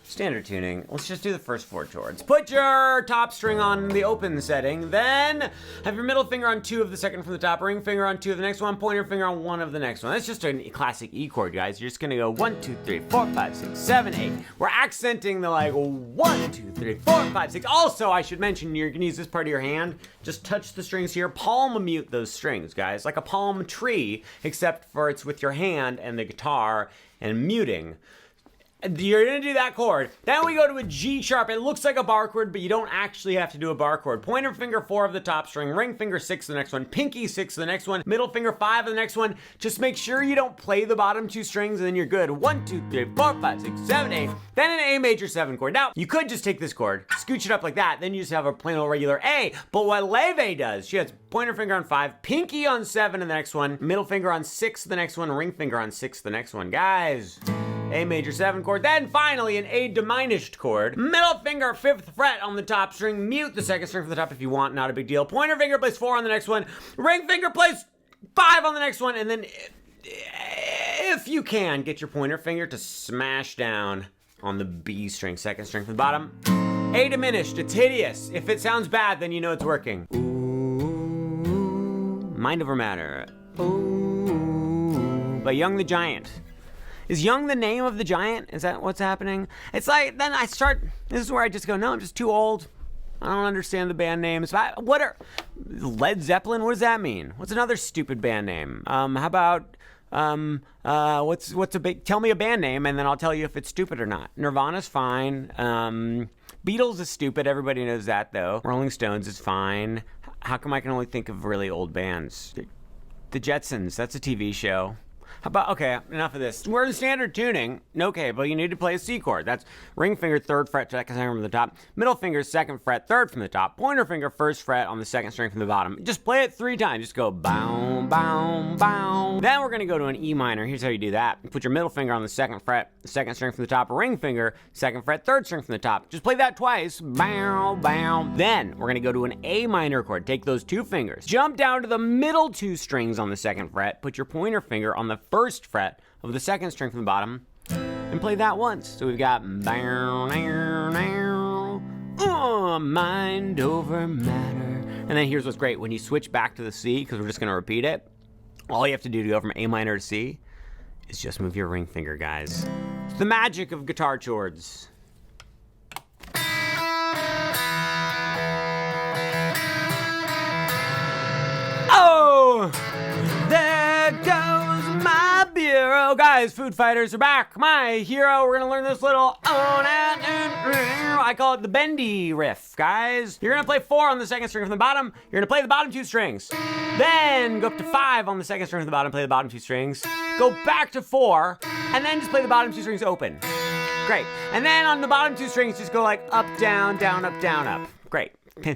A: Standard tuning. Let's just do the first 4 chords. Put your top string on the open setting, then have your middle finger on 2 of the second from the top, ring finger on 2 of the next one, pointer finger on 1 of the next one. That's just a classic E chord, guys. You're just gonna go 1, 2, 3, 4, 5, 6, 7, 8. We're accenting the 1, 2, 3, 4, 5, 6. Also, I should mention, you're gonna use this part of your hand. Just touch the strings here, palm mute those strings, guys. Like a palm tree, except for it's with your hand and the guitar and muting. You're gonna do that chord. Then we go to a G sharp. It looks like a bar chord, but you don't actually have to do a bar chord. Pointer finger 4 of the top string, ring finger 6 of the next one, pinky 6 of the next one, middle finger 5 of the next one. Just make sure you don't play the bottom 2 strings and then you're good. 1, 2, 3, 4, 5, 6, 7, 8. Then an A major 7 chord. Now, you could just take this chord, scooch it up like that, then you just have a plain old regular A. But what Leve does, she has pointer finger on 5, pinky on 7 of the next one, middle finger on 6 of the next one, ring finger on 6 of the next one. Guys. A major 7 chord, then finally an A diminished chord. Middle finger 5th fret on the top string, mute the 2nd string from the top if you want, not a big deal. Pointer finger plays 4 on the next one, ring finger plays 5 on the next one, and then if you can, get your pointer finger to smash down on the B string, 2nd string from the bottom. A diminished, it's hideous. If it sounds bad, then you know it's working. Ooh, Mind Over Matter. Ooh, by Young the Giant. Is Young the name of the giant? Is that what's happening? It's like, then this is where I just go, no, I'm just too old. I don't understand the band names. Led Zeppelin? What does that mean? What's another stupid band name? How about, tell me a band name and then I'll tell you if it's stupid or not. Nirvana's fine. Beatles is stupid. Everybody knows that though. Rolling Stones is fine. How come I can only think of really old bands? The Jetsons, that's a TV show. How about, okay, enough of this. We're in standard tuning. Okay, but you need to play a C chord. That's ring finger 3rd fret, 2nd string from the top. Middle finger 2nd fret, 3rd from the top. Pointer finger 1st fret on the 2nd string from the bottom. Just play it 3 times. Just go bow, bow, bow. Then we're gonna go to an E minor. Here's how you do that. Put your middle finger on the 2nd fret, the 2nd string from the top. Ring finger, 2nd fret, 3rd string from the top. Just play that twice. Bow, bow. Then we're gonna go to an A minor chord. Take those 2 fingers. Jump down to the middle 2 strings on the 2nd fret. Put your pointer finger on the 1st fret of the 2nd string from the bottom and play that once. So we've got Mind Over Matter. And then here's what's great. When you switch back to the C, because we're just going to repeat it, all you have to do to go from A minor to C is just move your ring finger, guys. It's the magic of guitar chords. guys, Food Fighters are back. My hero, we're gonna learn this little, I call it the bendy riff, guys. You're gonna play 4 on the second string from the bottom. You're gonna play the bottom 2 strings. Then go up to 5 on the second string from the bottom, play the bottom 2 strings. Go back to 4, and then just play the bottom 2 strings open. Great. And then on the bottom 2 strings, just go like up, down, down, up, down, up. Great.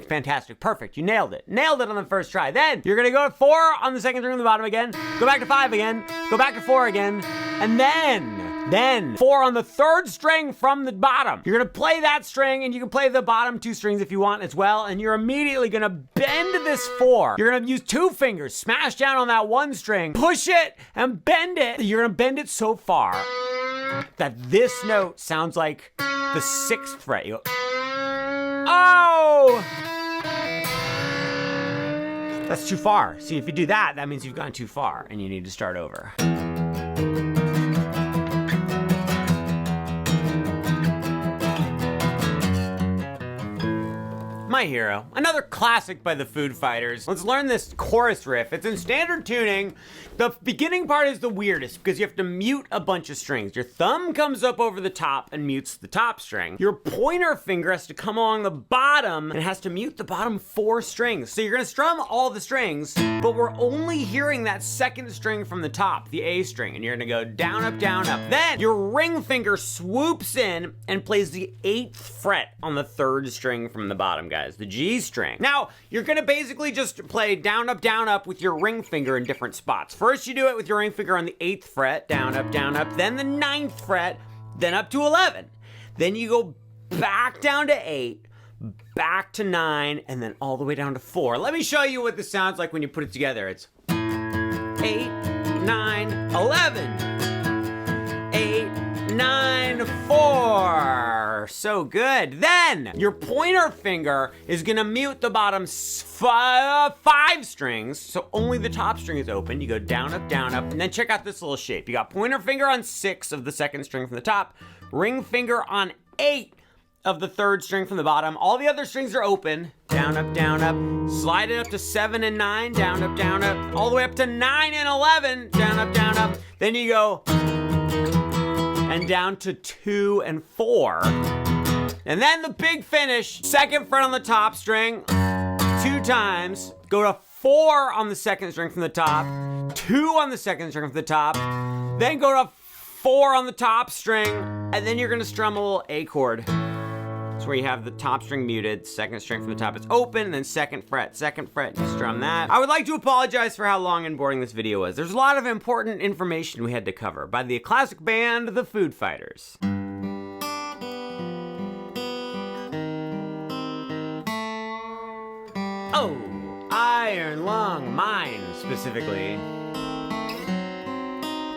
A: Fantastic. Perfect. You nailed it. Nailed it on the first try. Then you're going to go to 4 on the second string from the bottom again. Go back to 5 again. Go back to 4 again. And then 4 on the third string from the bottom. You're going to play that string, and you can play the bottom 2 strings if you want as well. And you're immediately going to bend this 4. You're going to use 2 fingers, smash down on that 1 string, push it, and bend it. You're going to bend it so far that this note sounds like the 6th fret. You go, oh! That's too far. See, if you do that, that means you've gone too far and you need to start over. My hero, another classic by the Food Fighters. Let's learn this chorus riff. It's in standard tuning. The beginning part is the weirdest because you have to mute a bunch of strings. Your thumb comes up over the top and mutes the top string. Your pointer finger has to come along the bottom and it has to mute the bottom 4 strings. So you're gonna strum all the strings, but we're only hearing that second string from the top, the A string, and you're gonna go down, up, down, up. Then your ring finger swoops in and plays the 8th fret on the 3rd string from the bottom, guys, the G string. Now, you're gonna basically just play down, up with your ring finger in different spots. First, you do it with your ring finger on the 8th fret, down, up, then the 9th fret, then up to 11. Then you go back down to 8, back to 9, and then all the way down to 4. Let me show you what this sounds like when you put it together. It's 8, 9, 11. 8, 9, 4. So good. Then your pointer finger is gonna mute the bottom 5 strings, so only the top string is open. You go down, up, and then check out this little shape. You got pointer finger on 6 of the second string from the top, ring finger on 8 of the 3rd string from the bottom. All the other strings are open. Down, up. Slide it up to 7 and 9. Down, up. All the way up to 9 and 11. Down, up. Then you go and down to 2 and 4. And then the big finish, 2nd fret on the top string, 2 times. Go to 4 on the 2nd string from the top, 2 on the 2nd string from the top, then go to 4 on the top string, and then you're gonna strum a little A chord. It's where you have the top string muted, 2nd string from the top is open, and then 2nd fret, you strum that. I would like to apologize for how long and boring this video was. There's a lot of important information we had to cover by the classic band, the Food Fighters. Oh, Iron Lung, mine specifically.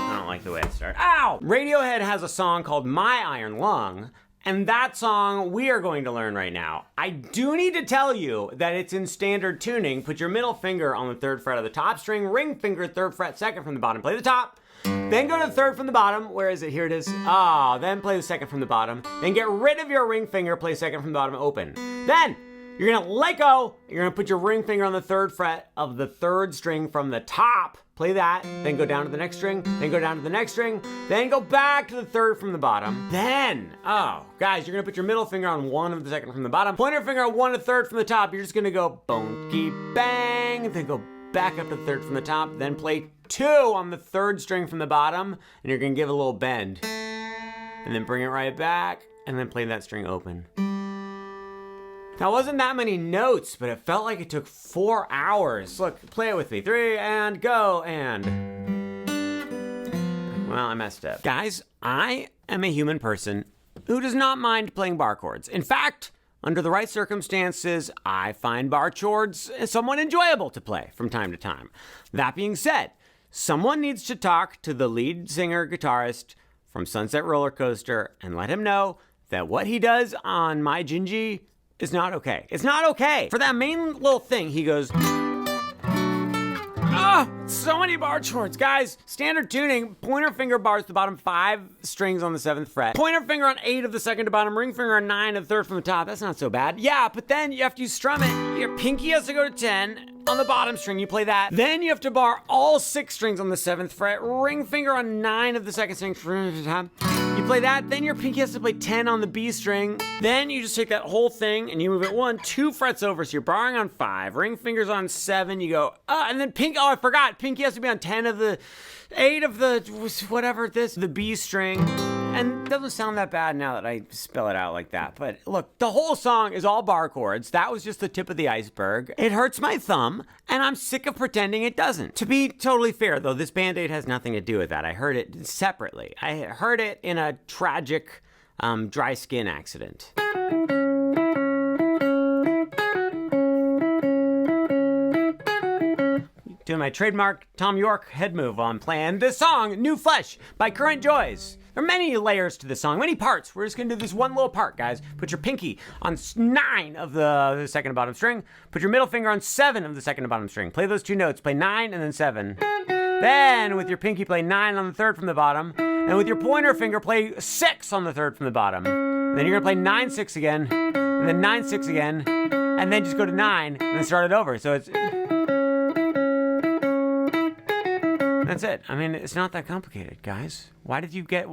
A: I don't like the way it started. Ow! Radiohead has a song called My Iron Lung, and that song we are going to learn right now. I do need to tell you that it's in standard tuning. Put your middle finger on the 3rd fret of the top string, ring finger 3rd fret, 2nd from the bottom, play the top. Then go to the 3rd from the bottom. Where is it? Here it is. Then play the 2nd from the bottom. Then get rid of your ring finger, play 2nd from the bottom, open. Then you're gonna let go. You're gonna put your ring finger on the 3rd fret of the 3rd string from the top. Play that, then go down to the next string, then go down to the next string, then go back to the 3rd from the bottom. Then, guys, you're gonna put your middle finger on 1 of the 2nd from the bottom, pointer finger on 1 of the 3rd from the top. You're just gonna go bonky bang, then go back up to the 3rd from the top, then play 2 on the 3rd string from the bottom, and you're gonna give it a little bend. And then bring it right back, and then play that string open. Now, it wasn't that many notes, but it felt like it took 4 hours. Look, play it with me. 3 and go, and... Well, I messed up. Guys, I am a human person who does not mind playing bar chords. In fact, under the right circumstances, I find bar chords somewhat enjoyable to play from time to time. That being said, someone needs to talk to the lead singer guitarist from Sunset Roller Coaster and let him know that what he does on My Gingy is not okay. It's not okay. For that main little thing, he goes, so many bar chords. Guys, standard tuning, pointer finger bars the bottom 5 strings on the 7th fret. Pointer finger on 8 of the 2nd to bottom, ring finger on 9 of the 3rd from the top. That's not so bad. Yeah, but then after you strum it, your pinky has to go to 10, on the bottom string, you play that. Then you have to bar all 6 strings on the 7th fret, ring finger on 9 of the 2nd string. You play that, then your pinky has to play 10 on the B string. Then you just take that whole thing and you move it 1, 2 frets over, so you're barring on 5, ring fingers on 7, you go, and then pinky, oh, I forgot, pinky has to be on 10 of the, 8 of the, whatever this, the B string. And it doesn't sound that bad now that I spell it out like that. But look, the whole song is all bar chords. That was just the tip of the iceberg. It hurts my thumb, and I'm sick of pretending it doesn't. To be totally fair, though, this Band-Aid has nothing to do with that. I heard it separately. I heard it in a tragic dry skin accident. Doing my trademark Tom York head move while I'm playing this song, New Flesh by Current Joys. There are many layers to this song, many parts. We're just gonna do this one little part, guys. Put your pinky on 9 of the 2nd and bottom string. Put your middle finger on 7 of the 2nd and bottom string. Play those 2 notes, play 9 and then 7. Then with your pinky, play 9 on the 3rd from the bottom. And with your pointer finger, play 6 on the 3rd from the bottom. And then you're gonna play 9, 6 again, and then 9, 6 again, and then just go to 9 and then start it over. So it's... That's it. I mean, it's not that complicated, guys. Why did you get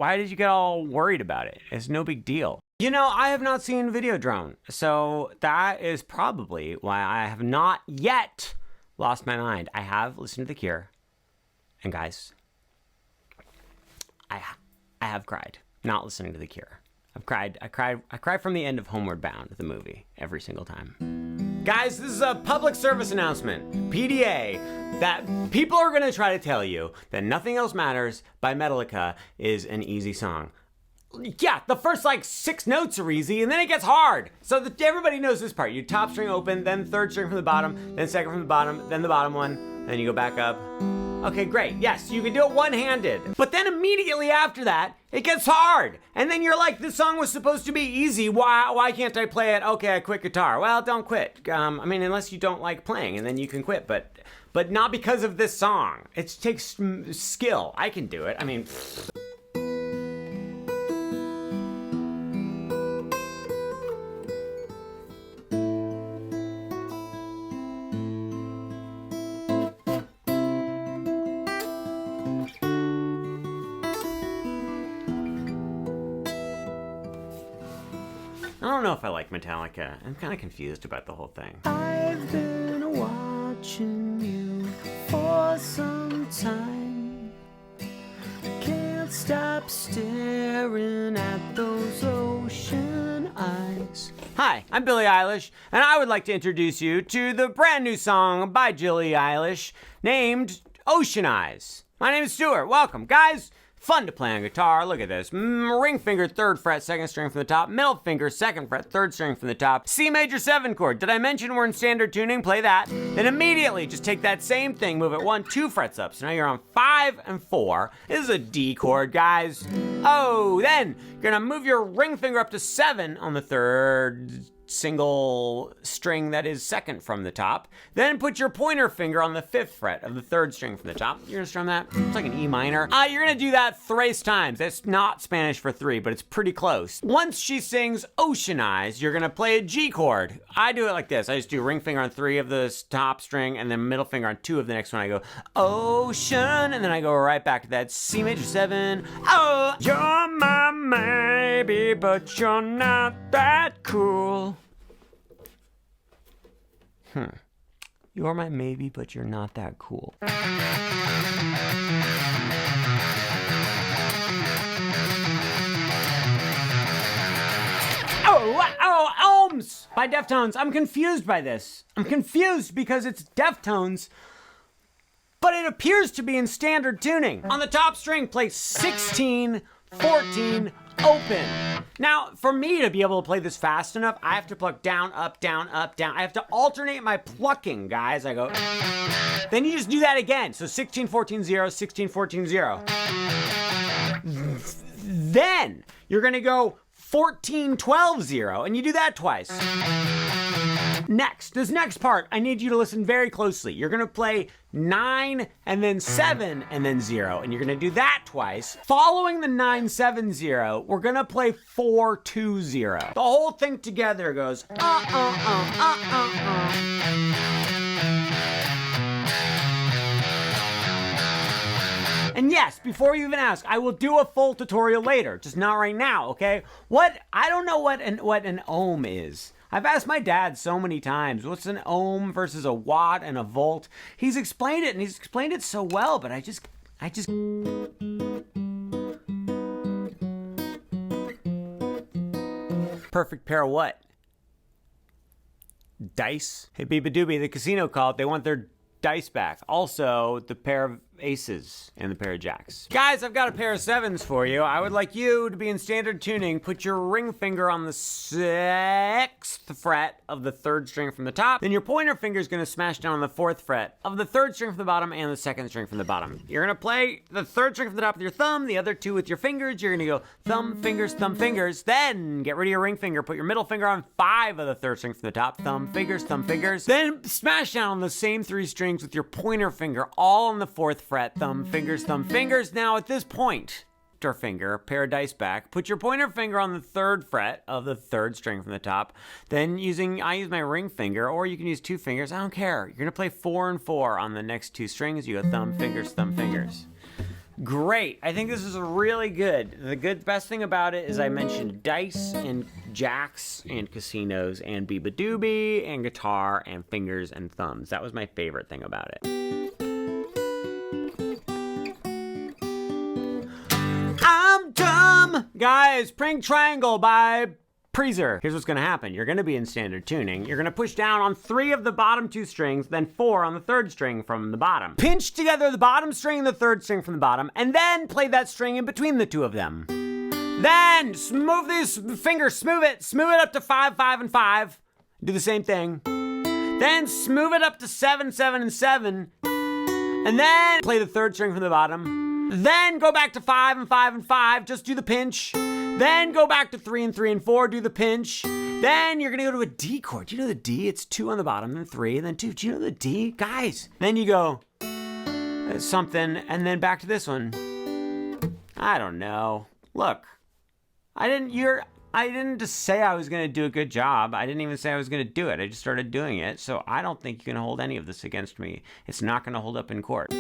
A: all worried about it? It's no big deal. You know, I have not seen Videodrone, so that is probably why I have not yet lost my mind. I have listened to The Cure, and guys, I have cried not listening to The Cure. I cried from the end of Homeward Bound, the movie, every single time. Guys, this is a public service announcement, PDA, that people are gonna try to tell you that Nothing Else Matters by Metallica is an easy song. Yeah, the first like 6 notes are easy, and then it gets hard. So that everybody knows this part. You top string open, then 3rd string from the bottom, then 2nd from the bottom, then the bottom one, then you go back up. Okay, great. Yes, you can do it one-handed. But then immediately after that, it gets hard. And then you're like, this song was supposed to be easy. Why can't I play it? Okay, I quit guitar. Well, don't quit. I mean, unless you don't like playing, and then you can quit. But not because of this song. It takes skill. I can do it. I mean... I don't know if I like Metallica. I'm kind of confused about the whole thing. I've been watching you for some time. Can't stop staring at those ocean eyes. Hi, I'm Billie Eilish, and I would like to introduce you to the brand new song by Billie Eilish named Ocean Eyes. My name is Stuart. Welcome, guys. Fun to play on guitar. Look at this. Ring finger, 3rd fret, 2nd string from the top. Middle finger, 2nd fret, 3rd string from the top. C major 7 chord. Did I mention we're in standard tuning? Play that. Then immediately just take that same thing, move it 1, 2 frets up. So now you're on 5 and 4. This is a D chord, guys. Oh, then you're gonna move your ring finger up to 7 on the 3rd single string that is 2nd from the top. Then put your pointer finger on the 5th fret of the 3rd string from the top. You're gonna strum that. It's like an E minor. You're gonna do that thrice times. That's not Spanish for 3, but it's pretty close. Once she sings Ocean Eyes, you're gonna play a G chord. I do it like this. I just do ring finger on 3 of the top string and then middle finger on 2 of the next one. I go ocean, and then I go right back to that C major 7. Oh, you're my maybe, but you're not that cool. You're my maybe, but you're not that cool. Oh, Ohms by Deftones. I'm confused by this. I'm confused because it's Deftones, but it appears to be in standard tuning. On the top string, play 16, 14, open. Now, for me to be able to play this fast enough, I have to pluck down, up, down, up, down. I have to alternate my plucking, guys. I go, then you just do that again. So 16, 14, 0, 16, 14, 0. Then you're gonna go 14, 12, 0, and you do that twice. Next, this next part, I need you to listen very closely. You're gonna play 9 and then 7 and then 0, and you're gonna do that twice. Following the 9, 7, 0, we're gonna play 4, 2, 0. The whole thing together goes And yes, before you even ask, I will do a full tutorial later, just not right now, okay? I don't know what an ohm is. I've asked my dad so many times, what's an ohm versus a watt and a volt? He's explained it, and he's explained it so well, but I just... Perfect pair of what? Dice? Hey, Beeba-Doobie, the casino called. They want their dice back. Also, the pair of aces and the pair of jacks. Guys, I've got a pair of sevens for you. I would like you to be in standard tuning. Put your ring finger on the 6th fret of the 3rd string from the top. Then your pointer finger is going to smash down on the 4th fret of the 3rd string from the bottom and the 2nd string from the bottom. You're going to play the 3rd string from the top with your thumb, the other 2 with your fingers. You're going to go thumb, fingers, thumb, fingers. Then get rid of your ring finger. Put your middle finger on 5 of the 3rd string from the top. Thumb, fingers, thumb, fingers. Then smash down on the same 3 strings with your pointer finger, all on the 4th fret. Thumb, fingers, thumb, fingers. Now at this point, pointer finger, pair of dice back. Put your pointer finger on the 3rd fret of the 3rd string from the top. Then I use my ring finger, or you can use 2 fingers. I don't care. You're gonna play 4 and 4 on the next 2 strings. You go thumb, fingers, thumb, fingers. Great. I think this is really good. The best thing about it is I mentioned dice and jacks and casinos and Beeba-Doobie and guitar and fingers and thumbs. That was my favorite thing about it. I'm dumb! Guys, Prank Triangle by Preezer. Here's what's gonna happen. You're gonna be in standard tuning. You're gonna push down on 3 of the bottom 2 strings, then 4 on the 3rd string from the bottom. Pinch together the bottom string and the 3rd string from the bottom, and then play that string in between the 2 of them. Then move these fingers, smooth it up to 5, 5, and 5. Do the same thing. Then smooth it up to 7, 7, and 7. And then play the 3rd string from the bottom. Then go back to 5 and 5 and 5, just do the pinch. Then go back to 3 and 3 and 4, do the pinch. Then you're gonna go to a D chord. Do you know the D? It's 2 on the bottom, then 3, and then 2. Do you know the D? Guys, then you go something, and then back to this one. I don't know. Look, I didn't just say I was gonna do a good job. I didn't even say I was gonna do it. I just started doing it, so I don't think you can hold any of this against me. It's not gonna hold up in court.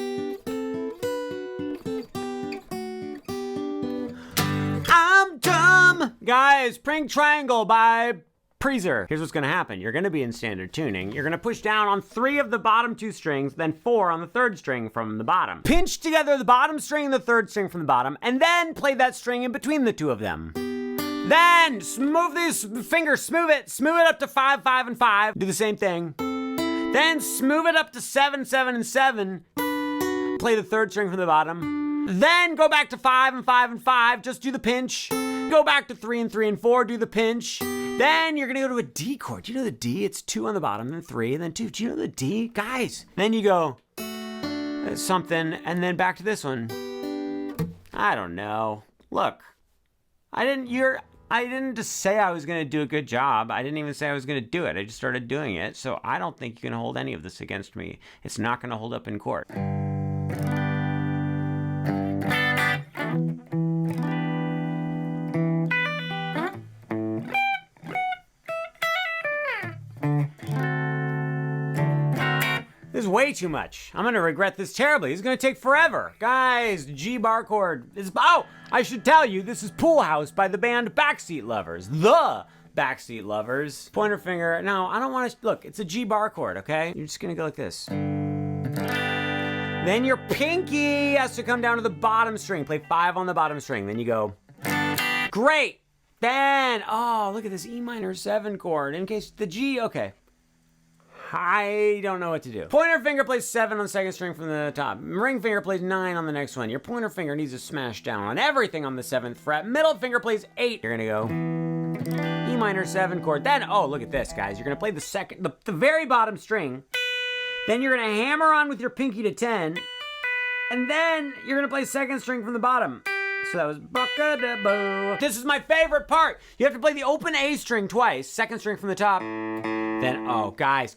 A: I'm dumb! Guys, Prank Triangle by Preezer. Here's what's gonna happen. You're gonna be in standard tuning. You're gonna push down on 3 of the bottom 2 strings, then 4 on the 3rd string from the bottom. Pinch together the bottom string and the 3rd string from the bottom, and then play that string in between the 2 of them. Then move these fingers, smooth it up to 5, 5, and 5. Do the same thing. Then smooth it up to 7, 7, and 7. Play the 3rd string from the bottom. Then go back to 5 and 5 and 5, just do the pinch. Go back to 3 and 3 and 4, do the pinch. Then you're gonna go to a D chord. Do you know the D? It's 2 on the bottom, then 3, and then 2. Do you know the D? Guys, then you go something, and then back to this one. I don't know. Look, I didn't just say I was gonna do a good job. I didn't even say I was gonna do it. I just started doing it, so I don't think you can hold any of this against me. It's not gonna hold up in court. This is way too much. I'm gonna regret this terribly. It's gonna take forever. Guys, G bar chord is, oh, I should tell you, this is Pool House by the band Backseat Lovers. The Backseat Lovers. Pointer finger, no, I don't wanna, look, it's a G bar chord, okay? You're just gonna go like this. Then your pinky has to come down to the bottom string. Play 5 on the bottom string, then you go. Great. Then, oh, look at this E minor 7 chord. In case the G, okay. I don't know what to do. Pointer finger plays 7 on the 2nd string from the top. Ring finger plays 9 on the next one. Your pointer finger needs to smash down on everything on the 7th fret. Middle finger plays 8. You're gonna go E minor 7 chord. Then, oh, look at this, guys. You're gonna play the very bottom string. Then you're gonna hammer on with your pinky to 10. And then you're gonna play 2nd string from the bottom. So that was buck-a-da-boo. This is my favorite part. You have to play the open A string twice. 2nd string from the top. Then, oh, guys,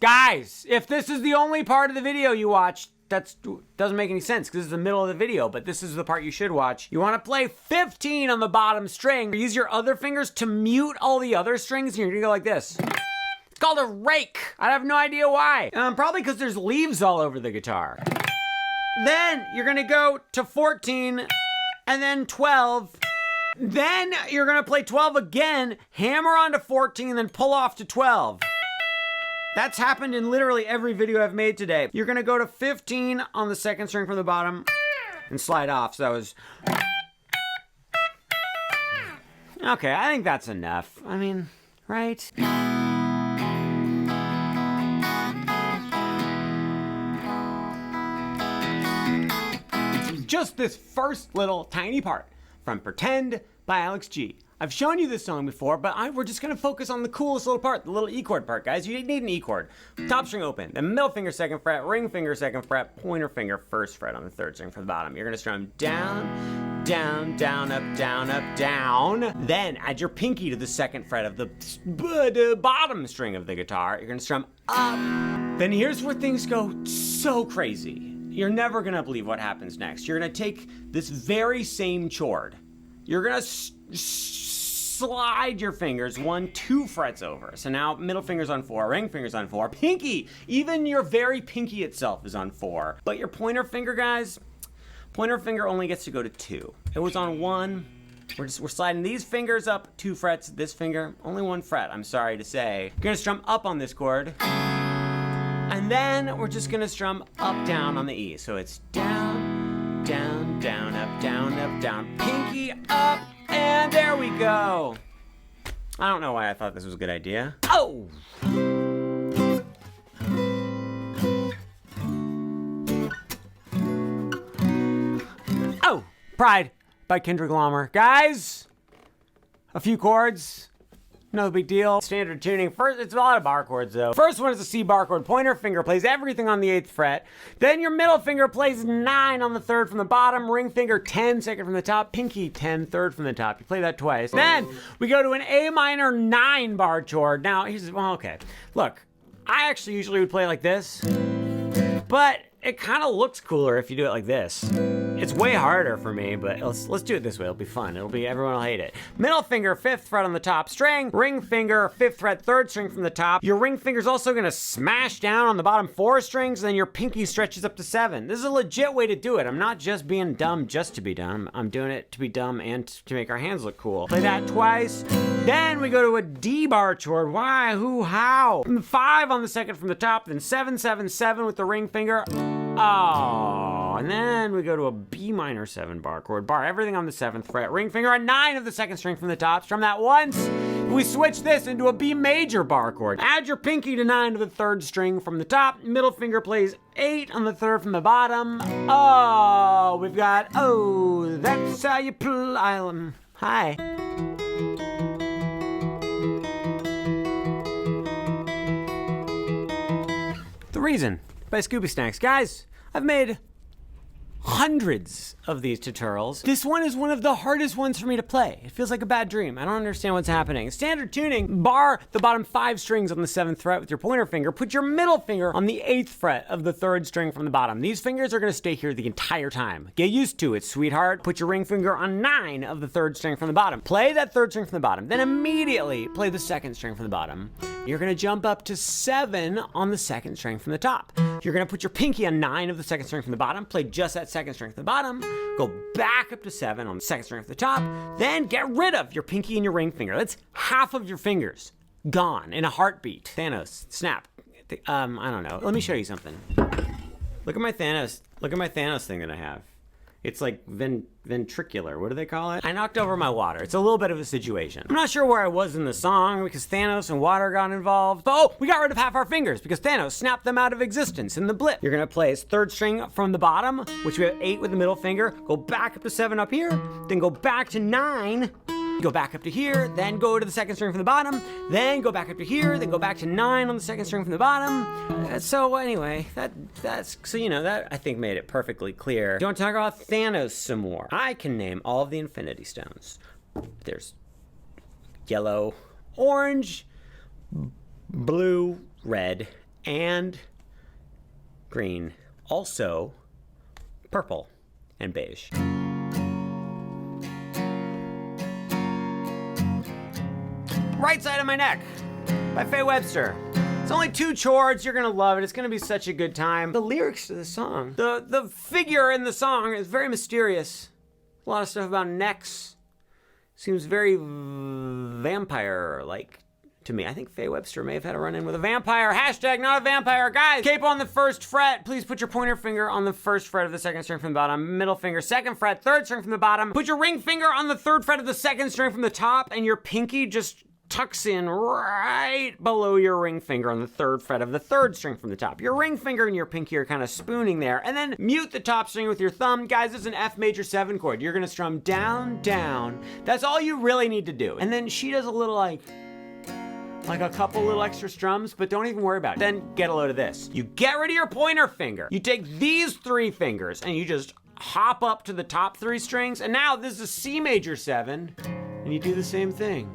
A: if this is the only part of the video you watch, that doesn't make any sense because this is the middle of the video, but this is the part you should watch. You want to play 15 on the bottom string. Use your other fingers to mute all the other strings, and you're going to go like this. It's called a rake. I have no idea why. Probably because there's leaves all over the guitar. Then you're gonna go to 14 and then 12. Then you're gonna play 12 again, hammer onto 14, then pull off to 12. That's happened in literally every video I've made today. You're gonna go to 15 on the second string from the bottom and slide off. So that was... Okay, I think that's enough. I mean, right? Just this first little tiny part from Pretend by Alex G. I've shown you this song before, but we're just gonna focus on the coolest little part, the little E chord part, guys. You need an E chord. Top string open, the middle finger second fret, ring finger second fret, pointer finger first fret on the third string from the bottom. You're gonna strum down, down, down, up, down, up, down. Then add your pinky to the second fret of the bottom string of the guitar. You're gonna strum up. Then here's where things go so crazy. You're never gonna believe what happens next. You're gonna take this very same chord. You're gonna slide your fingers 1-2 frets over. So now middle finger's on 4, ring finger's on 4, pinky, even your very pinky itself is on 4. But your pointer finger, guys, pointer finger only gets to go to 2. It was on 1. We're sliding these fingers up 2 frets. This finger, only 1 fret, I'm sorry to say. You're gonna strum up on this chord. And then we're just gonna strum up, down on the E. So it's down, down, down, up, down, pinky up, and there we go. I don't know why I thought this was a good idea. Oh! Oh! Pride by Kendrick Lamar. Guys, a few chords. No big deal. Standard tuning. First, it's a lot of bar chords though. First one is a C bar chord. Pointer finger plays everything on the 8th fret. Then your middle finger plays 9 on the 3rd from the bottom. Ring finger 10, 2nd from the top. Pinky 10, 3rd from the top. You play that twice. Then we go to an A minor 9 bar chord. Now, okay. Look, I actually usually would play like this, but it kind of looks cooler if you do it like this. It's way harder for me, but let's do it this way. It'll be fun. Everyone will hate it. Middle finger, 5th fret on the top string. Ring finger, 5th fret, 3rd string from the top. Your ring finger's also gonna smash down on the bottom 4 strings, and then your pinky stretches up to 7. This is a legit way to do it. I'm not just being dumb just to be dumb. I'm doing it to be dumb and to make our hands look cool. Play that twice. Then we go to a D bar chord. Why, who, how? 5 on the 2nd from the top, then 7, 7, 7 with the ring finger. Oh, and then we go to a B minor 7 bar chord. Bar everything on the 7th fret. Ring finger on 9 of the 2nd string from the top. Strum that once. We switch this into a B major bar chord. Add your pinky to 9 of the 3rd string from the top. Middle finger plays 8 on the 3rd from the bottom. Oh, we've got, oh, that's how you play. Hi. The Reason by Scooby Snacks. Guys, I've made hundreds of these tutorials. This one is one of the hardest ones for me to play. It feels like a bad dream. I don't understand what's happening. Standard tuning, bar the bottom 5 strings on the 7th fret with your pointer finger. Put your middle finger on the 8th fret of the 3rd string from the bottom. These fingers are gonna stay here the entire time. Get used to it, sweetheart. Put your ring finger on 9 of the 3rd string from the bottom. Play that 3rd string from the bottom. Then immediately play the 2nd string from the bottom. You're gonna jump up to 7 on the 2nd string from the top. You're gonna put your pinky on 9 of the 2nd string from the bottom, play just that 2nd string from the bottom, go back up to 7 on the 2nd string from the top, then get rid of your pinky and your ring finger. That's half of your fingers gone in a heartbeat. Thanos, snap. I don't know. Let me show you something. Look at my Thanos thing that I have. It's like ventricular. What do they call it? I knocked over my water. It's a little bit of a situation. I'm not sure where I was in the song because Thanos and water got involved. But oh, we got rid of half our fingers because Thanos snapped them out of existence in the blip. You're gonna play his 3rd string from the bottom, which we have 8 with the middle finger. Go back up to 7 up here, then go back to 9. Go back up to here, then go to the 2nd string from the bottom, then go back up to here, then go back to 9 on the 2nd string from the bottom. So anyway, that's so you know, that I think made it perfectly clear. You want to talk about Thanos some more? I can name all of the Infinity Stones. There's yellow, orange, blue, red, and green. Also, purple and beige. Right Side of My Neck by Faye Webster. It's only 2 chords. You're gonna love it. It's gonna be such a good time. The lyrics to the song, the figure in the song is very mysterious. A lot of stuff about necks. Seems very vampire-like to me. I think Faye Webster may have had a run-in with a vampire. Hashtag not a vampire. Guys, capo on the 1st fret. Please put your pointer finger on the 1st fret of the 2nd string from the bottom. Middle finger, 2nd fret, 3rd string from the bottom. Put your ring finger on the 3rd fret of the 2nd string from the top, and your pinky just tucks in right below your ring finger on the 3rd fret of the 3rd string from the top. Your ring finger and your pinky are kind of spooning there. And then mute the top string with your thumb. Guys, this is an F major 7 chord. You're gonna strum down, down. That's all you really need to do. And then she does a little like a couple little extra strums, but don't even worry about it. Then get a load of this. You get rid of your pointer finger. You take these 3 fingers and you just hop up to the top 3 strings. And now this is a C major 7, and you do the same thing.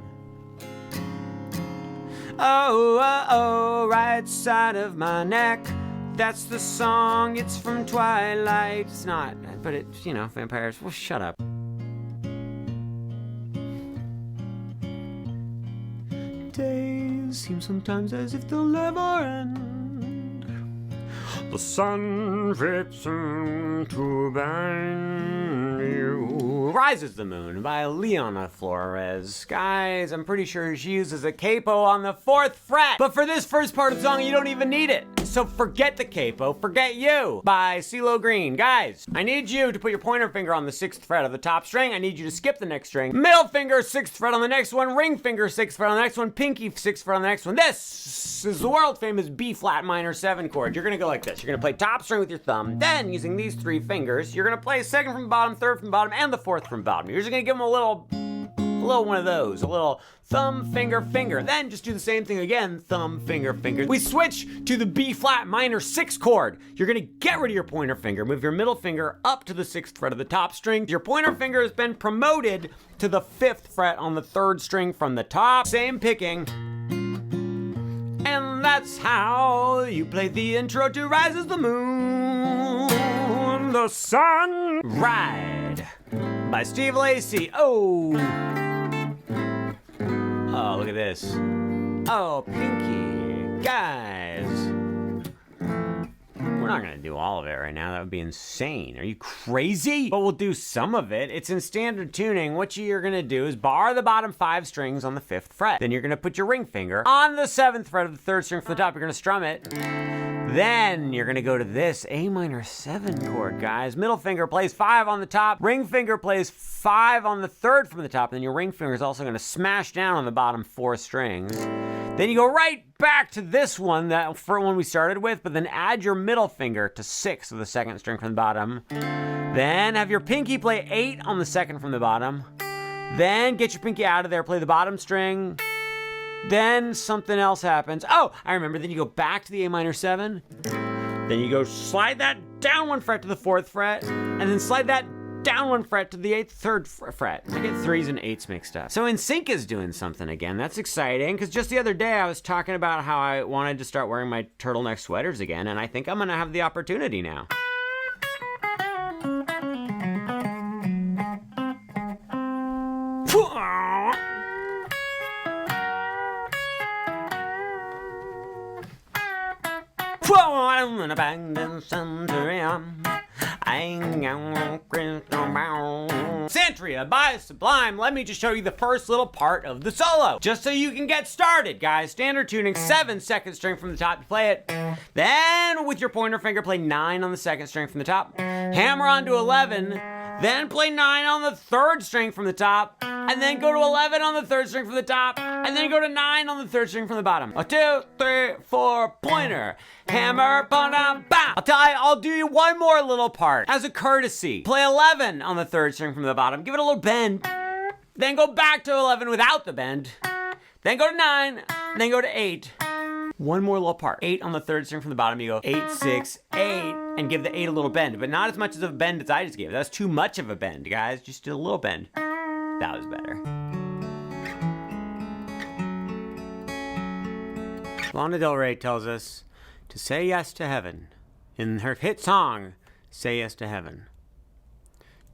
A: Oh, oh, oh, right side of my neck. That's the song, it's from Twilight. It's not, but it's, you know, vampires. Well, shut up. Days seem sometimes as if they'll never end. The sun drips into bend you. Rises the Moon by Leona Flores. Guys, I'm pretty sure she uses a capo on the 4th fret. But for this first part of the song, you don't even need it. So forget the capo, forget you by CeeLo Green. Guys, I need you to put your pointer finger on the 6th fret of the top string. I need you to skip the next string. Middle finger, 6th fret on the next one. Ring finger, 6th fret on the next one. Pinky, 6th fret on the next one. This is the world famous B flat minor 7 chord. You're gonna go like this. You're gonna play top string with your thumb. Then, using these 3 fingers, you're gonna play 2nd from the bottom, 3rd from the bottom, and the 4th from the bottom. You're just gonna give them a little one of those, a little thumb, finger, finger. Then just do the same thing again, thumb, finger, finger. We switch to the B flat minor 6 chord. You're gonna get rid of your pointer finger, move your middle finger up to the 6th fret of the top string. Your pointer finger has been promoted to the 5th fret on the 3rd string from the top. Same picking. And that's how you play the intro to Rises the Moon. The Sun Ride by Steve Lacy. Oh, look at this. Oh, Pinky. Guys, we're not gonna do all of it right now. That would be insane. Are you crazy? But we'll do some of it. It's in standard tuning. What you're gonna do is bar the bottom 5 strings on the 5th fret. Then you're gonna put your ring finger on the 7th fret of the 3rd string from the top. You're gonna strum it. Then you're gonna go to this A minor 7 chord, guys. Middle finger plays 5 on the top. Ring finger plays 5 on the 3rd from the top. Then your ring finger is also gonna smash down on the bottom 4 strings. Then you go right back to this one, that first one we started with, but then add your middle finger to 6 of the 2nd string from the bottom. Then have your pinky play 8 on the 2nd from the bottom. Then get your pinky out of there, play the bottom string. Then something else happens. Oh, I remember. Then you go back to the A minor 7. Then you go slide that down 1 fret to the 4th fret, and then slide that down 1 fret to the 3rd fret. I get 3s and 8s mixed up. So NSYNC is doing something again. That's exciting, because just the other day I was talking about how I wanted to start wearing my turtleneck sweaters again, and I think I'm gonna have the opportunity now. Santria by Sublime. Let me just show you the first little part of the solo, just so you can get started, guys. Standard tuning, 7 2nd string from the top. You play it. Then with your pointer finger, play 9 on the 2nd string from the top. Hammer on to 11. Then play 9 on the 3rd string from the top, and then go to 11 on the 3rd string from the top, and then go to 9 on the 3rd string from the bottom. 1, 2, 3, 4, pointer, hammer, ba-dum, bam. I'll do you one more little part as a courtesy. Play 11 on the 3rd string from the bottom, give it a little bend, then go back to 11 without the bend, then go to 9, then go to 8. One more little part. 8 on the 3rd string from the bottom. You go 8, 6, 8, and give the 8 a little bend, but not as much of a bend as I just gave. That's too much of a bend, guys. Just a little bend. That was better. Lana Del Rey tells us to say yes to heaven in her hit song, Say Yes to Heaven.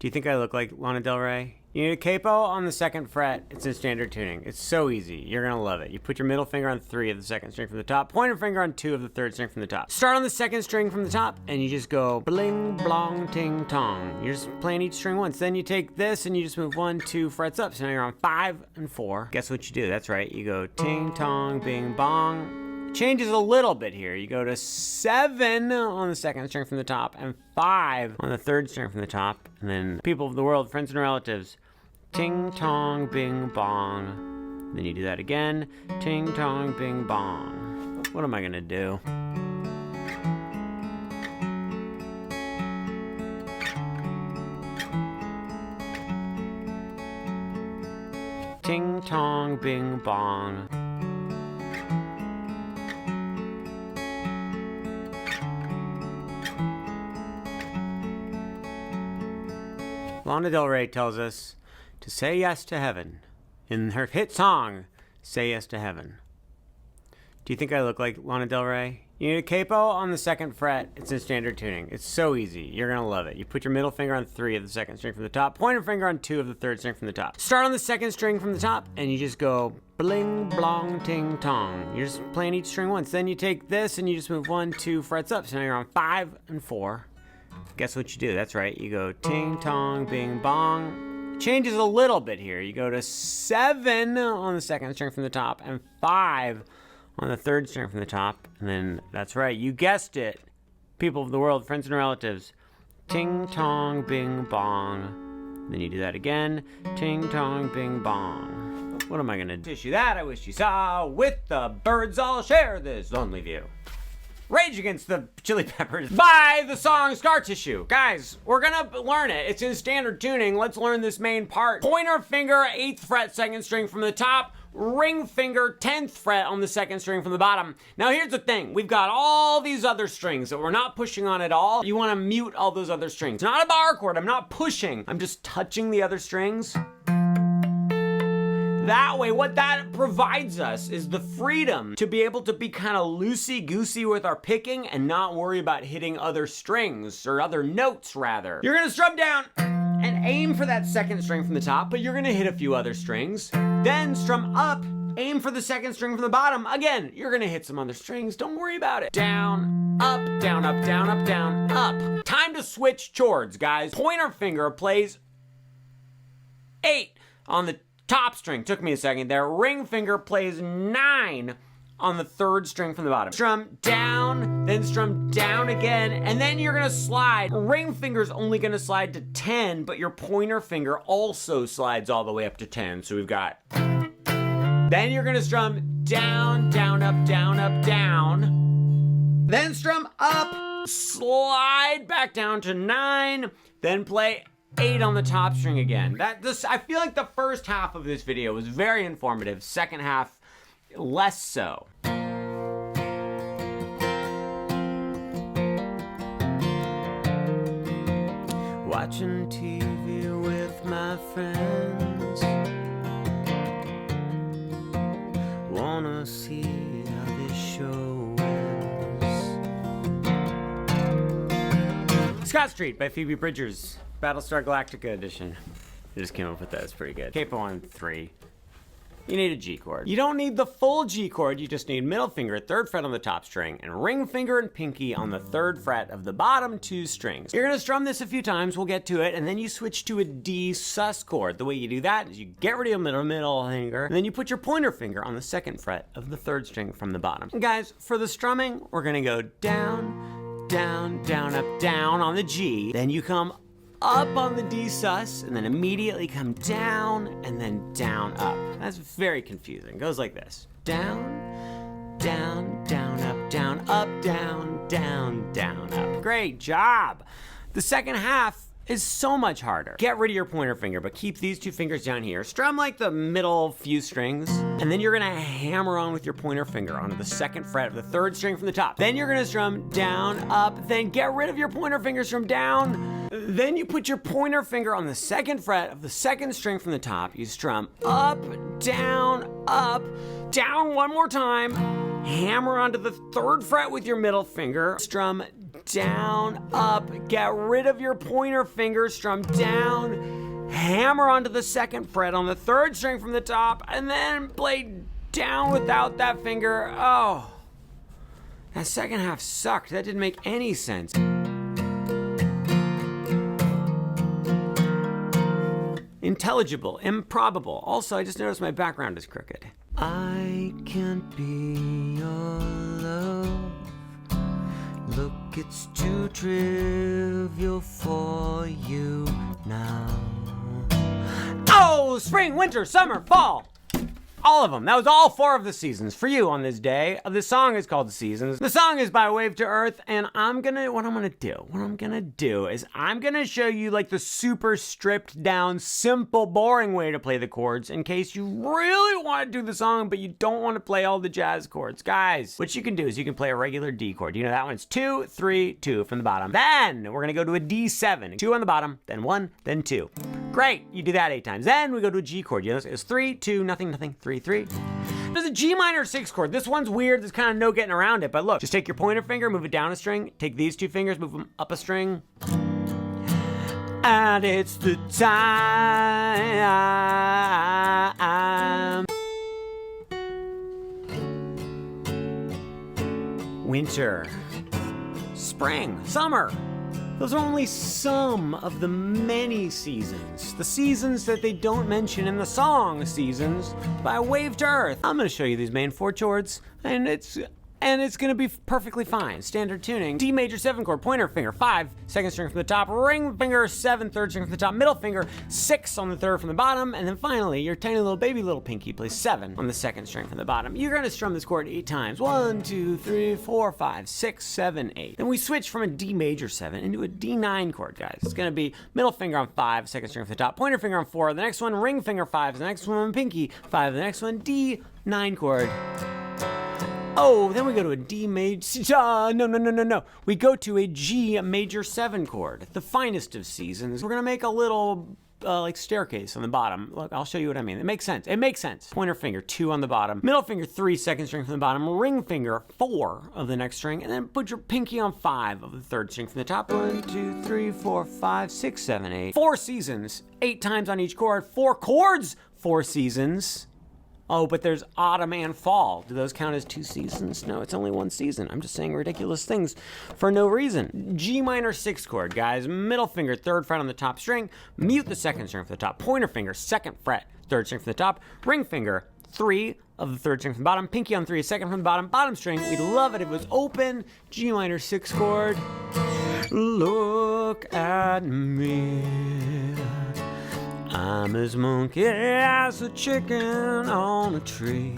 A: Do you think I look like Lana Del Rey? You need a capo on the 2nd fret. It's in standard tuning. It's so easy. You're gonna love it. You put your middle finger on 3 of the 2nd string from the top, pointer finger on 2 of the 3rd string from the top. Start on the 2nd string from the top, and you just go bling, blong, ting, tong. You're just playing each string once. Then you take this and you just move 1, 2 frets up. So now you're on 5 and 4. Guess what you do? That's right. You go ting, tong, bing, bong. Changes a little bit here. You go to 7 on the 2nd string from the top and 5 on the 3rd string from the top. And then people of the world, friends and relatives, ting, tong, bing, bong. Then you do that again, ting, tong, bing, bong. What am I gonna do? Ting, tong, bing, bong. Lana Del Rey tells us to say yes to heaven. In her hit song, Say Yes to Heaven. Do you think I look like Lana Del Rey? You need a capo on the 2nd fret. It's in standard tuning. It's so easy. You're gonna love it. You put your middle finger on 3 of the 2nd string from the top, pointer finger on 2 of the 3rd string from the top. Start on the 2nd string from the top, and you just go bling, blong, ting, tong. You're just playing each string once. Then you take this and you just move 1, 2 frets up. So now you're on 5 and 4. Guess what you do? That's right. You go ting, tong, bing, bong. Changes a little bit here. You go to 7 on the 2nd string from the top and 5 on the 3rd string from the top. And then, that's right. You guessed it. People of the world, friends and relatives. Ting, tong, bing, bong. Then you do that again. Ting, tong, bing, bong. What am I going to do? Issue that I wish you saw. With the birds I'll share this lonely view. Rage Against the Chili Peppers by the song Scar Tissue. Guys, we're gonna learn it. It's in standard tuning. Let's learn this main part. Pointer finger, 8th fret, 2nd string from the top. Ring finger, 10th fret on the 2nd string from the bottom. Now here's the thing. We've got all these other strings that we're not pushing on at all. You wanna mute all those other strings. It's not a bar chord. I'm not pushing. I'm just touching the other strings. That way, what that provides us is the freedom to be able to be kind of loosey-goosey with our picking and not worry about hitting other strings, or other notes, rather. You're gonna strum down and aim for that 2nd string from the top, but you're gonna hit a few other strings. Then strum up, aim for the 2nd string from the bottom. Again, you're gonna hit some other strings. Don't worry about it. Down, up, down, up, down, up, down, up. Time to switch chords, guys. Pointer finger plays 8 on the top string. Took me a second there. Ring finger plays 9 on the 3rd string from the bottom. Strum down, then strum down again, and then you're gonna slide. Ring finger's only gonna slide to 10, but your pointer finger also slides all the way up to 10. So we've got... Then you're gonna strum down, down, up, down, up, down. Then strum up, slide back down to 9, then play 8 on the top string again. I feel like the first half of this video was very informative. Second half, less so. Watching TV with my friends. Wanna see how this show ends. Scott Street by Phoebe Bridgers. Battlestar Galactica edition. I just came up with that. It's pretty good. Capo on 3. You need a G chord. You don't need the full G chord. You just need middle finger, 3rd fret on the top string, and ring finger and pinky on the 3rd fret of the bottom 2 strings. You're gonna strum this a few times. We'll get to it, and then you switch to a D sus chord. The way you do that is you get rid of your middle finger, and then you put your pointer finger on the 2nd fret of the 3rd string from the bottom. And guys, for the strumming, we're gonna go down, down, down, up, down on the G. Then you come up on the D sus, and then immediately come down, and then down, up. That's very confusing. It goes like this. Down, down, down, up, down, up, down, down, down, up. Great job. The second half is so much harder. Get rid of your pointer finger, but keep these 2 fingers down here. Strum like the middle few strings, and then you're gonna hammer on with your pointer finger onto the 2nd fret of the 3rd string from the top. Then you're gonna strum down, up, then get rid of your pointer finger, strum down. Then you put your pointer finger on the 2nd fret of the 2nd string from the top. You strum up, down, one more time. Hammer onto the 3rd fret with your middle finger. Strum down, up, get rid of your pointer finger, strum down, hammer onto the second fret on the third string from the top, and then play down without that finger. Oh, that second half sucked. That didn't make any sense. Intelligible, improbable. Also, I just noticed my background is crooked. I can't be your love. Look, it's too trivial for you now. Oh, spring, winter, summer, fall. All of them. That was all 4 of the seasons for you on this day. This song is called The Seasons. The song is by Wave to Earth, and what I'm gonna do is I'm gonna show you like the super stripped down, simple, boring way to play the chords in case you really want to do the song, but you don't want to play all the jazz chords. Guys, what you can do is you can play a regular D chord. You know that one's 2, 3, 2 from the bottom. Then we're gonna go to a D7, 2 on the bottom, then 1, then 2. Great, you do that 8 times. Then we go to a G chord. You know, it's 3, 2, nothing, nothing, 3, 3. There's a G minor 6 chord. This one's weird. There's kind of no getting around it. But look, just take your pointer finger, move it down a string. Take these 2 fingers, move them up a string. And it's the time. Winter, spring, summer. Those are only some of the many seasons. The seasons that they don't mention in the song Seasons by Wave to Earth. I'm gonna show you these main 4 chords, and it's gonna be perfectly fine. Standard tuning. D major 7 chord, pointer finger 5, second string from the top, ring finger 7, third string from the top, middle finger 6 on the third from the bottom, and then finally your tiny little baby little pinky plays 7 on the second string from the bottom. You're gonna strum this chord 8 times. 1, 2, 3, 4, 5, 6, 7, 8. Then we switch from a D major 7 into a D9 chord, guys. It's gonna be middle finger on 5, second string from the top, pointer finger on 4, the next one ring finger 5, the next one pinky 5, the next one D9 chord. Oh, then we go to a D major, no. We go to a G major 7 chord, the finest of seasons. We're gonna make a little, like staircase on the bottom. Look, I'll show you what I mean. It makes sense. Pointer finger 2 on the bottom, middle finger 3, second string from the bottom, ring finger 4 of the next string, and then put your pinky on 5 of the third string from the top. 1, 2, 3, 4, 5, 6, 7, 8. 4 seasons, 8 times on each chord. 4 chords, 4 seasons. Oh, but there's autumn and fall. Do those count as 2 seasons? No, it's only 1 season. I'm just saying ridiculous things for no reason. G minor 6 chord, guys. Middle finger, 3rd fret on the top string. Mute the second string from the top. Pointer finger, 2nd fret, 3rd string from the top. Ring finger, 3 of the 3rd string from the bottom. Pinky on 3, 2nd from the bottom. Bottom string, we'd love it if it was open. G minor 6 chord. Look at me. I'm as monkey as a chicken on a tree.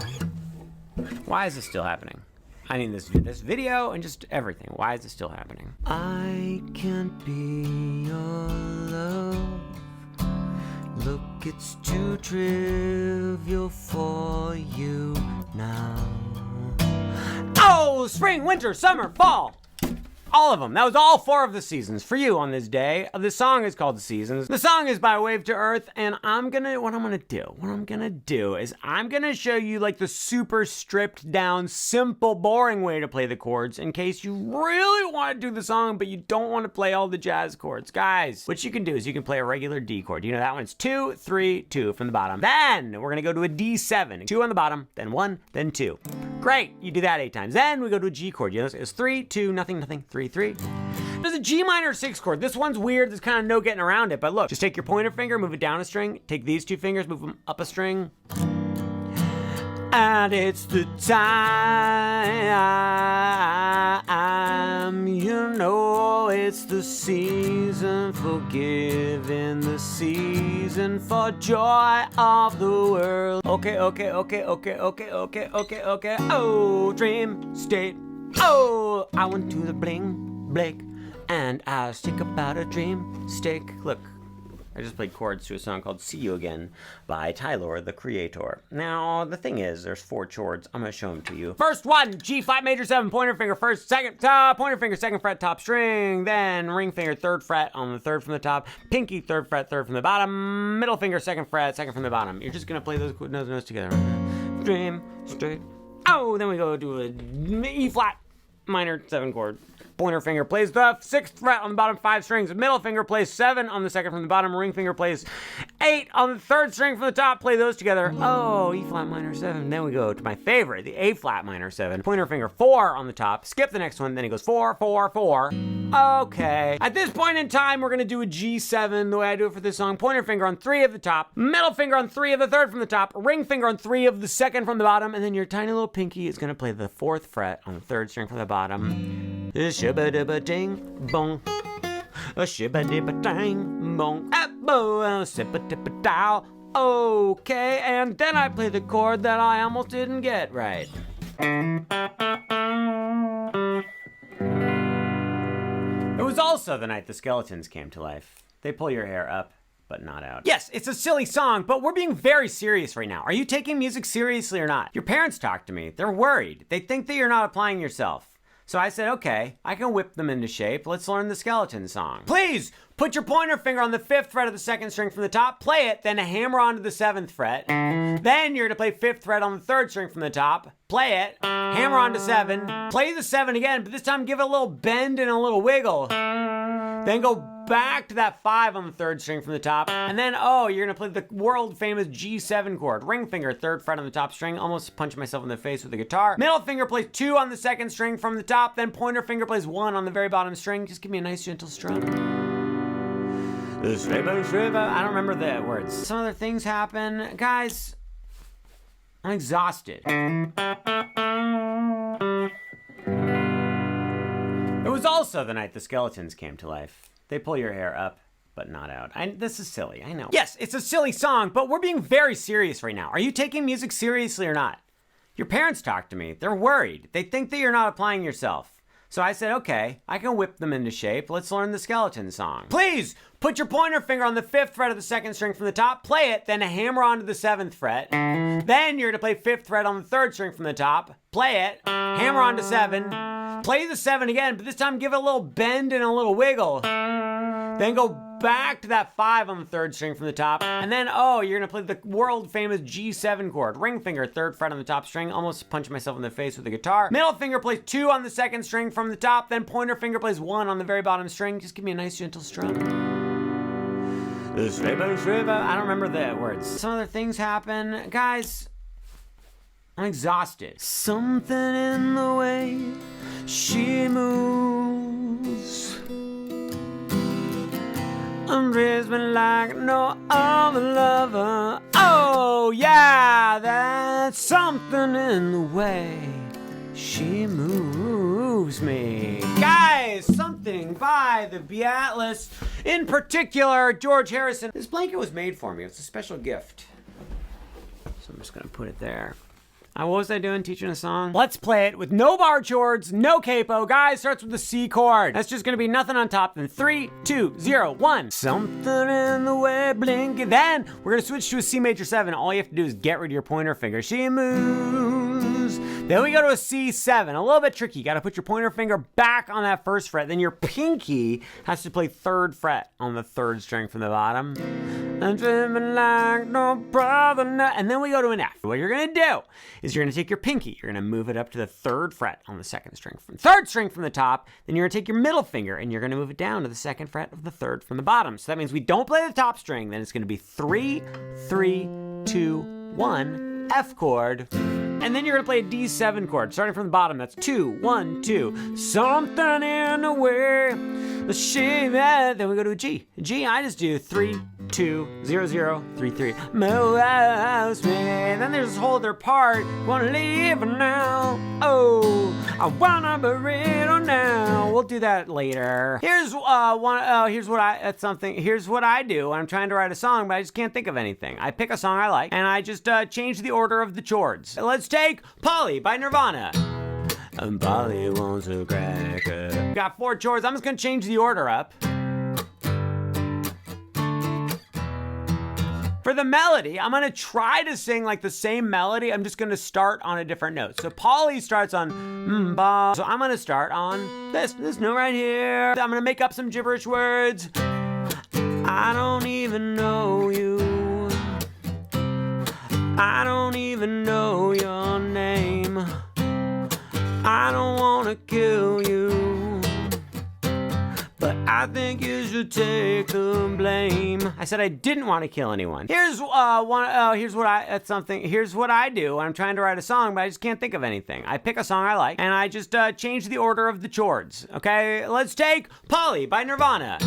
A: Why is this still happening? I mean, this video and just everything. Why is it still happening? I can't be your love. Look, it's too trivial for you now. Oh, spring, winter, summer, fall. All of them. That was all 4 of the seasons for you on this day. This song is called The Seasons. The song is by Wave to Earth, and what I'm gonna do is I'm gonna show you like the super stripped down, simple, boring way to play the chords in case you really want to do the song, but you don't want to play all the jazz chords. Guys, what you can do is you can play a regular D chord. You know that one's 2, 3, 2 from the bottom. Then we're gonna go to a D7, 2 on the bottom, then 1, then 2. Great, you do that 8 times. Then we go to a G chord. You know, it's 3, 2, nothing, nothing, 3, 3. There's a G minor 6 chord. This one's weird. There's kind of no getting around it. But look, just take your pointer finger, move it down a string. Take these 2 fingers, move them up a string. And it's the time. You know it's the season for giving, the season for joy of the world. Okay. Oh, dream state. Oh, I went to the blake, and I stick about a dream stick. Look, I just played chords to a song called See You Again by Tyler, the Creator. Now, the thing is, there's 4 chords. I'm gonna show them to you. First one, G5 major 7, pointer finger first, second, pointer finger, 2nd fret, top string, then ring finger, 3rd fret on the 3rd from the top, pinky, 3rd fret, 3rd from the bottom, middle finger, 2nd fret, 2nd from the bottom. You're just gonna play those notes together. Dream straight. Oh, then we go to a E flat minor 7 chord. Pointer finger plays the 6th fret on the bottom 5 strings. Middle finger plays 7 on the 2nd from the bottom. Ring finger plays 8 on the 3rd string from the top. Play those together. Oh, E flat minor 7. Then we go to my favorite, the A flat minor 7. Pointer finger 4 on the top. Skip the next one. Then he goes 4, 4, 4. Okay. At this point in time, we're going to do a G7 the way I do it for this song. Pointer finger on 3 of the top. Middle finger on 3 of the 3rd from the top. Ring finger on 3 of the 2nd from the bottom. And then your tiny little pinky is going to play the 4th fret on the 3rd string from the bottom. Shibba-dibba-ding, bong. A shibba-dibba-dang, bong. Appo, sippa-dippa-dow. Okay, and then I play the chord that I almost didn't get right. It was also the night the skeletons came to life. They pull your hair up, but not out. Yes, it's a silly song, but we're being very serious right now. Are you taking music seriously or not? Your parents talk to me. They're worried. They think that you're not applying yourself. So I said, okay, I can whip them into shape. Let's learn the skeleton song. Please put your pointer finger on the 5th fret of the 2nd string from the top, play it, then hammer onto the 7th fret. Then you're gonna play 5th fret on the 3rd string from the top, play it, hammer onto 7, play the 7 again, but this time give it a little bend and a little wiggle. Then go back to that 5 on the 3rd string from the top, and then, oh, you're gonna play the world famous G7 chord. Ring finger, 3rd fret on the top string, almost punched myself in the face with the guitar. Middle finger plays 2 on the 2nd string from the top, then pointer finger plays 1 on the very bottom string. Just give me a nice gentle strum. I don't remember the words. Some other things happen. Guys, I'm exhausted. It was also the night the skeletons came to life. They pull your hair up, but not out. This is silly, I know. Yes, it's a silly song, but we're being very serious right now. Are you taking music seriously or not? Your parents talk to me. They're worried. They think that you're not applying yourself. So I said, okay, I can whip them into shape. Let's learn the skeleton song. Please put your pointer finger on the 5th fret of the 2nd string from the top, play it, then hammer onto the 7th fret. Then you're gonna play 5th fret on the 3rd string from the top, play it, hammer onto 7, play the 7 again, but this time give it a little bend and a little wiggle. Then go back to that 5 on the 3rd string from the top, and then, oh, you're gonna play the world famous G7 chord. Ring finger, 3rd fret on the top string, almost punched myself in the face with the guitar. Middle finger plays 2 on the 2nd string from the top, then pointer finger plays 1 on the very bottom string. Just give me a nice gentle strum. I don't remember the words. Some other things happen. Guys, I'm exhausted. Something in the way she moves embrace me like no other lover. Oh yeah, that's something in the way she moves me. Guys, something by the Beatles, in particular George Harrison. This blanket was made for me. It's a special gift. So I'm just gonna put it there. What was I doing teaching a song? Let's play it with no bar chords, no capo. Guys, starts with the C chord. That's just gonna be nothing on top. Then 3, 2, 0, 1. Something in the way blinky. Then we're gonna switch to a C major 7. All you have to do is get rid of your pointer finger. She moves. Then we go to a C7. A little bit tricky. You gotta put your pointer finger back on that 1st fret. Then your pinky has to play 3rd fret on the 3rd string from the bottom. I'm dreaming like no brother. And then we go to an F. What you're gonna do is you're gonna take your pinky, you're gonna move it up to the 3rd fret on the 2nd string from 3rd string from the top, then you're gonna take your middle finger and you're gonna move it down to the 2nd fret of the 3rd from the bottom. So that means we don't play the top string, then it's gonna be 3, 3, 2, 1, F chord. And then you're gonna play a D7 chord, starting from the bottom. That's 2, 1, 2. Something in the way. Then we go to a G. G, I just do 3, 2, 0, 0, 3, 3. Mouse me. Then there's this whole other part. Wanna leave now. Oh, I wanna burrito now. We'll do that later. Here's what I do when I'm trying to write a song, but I just can't think of anything. I pick a song I like, and I just change the order of the chords. Let's take Polly by Nirvana. And Polly wants a cracker. Got 4 chords. I'm just gonna change the order up. For the melody, I'm gonna try to sing like the same melody. I'm just gonna start on a different note. So Polly starts on ba. So I'm gonna start on this note right here. I'm gonna make up some gibberish words. I don't even know you. I don't even know your name. I don't wanna kill you. I think you should take the blame. I said I didn't want to kill anyone. Here's what I do when I'm trying to write a song, but I just can't think of anything. I pick a song I like, and I just change the order of the chords. Okay, let's take Polly by Nirvana.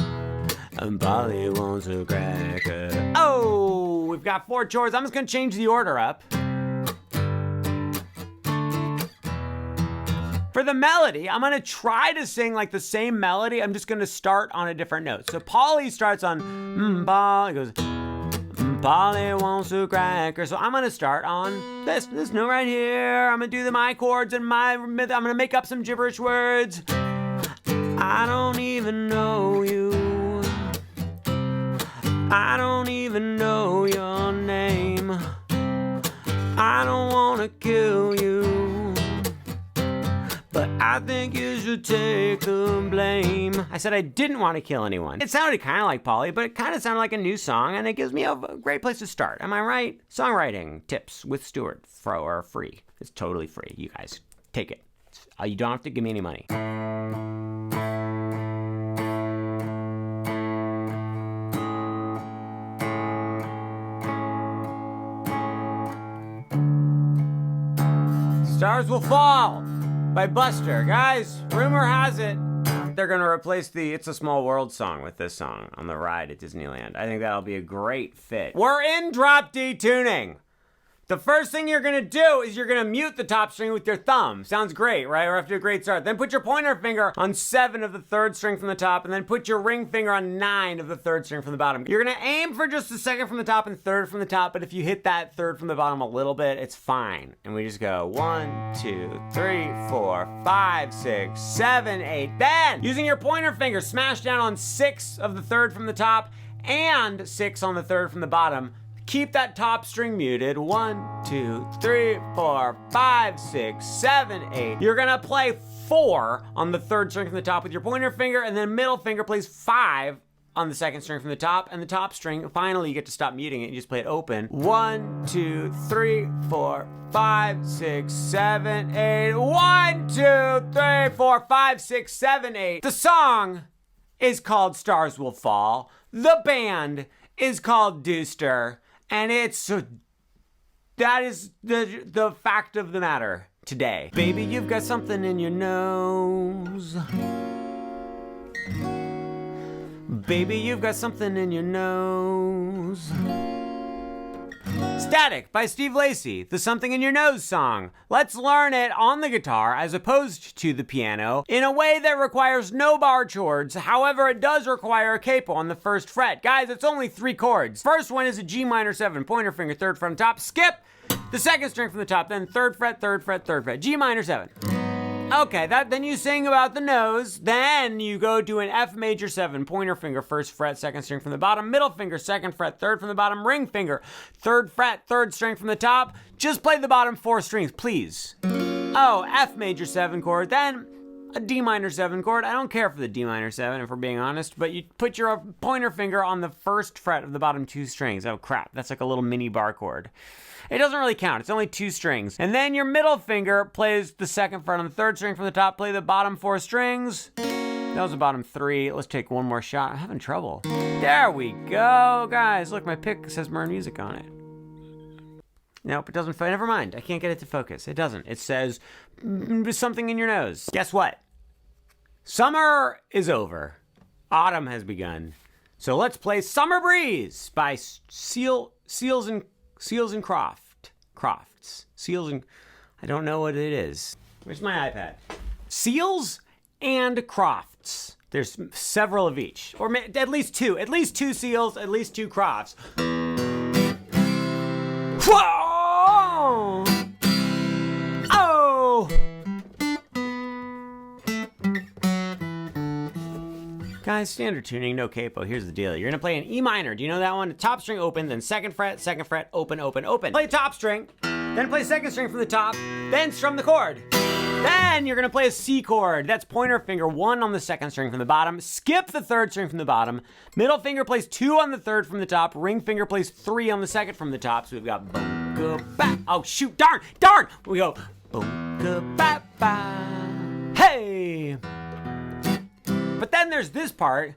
A: And Polly wants a cracker. Oh, we've got 4 chords. I'm just gonna change the order up. For the melody, I'm gonna try to sing like the same melody. I'm just gonna start on a different note. So Polly starts on Polly goes, Polly wants a cracker. So I'm gonna start on this note right here. I'm gonna do my chords and I'm gonna make up some gibberish words. I don't even know you. I don't even know your name. I don't wanna kill you. But I think you should take the blame. I said I didn't want to kill anyone. It sounded kind of like Polly, but it kind of sounded like a new song, and it gives me a great place to start. Am I right? Songwriting tips with Stuart are free. It's totally free. You guys, take it. You don't have to give me any money. Stars Will Fall by Buster. Guys, rumor has it they're gonna replace the It's a Small World song with this song on the ride at Disneyland. I think that'll be a great fit. We're in drop D tuning. The first thing you're gonna do is you're gonna mute the top string with your thumb. Sounds great, right? We're off to a great start. Then put your pointer finger on 7 of the 3rd string from the top, and then put your ring finger on 9 of the 3rd string from the bottom. You're gonna aim for just the 2nd from the top and 3rd from the top, but if you hit that 3rd from the bottom a little bit, it's fine. And we just go 1, 2, 3, 4, 5, 6, 7, 8. Then, using your pointer finger, smash down on 6 of the 3rd from the top and 6 on the 3rd from the bottom. Keep that top string muted. 1, 2, 3, 4, 5, 6, 7, 8. You're gonna play 4 on the 3rd string from the top with your pointer finger, and then middle finger plays 5 on the 2nd string from the top, and the top string, finally you get to stop muting it, you just play it open. 1, 2, 3, 4, 5, 6, 7, 8. 1, 2, 3, 4, 5, 6, 7, 8. The song is called Stars Will Fall. The band is called Deuster. And that is the fact of the matter today. Baby, you've got something in your nose. Baby, you've got something in your nose. Static by Steve Lacy, the Something in Your Nose song. Let's learn it on the guitar as opposed to the piano in a way that requires no bar chords. However, it does require a capo on the 1st fret. Guys, it's only 3 chords. First one is a G minor 7, pointer finger 3rd from top, skip the 2nd string from the top, then 3rd fret, 3rd fret, 3rd fret, G minor 7. Okay, then you sing about the nose, then you go to an F major 7, pointer finger 1st fret, 2nd string from the bottom, middle finger 2nd fret, 3rd from the bottom, ring finger 3rd fret, 3rd string from the top. Just play the bottom 4 strings, please. Oh, F major 7 chord, then a D minor 7 chord. I don't care for the D minor 7 if we're being honest, but you put your pointer finger on the 1st fret of the bottom 2 strings. Oh crap, that's like a little mini bar chord. It doesn't really count, it's only 2 strings. And then your middle finger plays the 2nd fret on the 3rd string from the top, play the bottom 4 strings. That was the bottom 3. Let's take one more shot. I'm having trouble. There we go, guys. Look, my pick says Marin music on it. Nope, it doesn't, never mind. I can't get it to focus. It doesn't. It says something in your nose. Guess what? Summer is over. Autumn has begun. So let's play Summer Breeze by Seals and Crofts. Seals and... I don't know what it is. Where's my iPad? Seals and Crofts. There's several of each. Or at least 2. At least 2 seals, at least 2 crofts. Whoa! Oh! Guys, standard tuning, no capo. Here's the deal. You're gonna play an E minor. Do you know that one? Top string open, then 2nd fret, open, open, open. Play top string, then play 2nd string from the top, then strum the chord. Then you're gonna play a C chord. That's pointer finger 1 on the 2nd string from the bottom, skip the 3rd string from the bottom, middle finger plays 2 on the 3rd from the top, ring finger plays 3 on the 2nd from the top. So we've got boom, ga, ba. Oh shoot, darn! We go boom, ga, ba, ba. Hey! But then there's this part.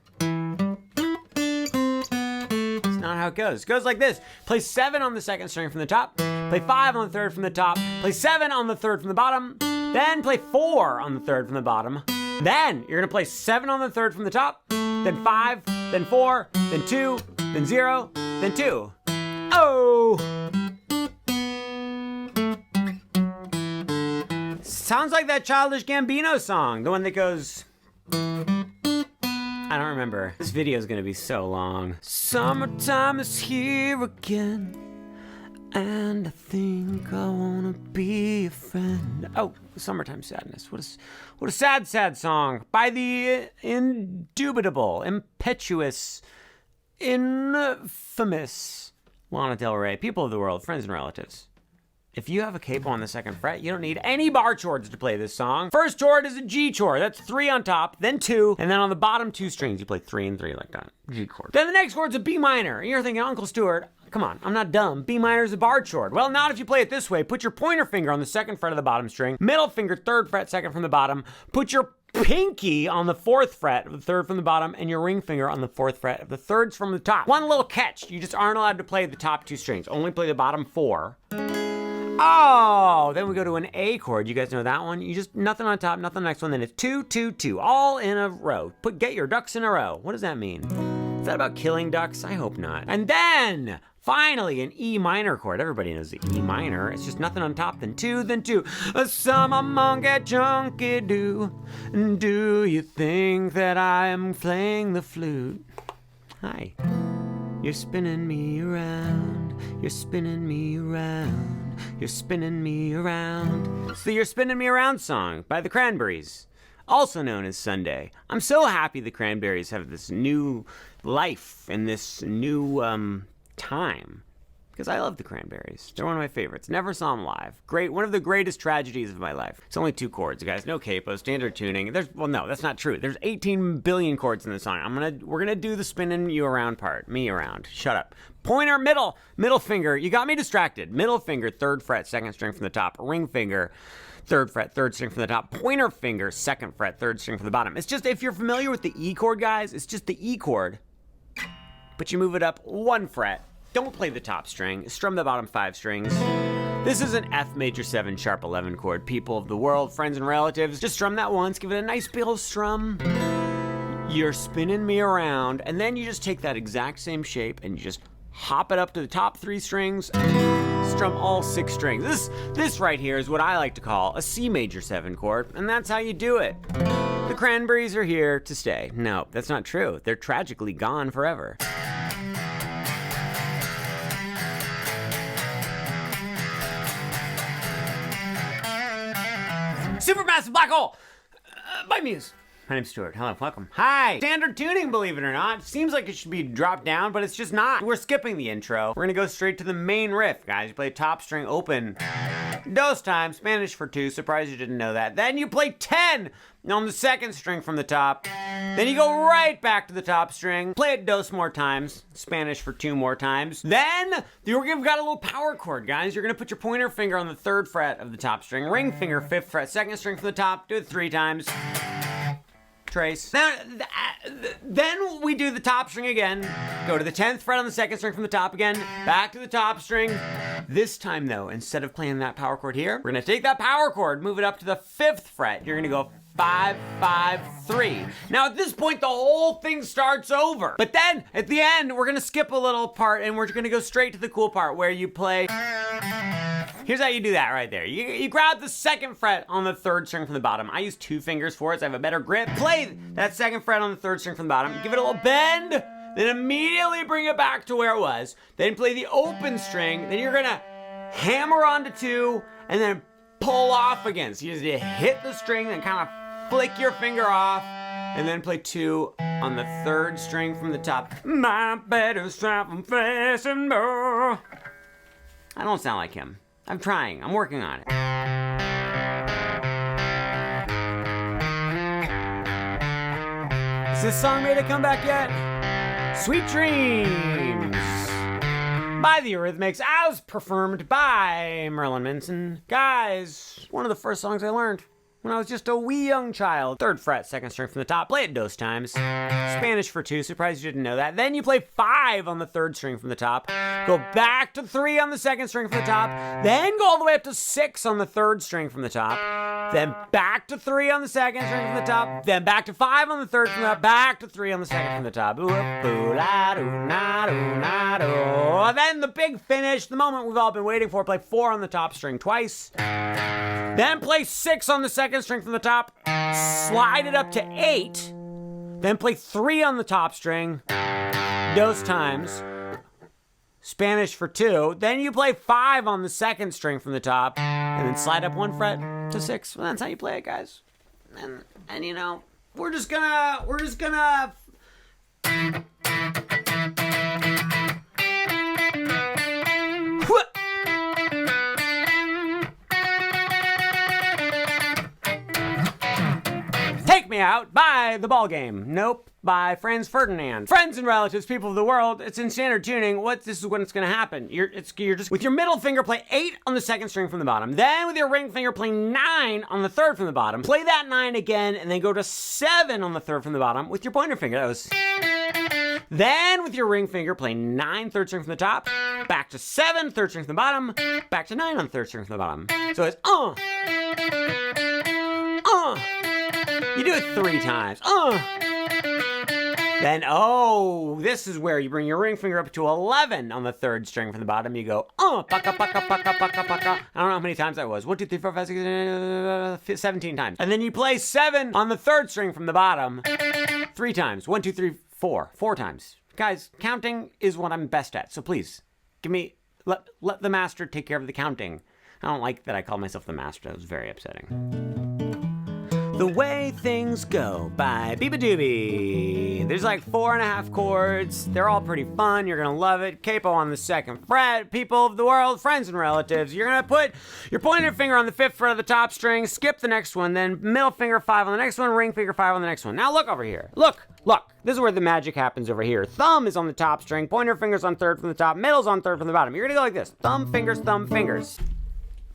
A: Not how it goes. It goes like this. Play 7 on the second string from the top, play 5 on the third from the top, play 7 on the third from the bottom, then play 4 on the third from the bottom. Then you're gonna play 7 on the third from the top, then 5, then 4, then 2, then 0, then 2. Oh! Sounds like that Childish Gambino song, the one that goes... I don't remember. This video is gonna be so long. Summertime is here again, and I think I wanna be a friend. Oh, Summertime Sadness. What a sad, sad song by the indubitable, impetuous, infamous Lana Del Rey. People of the world, friends and relatives. If you have a capo on the second fret, you don't need any bar chords to play this song. First chord is a G chord. That's 3 on top, then 2, and then on the bottom 2 strings, you play 3 and 3 like that. G chord. Then the next chord's a B minor. And you're thinking, Uncle Stuart, come on, I'm not dumb. B minor is a bar chord. Well, not if you play it this way. Put your pointer finger on the second fret of the bottom string, middle finger, third fret, second from the bottom. Put your pinky on the 4th fret of the third from the bottom, and your ring finger on the 4th fret of the thirds from the top. One little catch, you just aren't allowed to play the top 2 strings. Only play the bottom 4. Oh, then we go to an A chord. You guys know that one? You just, nothing on top, nothing on the next one, then it's 2, 2, 2, all in a row. Get your ducks in a row. What does that mean? Is that about killing ducks? I hope not. And then, finally, an E minor chord. Everybody knows the E minor. It's just nothing on top, then 2, then 2. Summer monkey junkie do you think that I am playing the flute? Hi. You're spinning me around, you're spinning me around, you're spinning me around. It's the You're Spinning Me Around song by the Cranberries, also known as Sunday. I'm so happy the Cranberries have this new life and this new time, because I love the Cranberries. They're one of my favorites. Never saw them live. Great, one of the greatest tragedies of my life. It's only 2 chords, guys. No capo, standard tuning. Well, no, that's not true. There's 18 billion chords in the song. We're gonna do the spinning you around part. Me around. Shut up. Pointer, middle finger. You got me distracted. Middle finger, 3rd fret, 2nd string from the top. Ring finger, 3rd fret, 3rd string from the top. Pointer finger, 2nd fret, 3rd string from the bottom. It's just, if you're familiar with the E chord, guys, it's just the E chord, but you move it up 1 fret. Don't play the top string, strum the bottom 5 strings. This is an F major 7 sharp 11 chord. People of the world, friends and relatives, just strum that once, give it a nice big old strum. You're spinning me around, and then you just take that exact same shape and you just hop it up to the top 3 strings, strum all 6 strings. This right here is what I like to call a C major 7 chord, and that's how you do it. The Cranberries are here to stay. No, that's not true. They're tragically gone forever. Supermassive black hole by Muse. My name's Stuart. Hello, welcome. Hi. Standard tuning, believe it or not. Seems like it should be dropped down, but it's just not. We're skipping the intro. We're gonna go straight to the main riff, guys. You play top string open. Dos times, Spanish for 2. Surprised you didn't know that. Then you play 10 on the 2nd string from the top. Then you go right back to the top string. Play it dos more times. Spanish for 2 more times. Then you've got a little power chord, guys. You're gonna put your pointer finger on the 3rd fret of the top string. Ring finger, 5th fret, 2nd string from the top. Do it 3 times. Trace. Then we do the top string again. Go to the 10th fret on the 2nd string from the top again. Back to the top string. This time though, instead of playing that power chord here, we're gonna take that power chord, move it up to the 5th fret. You're gonna go 5, 5, 3. Now at this point, the whole thing starts over. But then at the end, we're gonna skip a little part and we're gonna go straight to the cool part where you play. Here's how you do that right there. You grab the 2nd fret on the 3rd string from the bottom. I use 2 fingers for it, so I have a better grip. Play that 2nd fret on the 3rd string from the bottom. Give it a little bend, then immediately bring it back to where it was. Then play the open string. Then you're gonna hammer onto 2 and then pull off again. So you just hit the string and kind of flick your finger off and then play 2 on the 3rd string from the top. My better stop and fasten more. I don't sound like him. I'm trying. I'm working on it. Is this song made a comeback yet? Sweet Dreams by the Eurythmics, as performed by Marilyn Manson. Guys, one of the first songs I learned. when I was just a wee young child. 3rd fret, 2nd string from the top. Play it those times. Spanish for 2. Surprised you didn't know that. Then you play 5 on the 3rd string from the top. Go back to 3 on the 2nd string from the top. Then go all the way up to 6 on the 3rd string from the top. Then back to 3 on the 2nd string from the top. Then back to 5 on the 3rd from the top. Back to 3 on the 2nd from the top. Then the big finish, the moment we've all been waiting for. Play 4 on the top string twice. Then play 6 on the 2nd string from the top. Slide it up to 8. Then play 3 on the top string. Those times. Spanish for 2. Then you play 5 on the 2nd string from the top. And then slide up 1 fret to 6. Well, that's how you play it, guys. And you know, we're just gonna Take Me Out by The Ball Game. Nope, by Franz Ferdinand. Friends and relatives, people of the world, it's in standard tuning. This is when it's gonna happen. You're just, with your middle finger, play 8 on the 2nd string from the bottom. Then with your ring finger, play 9 on the 3rd from the bottom. Play that 9 again, and then go to 7 on the 3rd from the bottom with your pointer finger. That was... Then with your ring finger, play 9 3rd string from the top, back to 7 3rd string from the bottom, back to 9 on 3rd string from the bottom. So it's You do it 3 times. Then, this is where you bring your ring finger up to 11 on the 3rd string from the bottom. You go, paka, paka, paka, paka, paka. I don't know how many times that was. 1, 2, 3, 4, 5, 6, 17 times. And then you play 7 on the 3rd string from the bottom 3 times. 1, 2, 3, 4. 4 times. Guys, counting is what I'm best at. So please, let the master take care of the counting. I don't like that I call myself the master. That was very upsetting. The Way Things Go by Biba Doobie. There's like 4.5 chords. They're all pretty fun. You're gonna love it. Capo on the 2nd fret. People of the world, friends and relatives. You're gonna put your pointer finger on the 5th fret of the top string, skip the next one, then middle finger 5 on the next one, ring finger 5 on the next one. Now look over here. Look. This is where the magic happens over here. Thumb is on the top string, pointer finger's on 3rd from the top, middle's on 3rd from the bottom. You're gonna go like this. Thumb, fingers, thumb, fingers.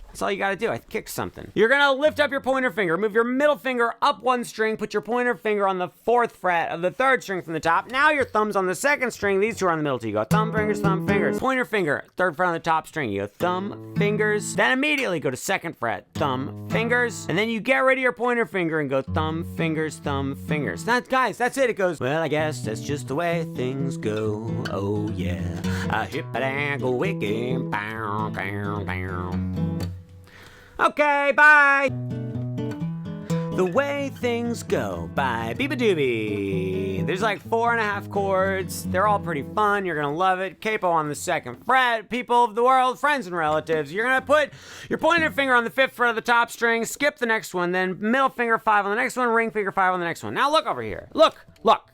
A: That's all you gotta do. I kicked something. You're gonna lift up your pointer finger, move your middle finger up 1 string, put your pointer finger on the 4th fret of the 3rd string from the top. Now your thumb's on the 2nd string. These 2 are on the middle. So you go thumb, fingers, thumb, fingers. Pointer finger, 3rd fret on the top string. You go thumb, fingers. Then immediately go to 2nd fret, thumb, fingers. And then you get rid of your pointer finger and go thumb, fingers, thumb, fingers. Guys, that's it. It goes, well, I guess that's just the way things go. Oh, yeah. A hip-a-dang-a-wicky, bow, bow, bow. Okay, bye! The Way Things Go by Biba Doobie. There's like 4.5 chords. They're all pretty fun. You're gonna love it. Capo on the 2nd fret. People of the world, friends and relatives. You're gonna put your pointer finger on the 5th fret of the top string, skip the next one, then middle finger 5 on the next one, ring finger 5 on the next one. Now look over here. Look.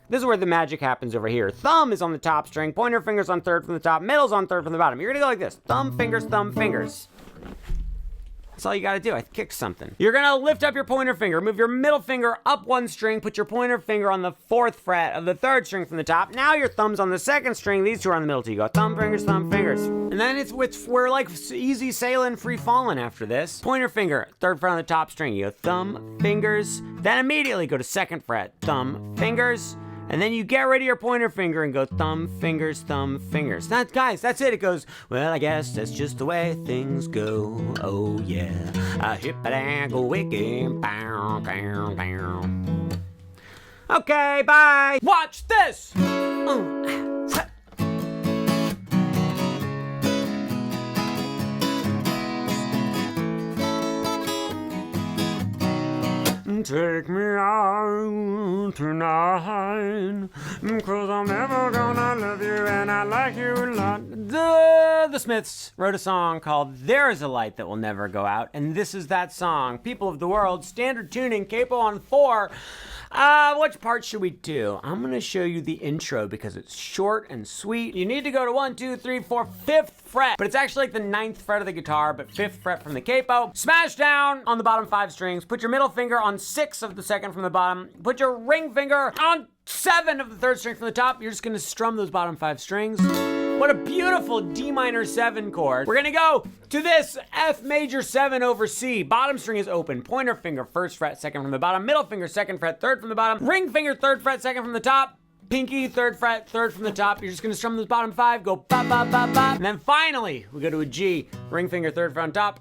A: This is where the magic happens over here. Thumb is on the top string, pointer finger's on 3rd from the top, middle's on 3rd from the bottom. You're gonna go like this. Thumb, fingers, thumb, fingers. That's all you gotta do. I kicked something. You're gonna lift up your pointer finger, move your middle finger up 1 string, put your pointer finger on the 4th fret of the 3rd string from the top. Now your thumb's on the 2nd string. These 2 are on the middle. So you go thumb, fingers, thumb, fingers. And then we're like easy sailing, free falling after this. Pointer finger, 3rd fret on the top string. You go thumb, fingers. Then immediately go to 2nd fret, thumb, fingers. And then you get rid of your pointer finger and go thumb, fingers, thumb, fingers. Guys, that's it. It goes, well, I guess that's just the way things go. Oh, yeah. A hip-a-dang-a-wicky, bow, bow, bow. Okay, bye. Watch this. Take me out tonight, 'cause I'm never gonna love you and I like you a lot. The Smiths wrote a song called There Is a Light That Will Never Go Out, and this is that song. People of the world, standard tuning, capo on 4. Which part should we do? I'm gonna show you the intro because it's short and sweet. You need to go to 1, 2, 3, 4, 5th fret, but it's actually like the 9th fret of the guitar, but 5th fret from the capo. Smash down on the bottom 5 strings. Put your middle finger on 6 of the 2nd from the bottom. Put your ring finger on 7 of the 3rd string from the top. You're just gonna strum those bottom 5 strings. What a beautiful D minor 7 chord. We're gonna go to this F major 7 over C. Bottom string is open. Pointer finger, 1st fret, 2nd from the bottom. Middle finger, 2nd fret, 3rd from the bottom. Ring finger, 3rd fret, 2nd from the top. Pinky, 3rd fret, 3rd from the top. You're just gonna strum the bottom 5, go ba ba ba ba. And then finally, we go to a G. Ring finger, 3rd fret on top.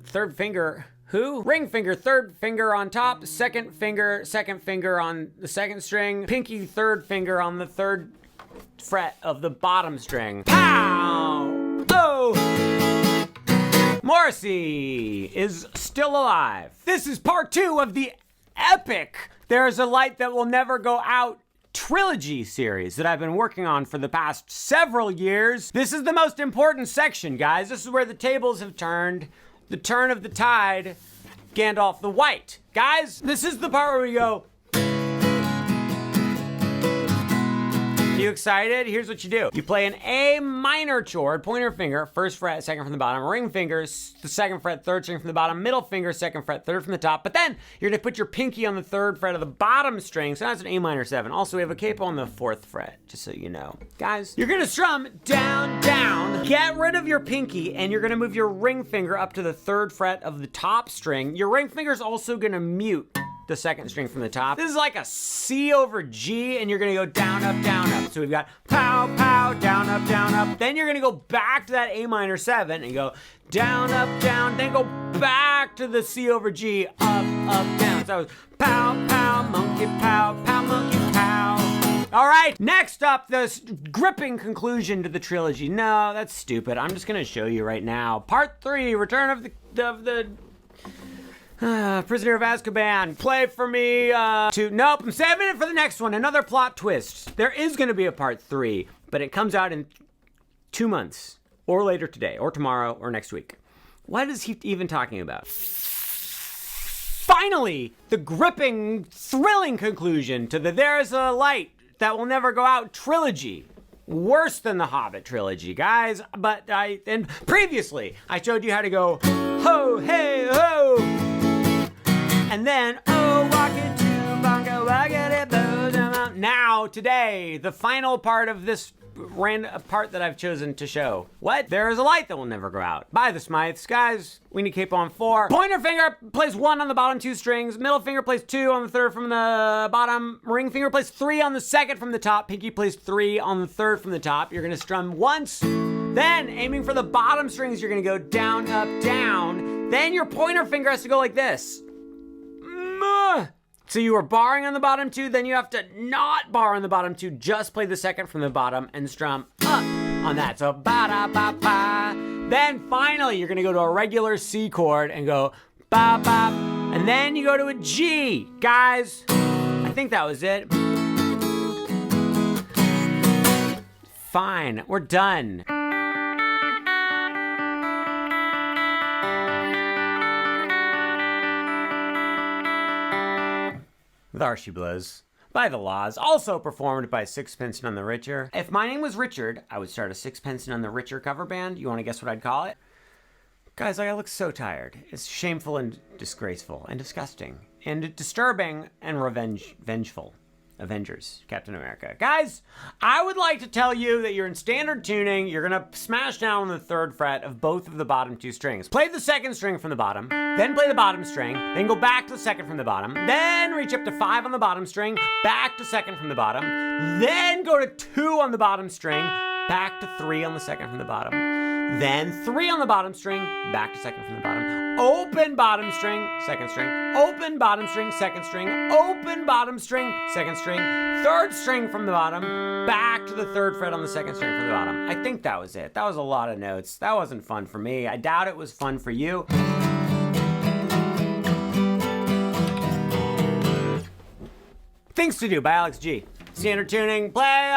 A: 3rd finger, Ring finger, 3rd finger on top. 2nd finger, 2nd finger on the 2nd string. Pinky, 3rd finger on the 3rd fret of the bottom string. Pow! Oh! Morrissey is still alive. This is part 2 of the epic There's a Light That Will Never Go Out trilogy series that I've been working on for the past several years. This is the most important section, guys. This is where the tables have turned. The turn of the tide, Gandalf the White. Guys, this is the part where we go, you excited? Here's what you do. You play an A minor chord, pointer finger, 1st fret, 2nd from the bottom, ring fingers, the 2nd fret, 3rd string from the bottom, middle finger, 2nd fret, 3rd from the top, but then you're gonna put your pinky on the 3rd fret of the bottom string, so that's an A minor 7. Also, we have a capo on the 4th fret, just so you know. Guys, you're gonna strum down, down, get rid of your pinky, and you're gonna move your ring finger up to the 3rd fret of the top string. Your ring finger's also gonna mute the 2nd string from the top. This is like a C over G, and you're gonna go down, up, down, up. So we've got pow, pow, down, up, down, up. Then you're gonna go back to that A minor 7 and go down, up, down, then go back to the C over G, up, down. So it was pow, pow, monkey, pow, pow, monkey, pow. All right, next up, the gripping conclusion to the trilogy. No, that's stupid. I'm just gonna show you right now. Part 3, Return of the Prisoner of Azkaban. Play for me, nope, I'm saving it for the next one. Another plot twist. There is gonna be a part 3, but it comes out in 2 months, or later today, or tomorrow, or next week. What is he even talking about? Finally, the gripping, thrilling conclusion to the There's a Light That Will Never Go Out trilogy. Worse than the Hobbit trilogy, guys. But and previously, I showed you how to go, ho, hey, ho. And then, oh, walk it to bongo, walk it, boom. Now, today, the final part of this part that I've chosen to show. What? There is a light that will never go out. By the Smythes. Guys, we need capo on 4. Pointer finger plays 1 on the bottom 2 strings. Middle finger plays 2 on the 3rd from the bottom. Ring finger plays 3 on the 2nd from the top. Pinky plays 3 on the 3rd from the top. You're gonna strum once. Then, aiming for the bottom strings, you're gonna go down, up, down. Then your pointer finger has to go like this. So you were barring on the bottom 2, then you have to not bar on the bottom 2, just play the 2nd from the bottom and strum up on that. So ba-da-ba-ba. Then finally, you're gonna go to a regular C chord and go ba-ba. And then you go to a G. Guys, I think that was it. Fine, we're done. There she blows. By the Laws, also performed by Sixpence None the Richer. If my name was Richard, I would start a Sixpence None the Richer cover band. You want to guess what I'd call it? Guys, I look so tired. It's shameful and disgraceful and disgusting and disturbing and vengeful. Avengers, Captain America. Guys, I would like to tell you that you're in standard tuning. You're gonna smash down on the 3rd fret of both of the bottom 2 strings. Play the 2nd string from the bottom, then play the bottom string, then go back to the 2nd from the bottom, then reach up to 5 on the bottom string, back to 2nd from the bottom, then go to 2 on the bottom string, back to 3 on the 2nd from the bottom, then 3 on the bottom string, back to 2nd from the bottom, open bottom string, 2nd string, open bottom string, 2nd string, open bottom string, 2nd string, 3rd string from the bottom, back to the 3rd fret on the 2nd string from the bottom. I think that was it. That was a lot of notes. That wasn't fun for me. I doubt it was fun for you. Things to Do by Alex G. Standard tuning, play,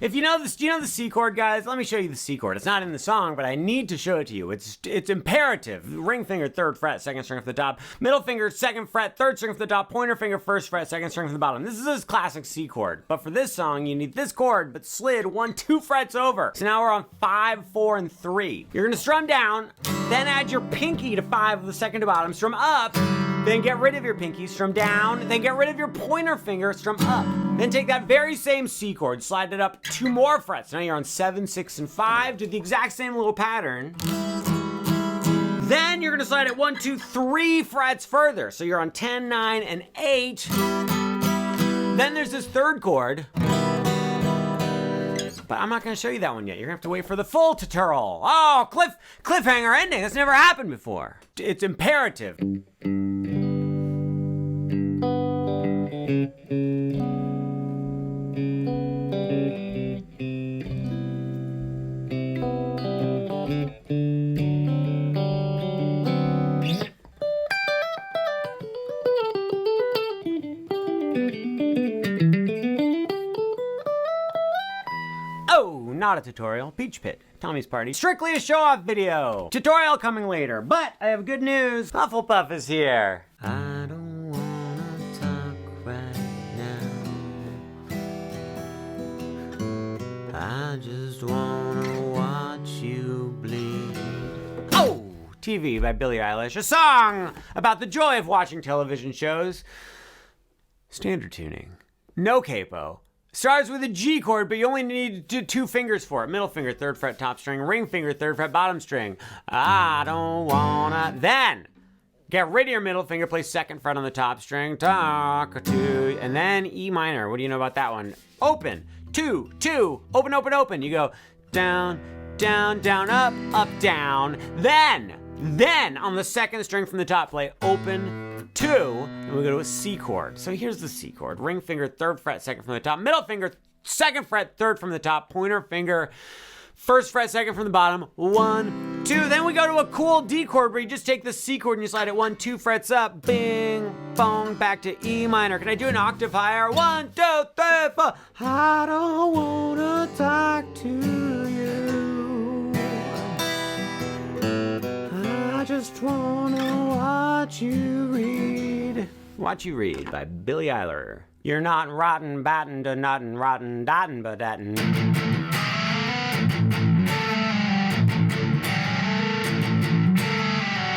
A: if you know this, do you know the C chord, guys? Let me show you the C chord. It's not in the song, but I need to show it to you. It's imperative. Ring finger, 3rd fret, 2nd string from the top. Middle finger, 2nd fret, 3rd string from the top. Pointer finger, 1st fret, 2nd string from the bottom. This is his classic C chord. But for this song, you need this chord, but slid 1, 2 frets over. So now we're on 5, 4, and 3. You're gonna strum down, then add your pinky to 5 of the 2nd to bottom, strum up, Then get rid of your pinky, strum down. Then get rid of your pointer finger, strum up. Then take that very same C chord, slide it up 2 more frets. Now you're on 7, 6, and 5. Do the exact same little pattern. Then you're gonna slide it 1, 2, 3 frets further. So you're on 10, 9, and 8. Then there's this third chord. But I'm not gonna show you that one yet. You're gonna have to wait for the full tutorial. Oh, cliffhanger ending. That's never happened before. It's imperative. Not a tutorial. Peach Pit. Tommy's Party. Strictly a show-off video. Tutorial coming later. But I have good news. Hufflepuff is here. I don't wanna talk right now. I just wanna watch you bleed. Oh! TV by Billie Eilish. A song about the joy of watching television shows. Standard tuning. No capo. Starts with a G chord, but you only need 2 fingers for it. Middle finger, 3rd fret, top string. Ring finger, 3rd fret, bottom string. I don't wanna. Then, get rid of your middle finger, play 2nd fret on the top string. Talk to, and then E minor. What do you know about that one? Open, 2, 2, open, open, open. You go down, down, down, up, down. Then on the 2nd string from the top, play open, 2, and we go to a C chord. So here's the C chord. Ring finger, 3rd fret, 2nd from the top. Middle finger, 2nd fret, 3rd from the top. Pointer finger, 1st fret, 2nd from the bottom. 1, 2. Then we go to a cool D chord where you just take the C chord and you slide it 1, 2 frets up. Bing, bong, back to E minor. Can I do an octave higher? 1, 2, 3, 4. I don't wanna talk to you. I just wanna watch you read. Watch You Read by Billie Eilish. You're not rotten, batten, to notten, rotten, dotten, but datten.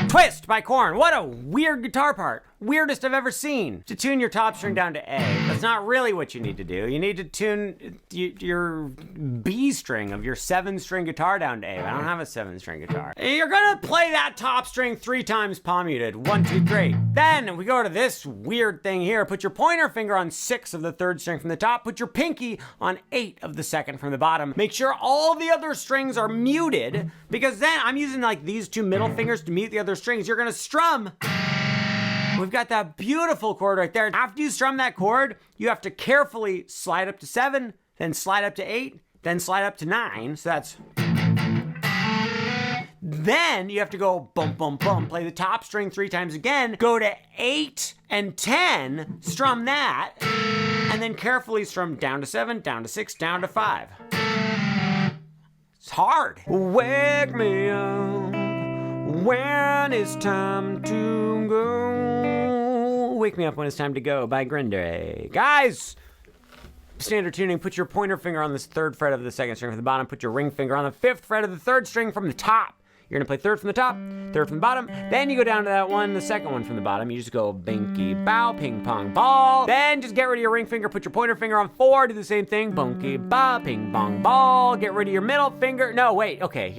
A: Twist by Korn. What a weird guitar part. Weirdest I've ever seen. To tune your top string down to A. That's not really what you need to do. You need to tune your B string of your 7-string guitar down to A. I don't have a 7-string guitar. You're gonna play that top string 3 times palm muted. 1, 2, 3. Then we go to this weird thing here. Put your pointer finger on 6 of the 3rd string from the top. Put your pinky on 8 of the 2nd from the bottom. Make sure all the other strings are muted, because then I'm using like these 2 middle fingers to mute the other strings. You're gonna strum. We've got that beautiful chord right there. After you strum that chord, you have to carefully slide up to 7, then slide up to 8, then slide up to 9. So that's... Then you have to go bump, bump, bump, play the top string 3 times again, go to 8 and 10, strum that, and then carefully strum down to 7, down to 6, down to 5. It's hard. Wake me up when it's time to go. Wake Me Up When It's Time to Go by Green Day. Guys, standard tuning, put your pointer finger on this 3rd fret of the 2nd string from the bottom, put your ring finger on the 5th fret of the 3rd string from the top. You're gonna play 3rd from the top, 3rd from the bottom, then you go down to that one, the 2nd one from the bottom. You just go binky bow, ping pong ball. Then just get rid of your ring finger, put your pointer finger on 4, do the same thing, bunky ba, ping pong ball. Get rid of your middle finger. No, wait, okay,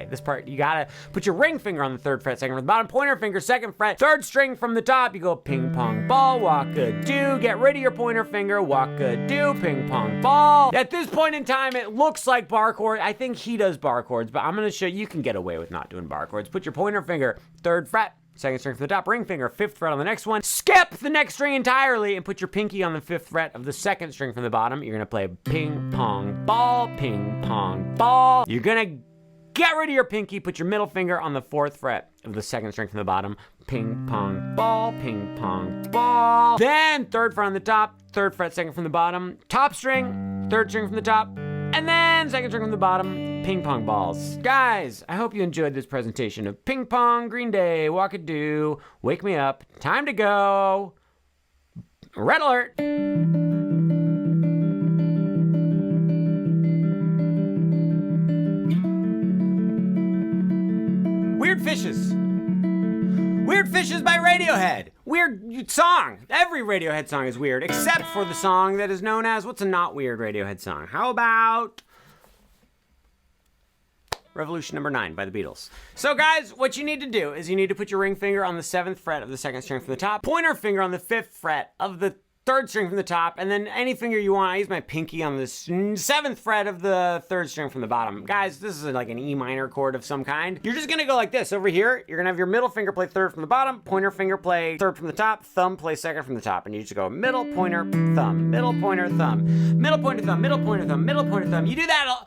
A: this part, you gotta put your ring finger on the 3rd fret, 2nd from the bottom, pointer finger, 2nd fret, 3rd string from the top. You go ping pong ball, walk-a-doo. Get rid of your pointer finger, walk-a-doo, ping pong ball. At this point in time, it looks like bar chord. I think he does bar chords, but I'm gonna show you can get away with not doing bar chords. Put your pointer finger, 3rd fret, 2nd string from the top, ring finger, 5th fret on the next one. Skip the next string entirely and put your pinky on the 5th fret of the 2nd string from the bottom. You're gonna play ping pong ball, ping pong ball. You're gonna get rid of your pinky, put your middle finger on the 4th fret of the 2nd string from the bottom. Ping pong ball, ping pong ball. Then 3rd fret on the top, 3rd fret, 2nd from the bottom, top string, 3rd string from the top, and then 2nd string from the bottom, ping pong balls. Guys, I hope you enjoyed this presentation of Ping Pong, Green Day, Walk-a-Doo, Wake Me Up, Time to Go, Red Alert. Weird Fishes. Weird Fishes by Radiohead. weird song. Every Radiohead song is weird, except for the song that is known as, what's a not weird Radiohead song? How about Revolution Number 9 by the Beatles. So guys, what you need to do is you need to put your ring finger on the 7th fret of the 2nd string from the top, pointer finger on the 5th fret of the 3rd string from the top, and then any finger you want. I use my pinky on the 7th fret of the 3rd string from the bottom. Guys, this is like an E minor chord of some kind. You're just gonna go like this. Over here, you're gonna have your middle finger play 3rd from the bottom, pointer finger play 3rd from the top, thumb play 2nd from the top, and you just go middle, pointer, thumb, middle, pointer, thumb, middle, pointer, thumb, middle, pointer, thumb, middle, pointer, thumb. You do that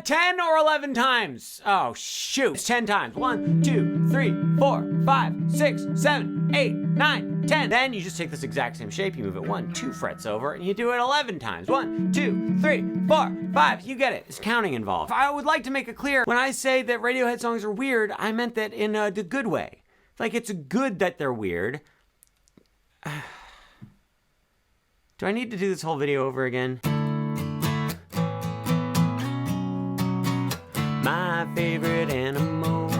A: 10 or 11 times. Oh, shoot. It's 10 times. 1, 2, 3, 4, 5, 6, 7, 8, 9, 10. Then you just take this exact same shape, you move it 1, 2 frets over, and you do it 11 times. 1, 2, 3, 4, 5. You get it. There's counting involved. I would like to make it clear, when I say that Radiohead songs are weird, I meant that in the good way. Like, it's good that they're weird. Do I need to do this whole video over again? My favorite animal.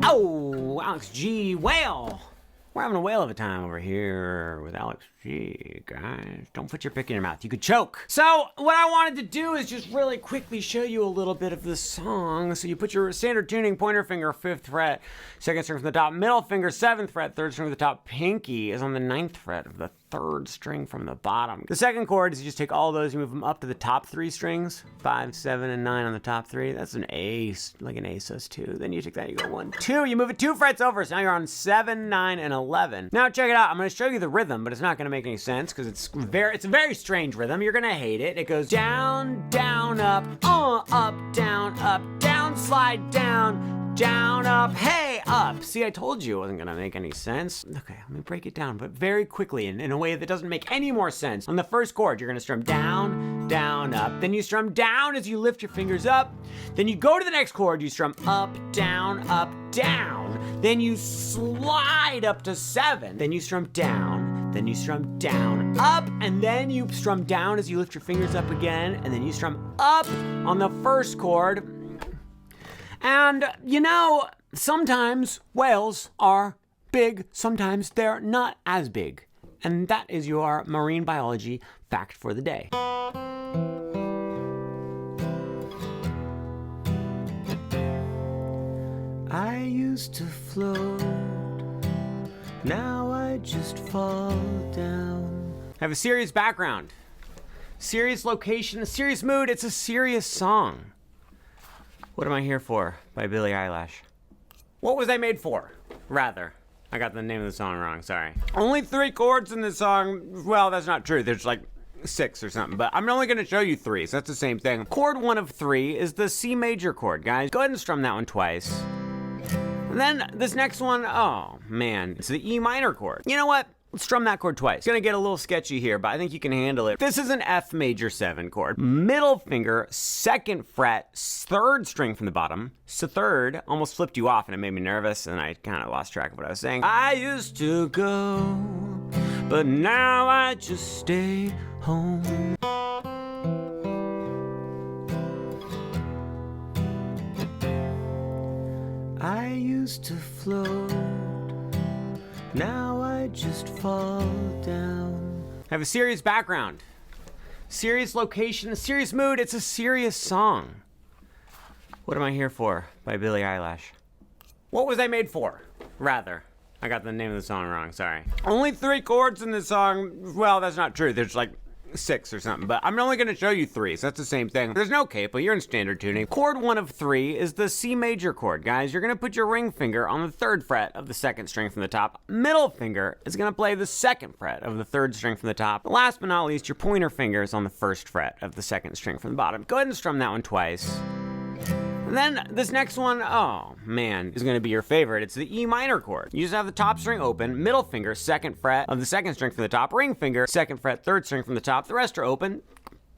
A: Oh, Alex G. Whale. We're having a whale of a time over here with Alex G, guys. Don't put your pick in your mouth. You could choke. So what I wanted to do is just really quickly show you a little bit of the song. So you put your standard tuning, pointer finger, 5th fret, 2nd string from the top, middle finger, 7th fret, 3rd string from the top, pinky is on the 9th fret of the 3rd string from the bottom. The second chord is you just take all those, you move them up to the top 3 strings, 5, 7, and 9 on the top 3. That's an A, like an A sus2. Then you take that, you go 1, 2, you move it 2 frets over, so now you're on 7, 9, and 11. Now check it out, I'm gonna show you the rhythm, but it's not gonna make any sense because it's a very strange rhythm. You're gonna hate it. It goes down, down, up, down, slide down, down, up, hey, up. See, I told you it wasn't gonna make any sense. Okay, let me break it down, but very quickly in a way that doesn't make any more sense. On the first chord, you're gonna strum down, down, up. Then you strum down as you lift your fingers up. Then you go to the next chord, you strum up, down, up, down. Then you slide up to 7. Then you strum down. Then you strum down, up, and then you strum down as you lift your fingers up again, and then you strum up on the first chord. And, you know, sometimes whales are big, sometimes they're not as big. And that is your marine biology fact for the day. I used to float, now I just fall down. I have a serious background, serious location, a serious mood. It's a serious song. What Am I Here For by Billie Eilish. What was I made for? Rather. I got the name of the song wrong, sorry. Only 3 chords in this song. Well, that's not true. There's like 6 or something, but I'm only gonna show you 3, so that's the same thing. Chord 1 of 3 is the C major chord, guys. Go ahead and strum that one twice. And then this next one, oh man, it's the E minor chord. You know what? Let's strum that chord twice. It's gonna get a little sketchy here, but I think you can handle it. This is an F major 7 chord. Middle finger, 2nd fret, 3rd string from the bottom. So 3rd almost flipped you off and it made me nervous and I kind of lost track of what I was saying. I used to go, but now I just stay home. I used to float, now I just fall down. I have a serious background, serious location, a serious mood. It's a serious song. What Am I Here For by Billie Eilish. What was I made for? Rather. I got the name of the song wrong, sorry. Only 3 chords in this song. Well, that's not true. There's like 6 or something, but I'm only gonna show you 3, so that's the same thing. There's no capo, you're in standard tuning. Chord 1 of 3 is the C major chord, guys. You're gonna put your ring finger on the 3rd fret of the 2nd string from the top. Middle finger is gonna play the 2nd fret of the 3rd string from the top. Last but not least, your pointer finger is on the 1st fret of the 2nd string from the bottom. Go ahead and strum that one twice. And then this next one, oh man, is gonna be your favorite. It's the E minor chord. You just have the top string open, middle finger, 2nd fret of the 2nd string from the top, ring finger, 2nd fret, 3rd string from the top. The rest are open.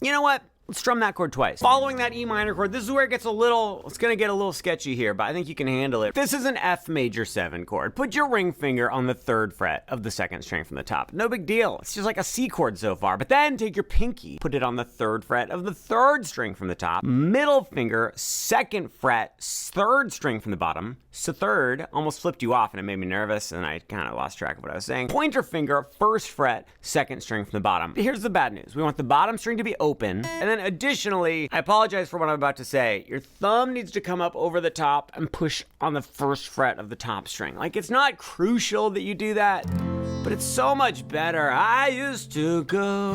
A: You know what? Let's strum that chord twice. Following that E minor chord, this is where it gets it's gonna get a little sketchy here, but I think you can handle it. This is an F major 7 chord. Put your ring finger on the 3rd fret of the 2nd string from the top. No big deal. It's just like a C chord so far. But then take your pinky, put it on the 3rd fret of the 3rd string from the top. Middle finger, 2nd fret, 3rd string from the bottom. So 3rd almost flipped you off and it made me nervous and I kind of lost track of what I was saying. Pointer finger, 1st fret, 2nd string from the bottom. Here's the bad news. We want the bottom string to be open, and then additionally, I apologize for what I'm about to say, your thumb needs to come up over the top and push on the 1st fret of the top string. Like, it's not crucial that you do that, but it's so much better. I used to go,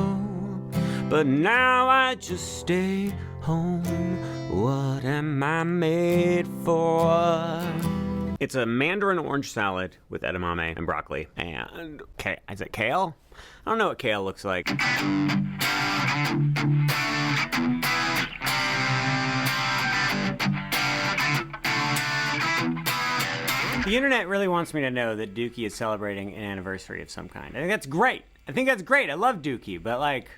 A: but now I just stay home. What am I made for? It's a mandarin orange salad with edamame and broccoli and is it kale? I don't know what kale looks like. The internet really wants me to know that Dookie is celebrating an anniversary of some kind. I think that's great. I love Dookie, but like,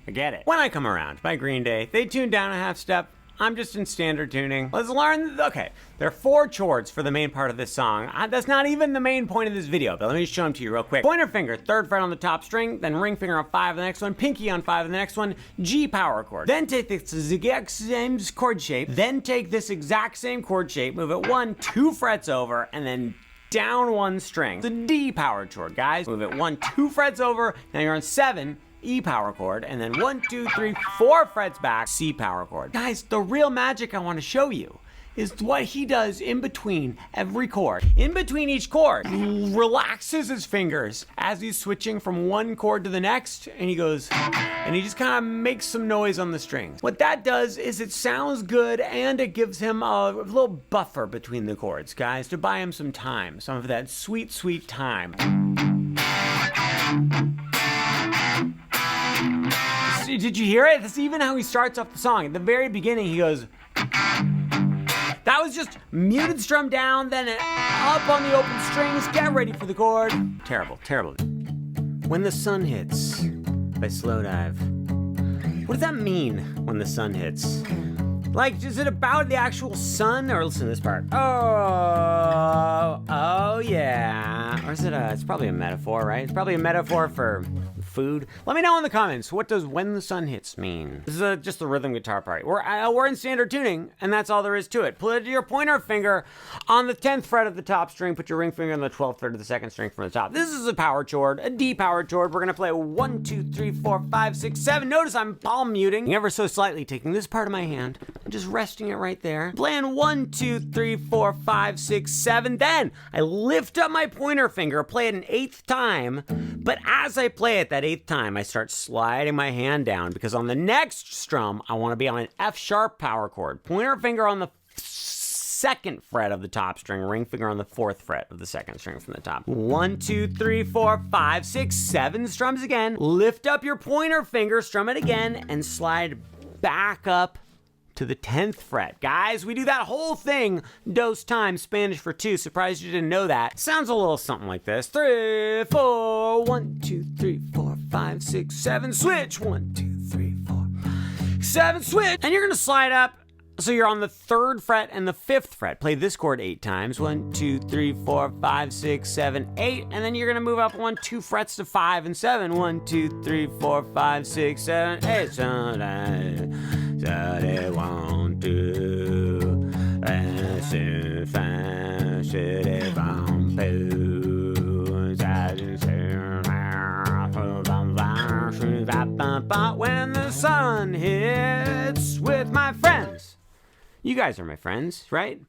A: I get it. When I Come Around by Green Day, they tuned down a half step. I'm just in standard tuning. Let's learn, okay, there are 4 chords for the main part of this song. That's not even the main point of this video, but let me show them to you real quick. Pointer finger, 3rd fret on the top string, then ring finger on 5 on the next one, pinky on 5 on the next one, G power chord. Then take this exact same chord shape, move it 1, 2 frets over, and then down 1 string. The D power chord, guys. Move it 1, 2 frets over, now you're on 7, E power chord, and then 1, 2, 3, 4 frets back, C power chord. Guys, the real magic I want to show you is what he does in between every chord. In between each chord, he relaxes his fingers as he's switching from one chord to the next, and he goes, and he just kind of makes some noise on the strings. What that does is it sounds good, and it gives him a little buffer between the chords, guys, to buy him some time, some of that sweet, sweet time. Did you hear it? That's even how he starts off the song. At the very beginning, he goes, that was just muted strum down, then up on the open strings, get ready for the chord. Terrible, terrible. When the Sun Hits by Slowdive. What does that mean, when the sun hits? Like, is it about the actual sun? Or listen to this part. Oh yeah. Or is it it's probably a metaphor, right? It's probably a metaphor for food. Let me know in the comments, what does when the sun hits mean? This is just the rhythm guitar part. We're in standard tuning, and that's all there is to it. Put your pointer finger on the 10th fret of the top string, put your ring finger on the 12th fret of the 2nd string from the top. This is a power chord, a D power chord. We're gonna play 1, 2, 3, 4, 5, 6, 7. Notice I'm palm muting, ever so slightly taking this part of my hand, and just resting it right there. Playing 1, 2, 3, 4, 5, 6, 7. Then I lift up my pointer finger, play it an 8th time, but as I play it that 8th time, I start sliding my hand down because on the next strum, I want to be on an F sharp power chord. Pointer finger on the 2nd fret of the top string, ring finger on the 4th fret of the 2nd string from the top. 1, 2, 3, 4, 5, 6, 7 strums again. Lift up your pointer finger, strum it again, and slide back up to the 10th fret. Guys, we do that whole thing, dos times, Spanish for 2. Surprised you didn't know that. Sounds a little something like this. 3, 4, 1, 2, 3, 4, 5, 6, 7, switch. 1, 2, 3, 4, 7, switch. And you're gonna slide up, so you're on the 3rd fret and the 5th fret. Play this chord 8 times. 1, 2, 3, 4, 5, 6, 7, 8. And then you're gonna move up 1, 2 frets to 5 and 7. 1, 2, 3, 4, 5, 6, 7, 8. So they want to when the sun hits with my friends. You guys are my friends, right?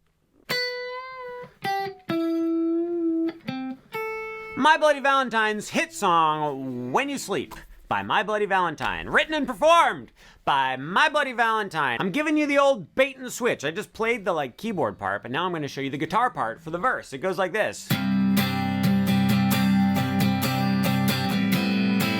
A: My Bloody Valentine's hit song, When You Sleep, by My Bloody Valentine. Written and performed by My Bloody Valentine. I'm giving you the old bait and switch. I just played the keyboard part, but now I'm gonna show you the guitar part for the verse. It goes like this.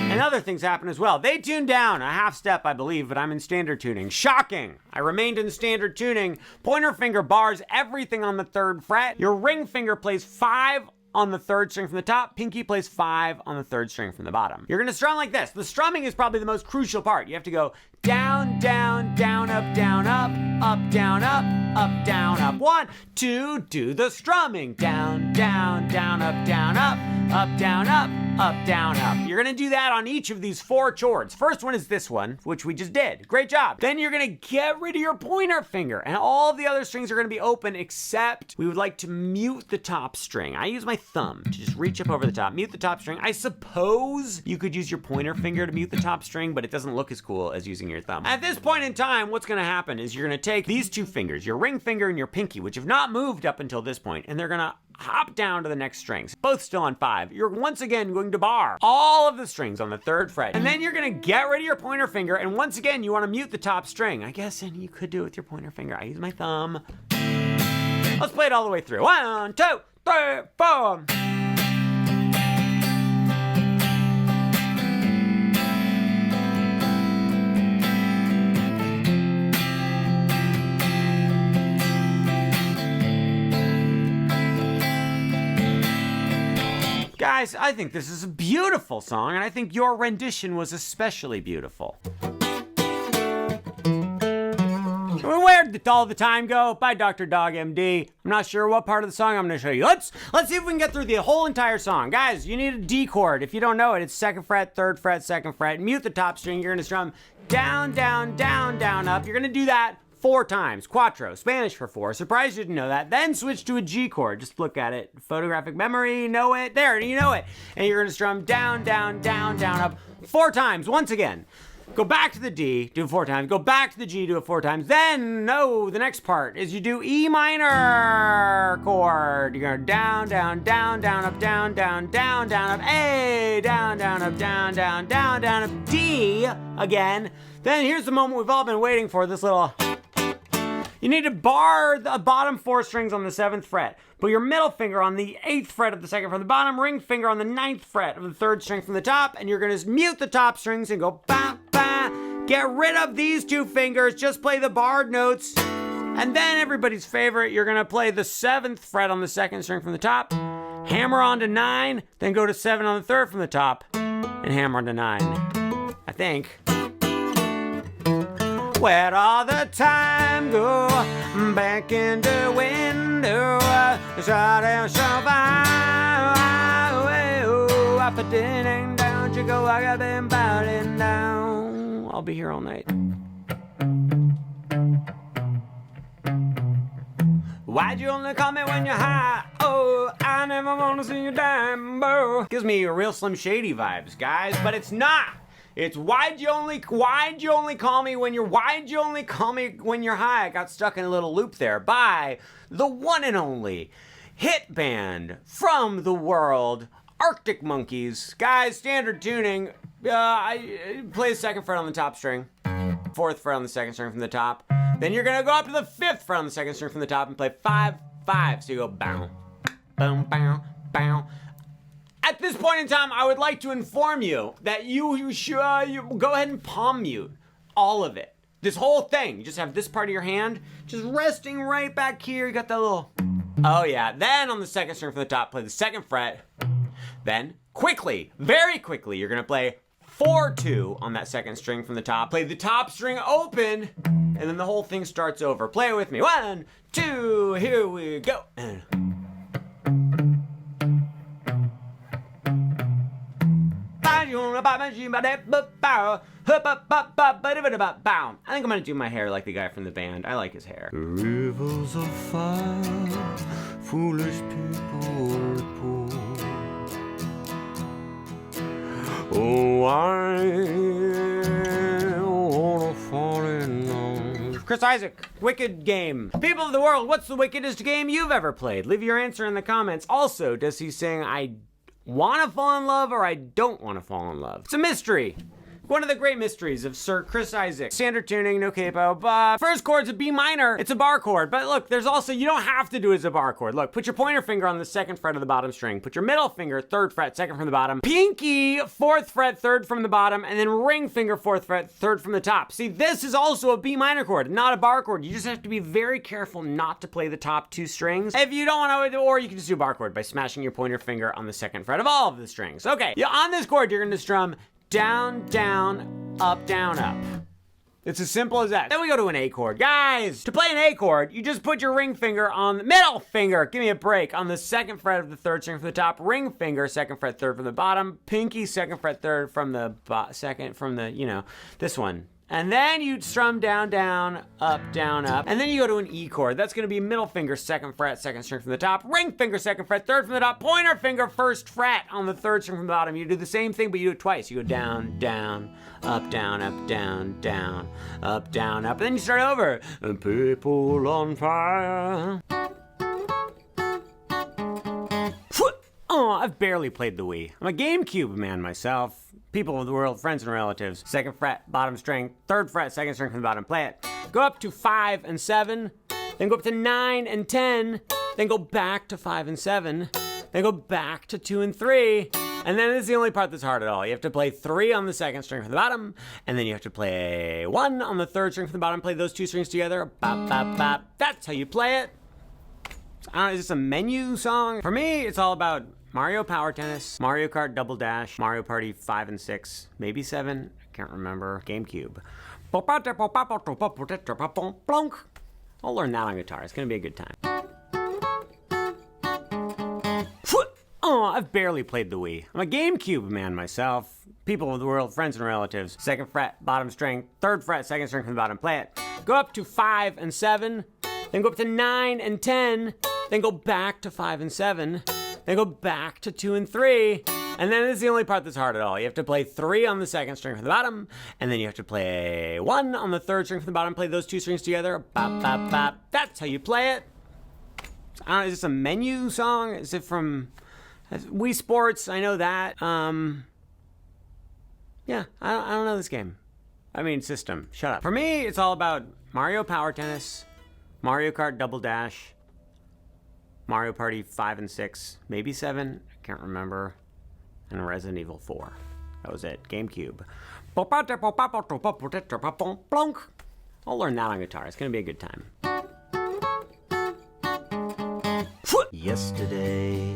A: And other things happen as well. They tuned down a half step, I believe, but I'm in standard tuning. Shocking! I remained in standard tuning. Pointer finger bars everything on the 3rd fret. Your ring finger plays 5 on the third string from the top. Pinky plays 5 on the third string from the bottom. You're gonna strum like this. The strumming is probably the most crucial part. You have to go down, down, down, up, down, up, down, up, down, up. 1, 2, do the strumming. Down, down, down, up, down, up, down, up, down, up. You're gonna do that on each of these 4 chords. First one is this one, which we just did. Great job. Then you're gonna get rid of your pointer finger, and all of the other strings are gonna be open, except we would like to mute the top string. I use my thumb to just reach up over the top, mute the top string. I suppose you could use your pointer finger to mute the top string, but it doesn't look as cool as using your thumb. At this point in time, what's gonna happen is you're gonna take these 2 fingers, your ring finger and your pinky, which have not moved up until this point, and they're gonna hop down to the next strings, both still on 5. You're once again going to bar all of the strings on the 3rd fret, and then you're gonna get rid of your pointer finger, and once again you want to mute the top string. I guess, and you could do it with your pointer finger. I use my thumb. Let's play it all the way through. 1, 2, 3, 4. Guys, I think this is a beautiful song, and I think your rendition was especially beautiful. Where did all the time go? By Dr. Dog MD. I'm not sure what part of the song I'm going to show you. Let's see if we can get through the whole entire song. Guys, you need a D chord. If you don't know it, it's 2nd fret, 3rd fret, 2nd fret. Mute the top string. You're going to strum down, down, down, down, up. You're going to do that 4 times. Quattro, Spanish for 4. Surprised you didn't know that. Then switch to a G chord. Just look at it. Photographic memory, know it. There, you know it. And you're going to strum down, down, down, down, up 4 times. Once again. Go back to the D, do it 4 times. Go back to the G, do it 4 times. Then, no, the next part is you do E minor chord. You're going down, down, down, down, up, down, down, down, down, up, A, down, down, up, down, down, down, down, up, D again. Then here's the moment we've all been waiting for, this little... You need to bar the bottom 4 strings on the 7th fret. Put your middle finger on the 8th fret of the 2nd from the bottom, ring finger on the 9th fret of the 3rd string from the top, and you're going to mute the top strings and go ba, ba. Get rid of these 2 fingers, just play the barred notes. And then everybody's favorite, you're going to play the 7th fret on the 2nd string from the top, hammer on to 9, then go to 7 on the 3rd from the top, and hammer on to 9. I think. Where'd all the time go? Back in the window, try to survive. Up a ding down, you go, I got been bowing down. I'll be here all night. Why'd you only call me when you're high? Oh, I never wanna see you dime, bro. Gives me real Slim Shady vibes, guys, but it's not. It's why'd you only call me when you're high? I got stuck in a little loop there by the one and only hit band from the world, Arctic Monkeys. Guys, standard tuning. I play the 2nd fret on the top string, 4th fret on the 2nd string from the top. Then you're gonna go up to the 5th fret on the 2nd string from the top and play 5, 5. So you go bow, boom, bow, bow. At this point in time, I would like to inform you that you should go ahead and palm mute all of it. This whole thing. You just have this part of your hand just resting right back here. You got that little... Oh yeah. Then on the 2nd string from the top, play the 2nd fret. Then quickly, very quickly, you're going to play 4-2 on that 2nd string from the top. Play the top string open, and then the whole thing starts over. Play it with me. 1, 2, here we go. I think I'm gonna do my hair like the guy from the band. I like his hair. Rivers of fire, foolish people poor. Oh, I wanna fall in love. Chris Isaac, Wicked game. People of the world, what's the wickedest game you've ever played? Leave your answer in the comments. Also, does he sing I want to fall in love or I don't want to fall in love? It's a mystery. One of the great mysteries of Sir Chris Isaak. Standard tuning, no capo, but first chord's a B minor. It's a bar chord, but look, there's also, you don't have to do it as a bar chord. Look, put your pointer finger on the 2nd fret of the bottom string. Put your middle finger, 3rd fret, 2nd from the bottom. Pinky, 4th fret, 3rd from the bottom, and then ring finger, 4th fret, 3rd from the top. See, this is also a B minor chord, not a bar chord. You just have to be very careful not to play the top 2 strings. If you don't want to, or you can just do a bar chord by smashing your pointer finger on the 2nd fret of all of the strings. Okay, on this chord, you're going to strum down, down, up, down, up. It's as simple as that. Then we go to an A chord. Guys, to play an A chord, you just put your ring finger on the middle finger, give me a break, on the 2nd fret of the 3rd string from the top, ring finger, 2nd fret, 3rd from the bottom, pinky, 2nd fret, 3rd from the second from the, this one. And then you strum down, down, up, and then you go to an E chord. That's gonna be middle finger, 2nd fret, 2nd string from the top, ring finger, 2nd fret, 3rd from the top, pointer finger, 1st fret on the 3rd string from the bottom. You do the same thing, but you do it twice. You go down, down, up, down, down, down, up, down, up. And then you start over. People on fire. Oh, I've barely played the Wii. I'm a GameCube man myself. People of the world, friends and relatives. 2nd fret, bottom string, 3rd fret, 2nd string from the bottom. Play it. Go up to 5 and 7, then go up to 9 and 10, then go back to 5 and 7, then go back to 2 and 3, and then this is the only part that's hard at all. You have to play 3 on the 2nd string from the bottom, and then you have to play 1 on the 3rd string from the bottom. Play those 2 strings together. Bop, bop, bop. That's how you play it. I don't know, is this a menu song? For me, it's all about Mario Power Tennis, Mario Kart Double Dash, Mario Party 5 and 6, maybe 7, I can't remember, GameCube. I'll learn that on guitar, it's gonna be a good time. Oh, I've barely played the Wii. I'm a GameCube man myself. People of the world, friends and relatives. 2nd fret, bottom string, 3rd fret, 2nd string from the bottom. Play it. Go up to 5 and 7, then go up to 9 and 10, then go back to 5 and 7, then go back to 2 and 3, and then this is the only part that's hard at all. You have to play 3 on the 2nd string from the bottom, and then you have to play 1 on the 3rd string from the bottom. Play those 2 strings together. Bop, bop, bop. That's how you play it. I don't know, is this a menu song? Is it from Wii Sports? I know that. Yeah, I don't know this game. I mean, system. Shut up. For me, it's all about Mario Power Tennis, Mario Kart Double Dash, Mario Party 5 and 6, maybe 7, I can't remember, and Resident Evil 4. That was it, GameCube. I'll learn that on guitar, it's gonna be a good time. Yesterday,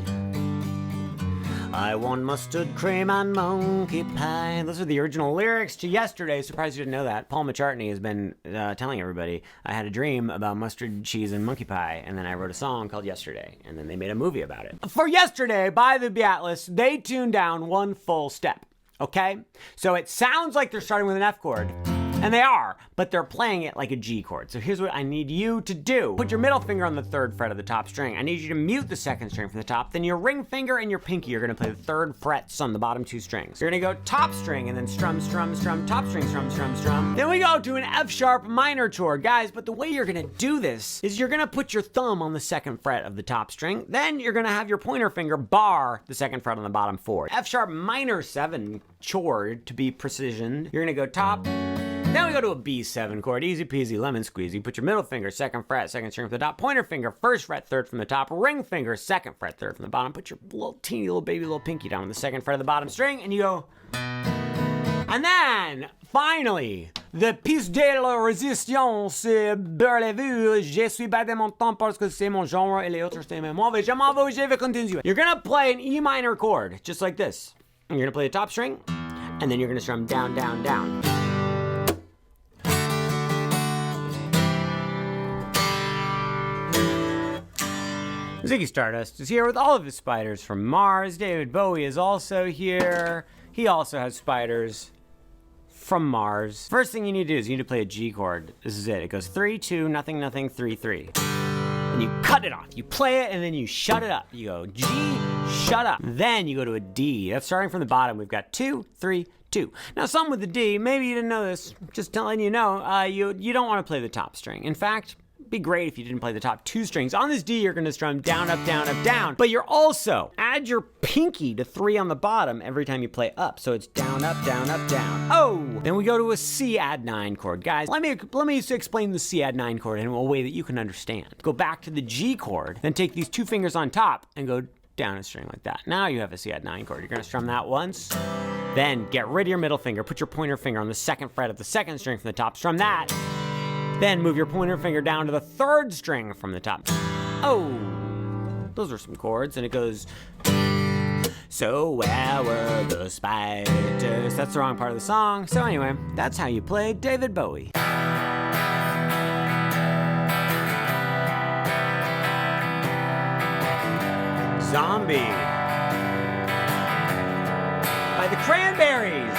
A: I want mustard cream and monkey pie. Those are the original lyrics to Yesterday. Surprised you didn't know that. Paul McCartney has been telling everybody, I had a dream about mustard, cheese, and monkey pie, and then I wrote a song called Yesterday, and then they made a movie about it. For Yesterday, by the Beatles, they tuned down 1 full step, okay? So it sounds like they're starting with an F chord, and they are, but they're playing it like a G chord. So here's what I need you to do. Put your middle finger on the 3rd fret of the top string. I need you to mute the 2nd string from the top. Then your ring finger and your pinky are gonna play the 3rd frets on the bottom 2 strings. You're gonna go top string and then strum, strum, strum, top string, strum, strum, strum. Then we go to an F sharp minor chord. Guys, but the way you're gonna do this is you're gonna put your thumb on the 2nd fret of the top string. Then you're gonna have your pointer finger bar the 2nd fret on the bottom 4. F sharp minor 7 chord to be precision. You're gonna go top. Then we go to a B7 chord, easy peasy, lemon squeezy. Put your middle finger, 2nd fret, 2nd string from the top, pointer finger, 1st fret, 3rd from the top, ring finger, 2nd fret, 3rd from the bottom. Put your little teeny little baby little pinky down on the 2nd fret of the bottom string, and you go. And then, finally, the piece de la résistance, Burlez-vous, je suis bas de mon temps parce que c'est mon genre et les autres c'est mes mauvais, je m'en vais, je vais continuer. You're gonna play an E minor chord, just like this. And you're gonna play the top string, and then you're gonna strum down, down, down. Ziggy Stardust is here with all of his spiders from Mars. David Bowie is also here. He also has spiders from Mars. First thing you need to do is you need to play a G chord. This is it. It goes 3, 2, nothing, nothing, 3, 3. And you cut it off. You play it and then you shut it up. You go G, shut up. Then you go to a D. That's starting from the bottom. We've got 2, 3, 2. Now some with the D, maybe you didn't know this, just telling you no, you don't want to play the top string. In fact, be great if you didn't play the top 2 strings. On this D, you're gonna strum down, up, down, up, down. But you're also add your pinky to 3 on the bottom every time you play up. So it's down, up, down, up, down. Oh! Then we go to a C add 9 chord. Guys, let me explain the C add 9 chord in a way that you can understand. Go back to the G chord, then take these 2 fingers on top and go down a string like that. Now you have a C add 9 chord. You're gonna strum that once. Then get rid of your middle finger. Put your pointer finger on the 2nd fret of the 2nd string from the top. Strum that. Then move your pointer finger down to the 3rd string from the top. Oh, those are some chords. And it goes, so where were the spiders? That's the wrong part of the song. So anyway, that's how you play David Bowie. Zombie by the Cranberries.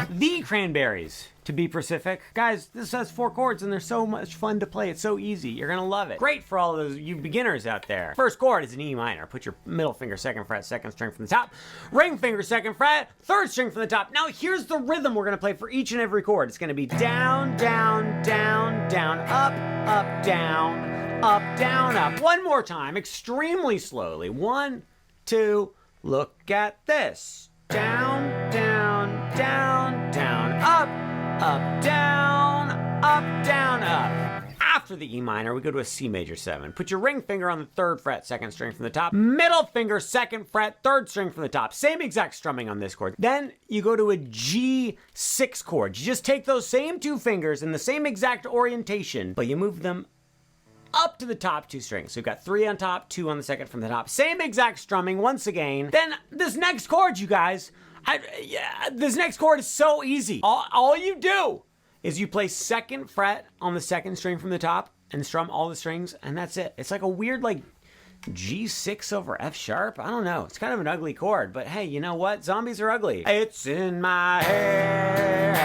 A: The Cranberries, to be specific. Guys, this has 4 chords and they're so much fun to play. It's so easy. You're gonna love it. Great for all those you beginners out there. First chord is an E minor. Put your middle finger 2nd fret, 2nd string from the top. Ring finger 2nd fret, 3rd string from the top. Now here's the rhythm we're gonna play for each and every chord. It's gonna be down, down, down, down, up, up, down, up, down, up. One more time, extremely slowly. 1, 2, look at this. Down, down, down, down, up, down, up, down, up. After the E minor, we go to a C major 7. Put your ring finger on the 3rd fret, 2nd string from the top. Middle finger, 2nd fret, 3rd string from the top. Same exact strumming on this chord. Then you go to a G6 chord. You just take those same 2 fingers in the same exact orientation, but you move them up to the top 2 strings. So you've got 3 on top, 2 on the 2nd from the top. Same exact strumming once again. Then this next chord, you guys, this next chord is so easy. All you do is you play 2nd fret on the 2nd string from the top and strum all the strings, and that's it. It's like a weird like G6 over F sharp. I don't know. It's kind of an ugly chord, but hey, you know what? Zombies are ugly. It's in my head,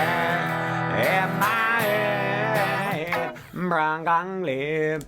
A: in my head. Broccoli.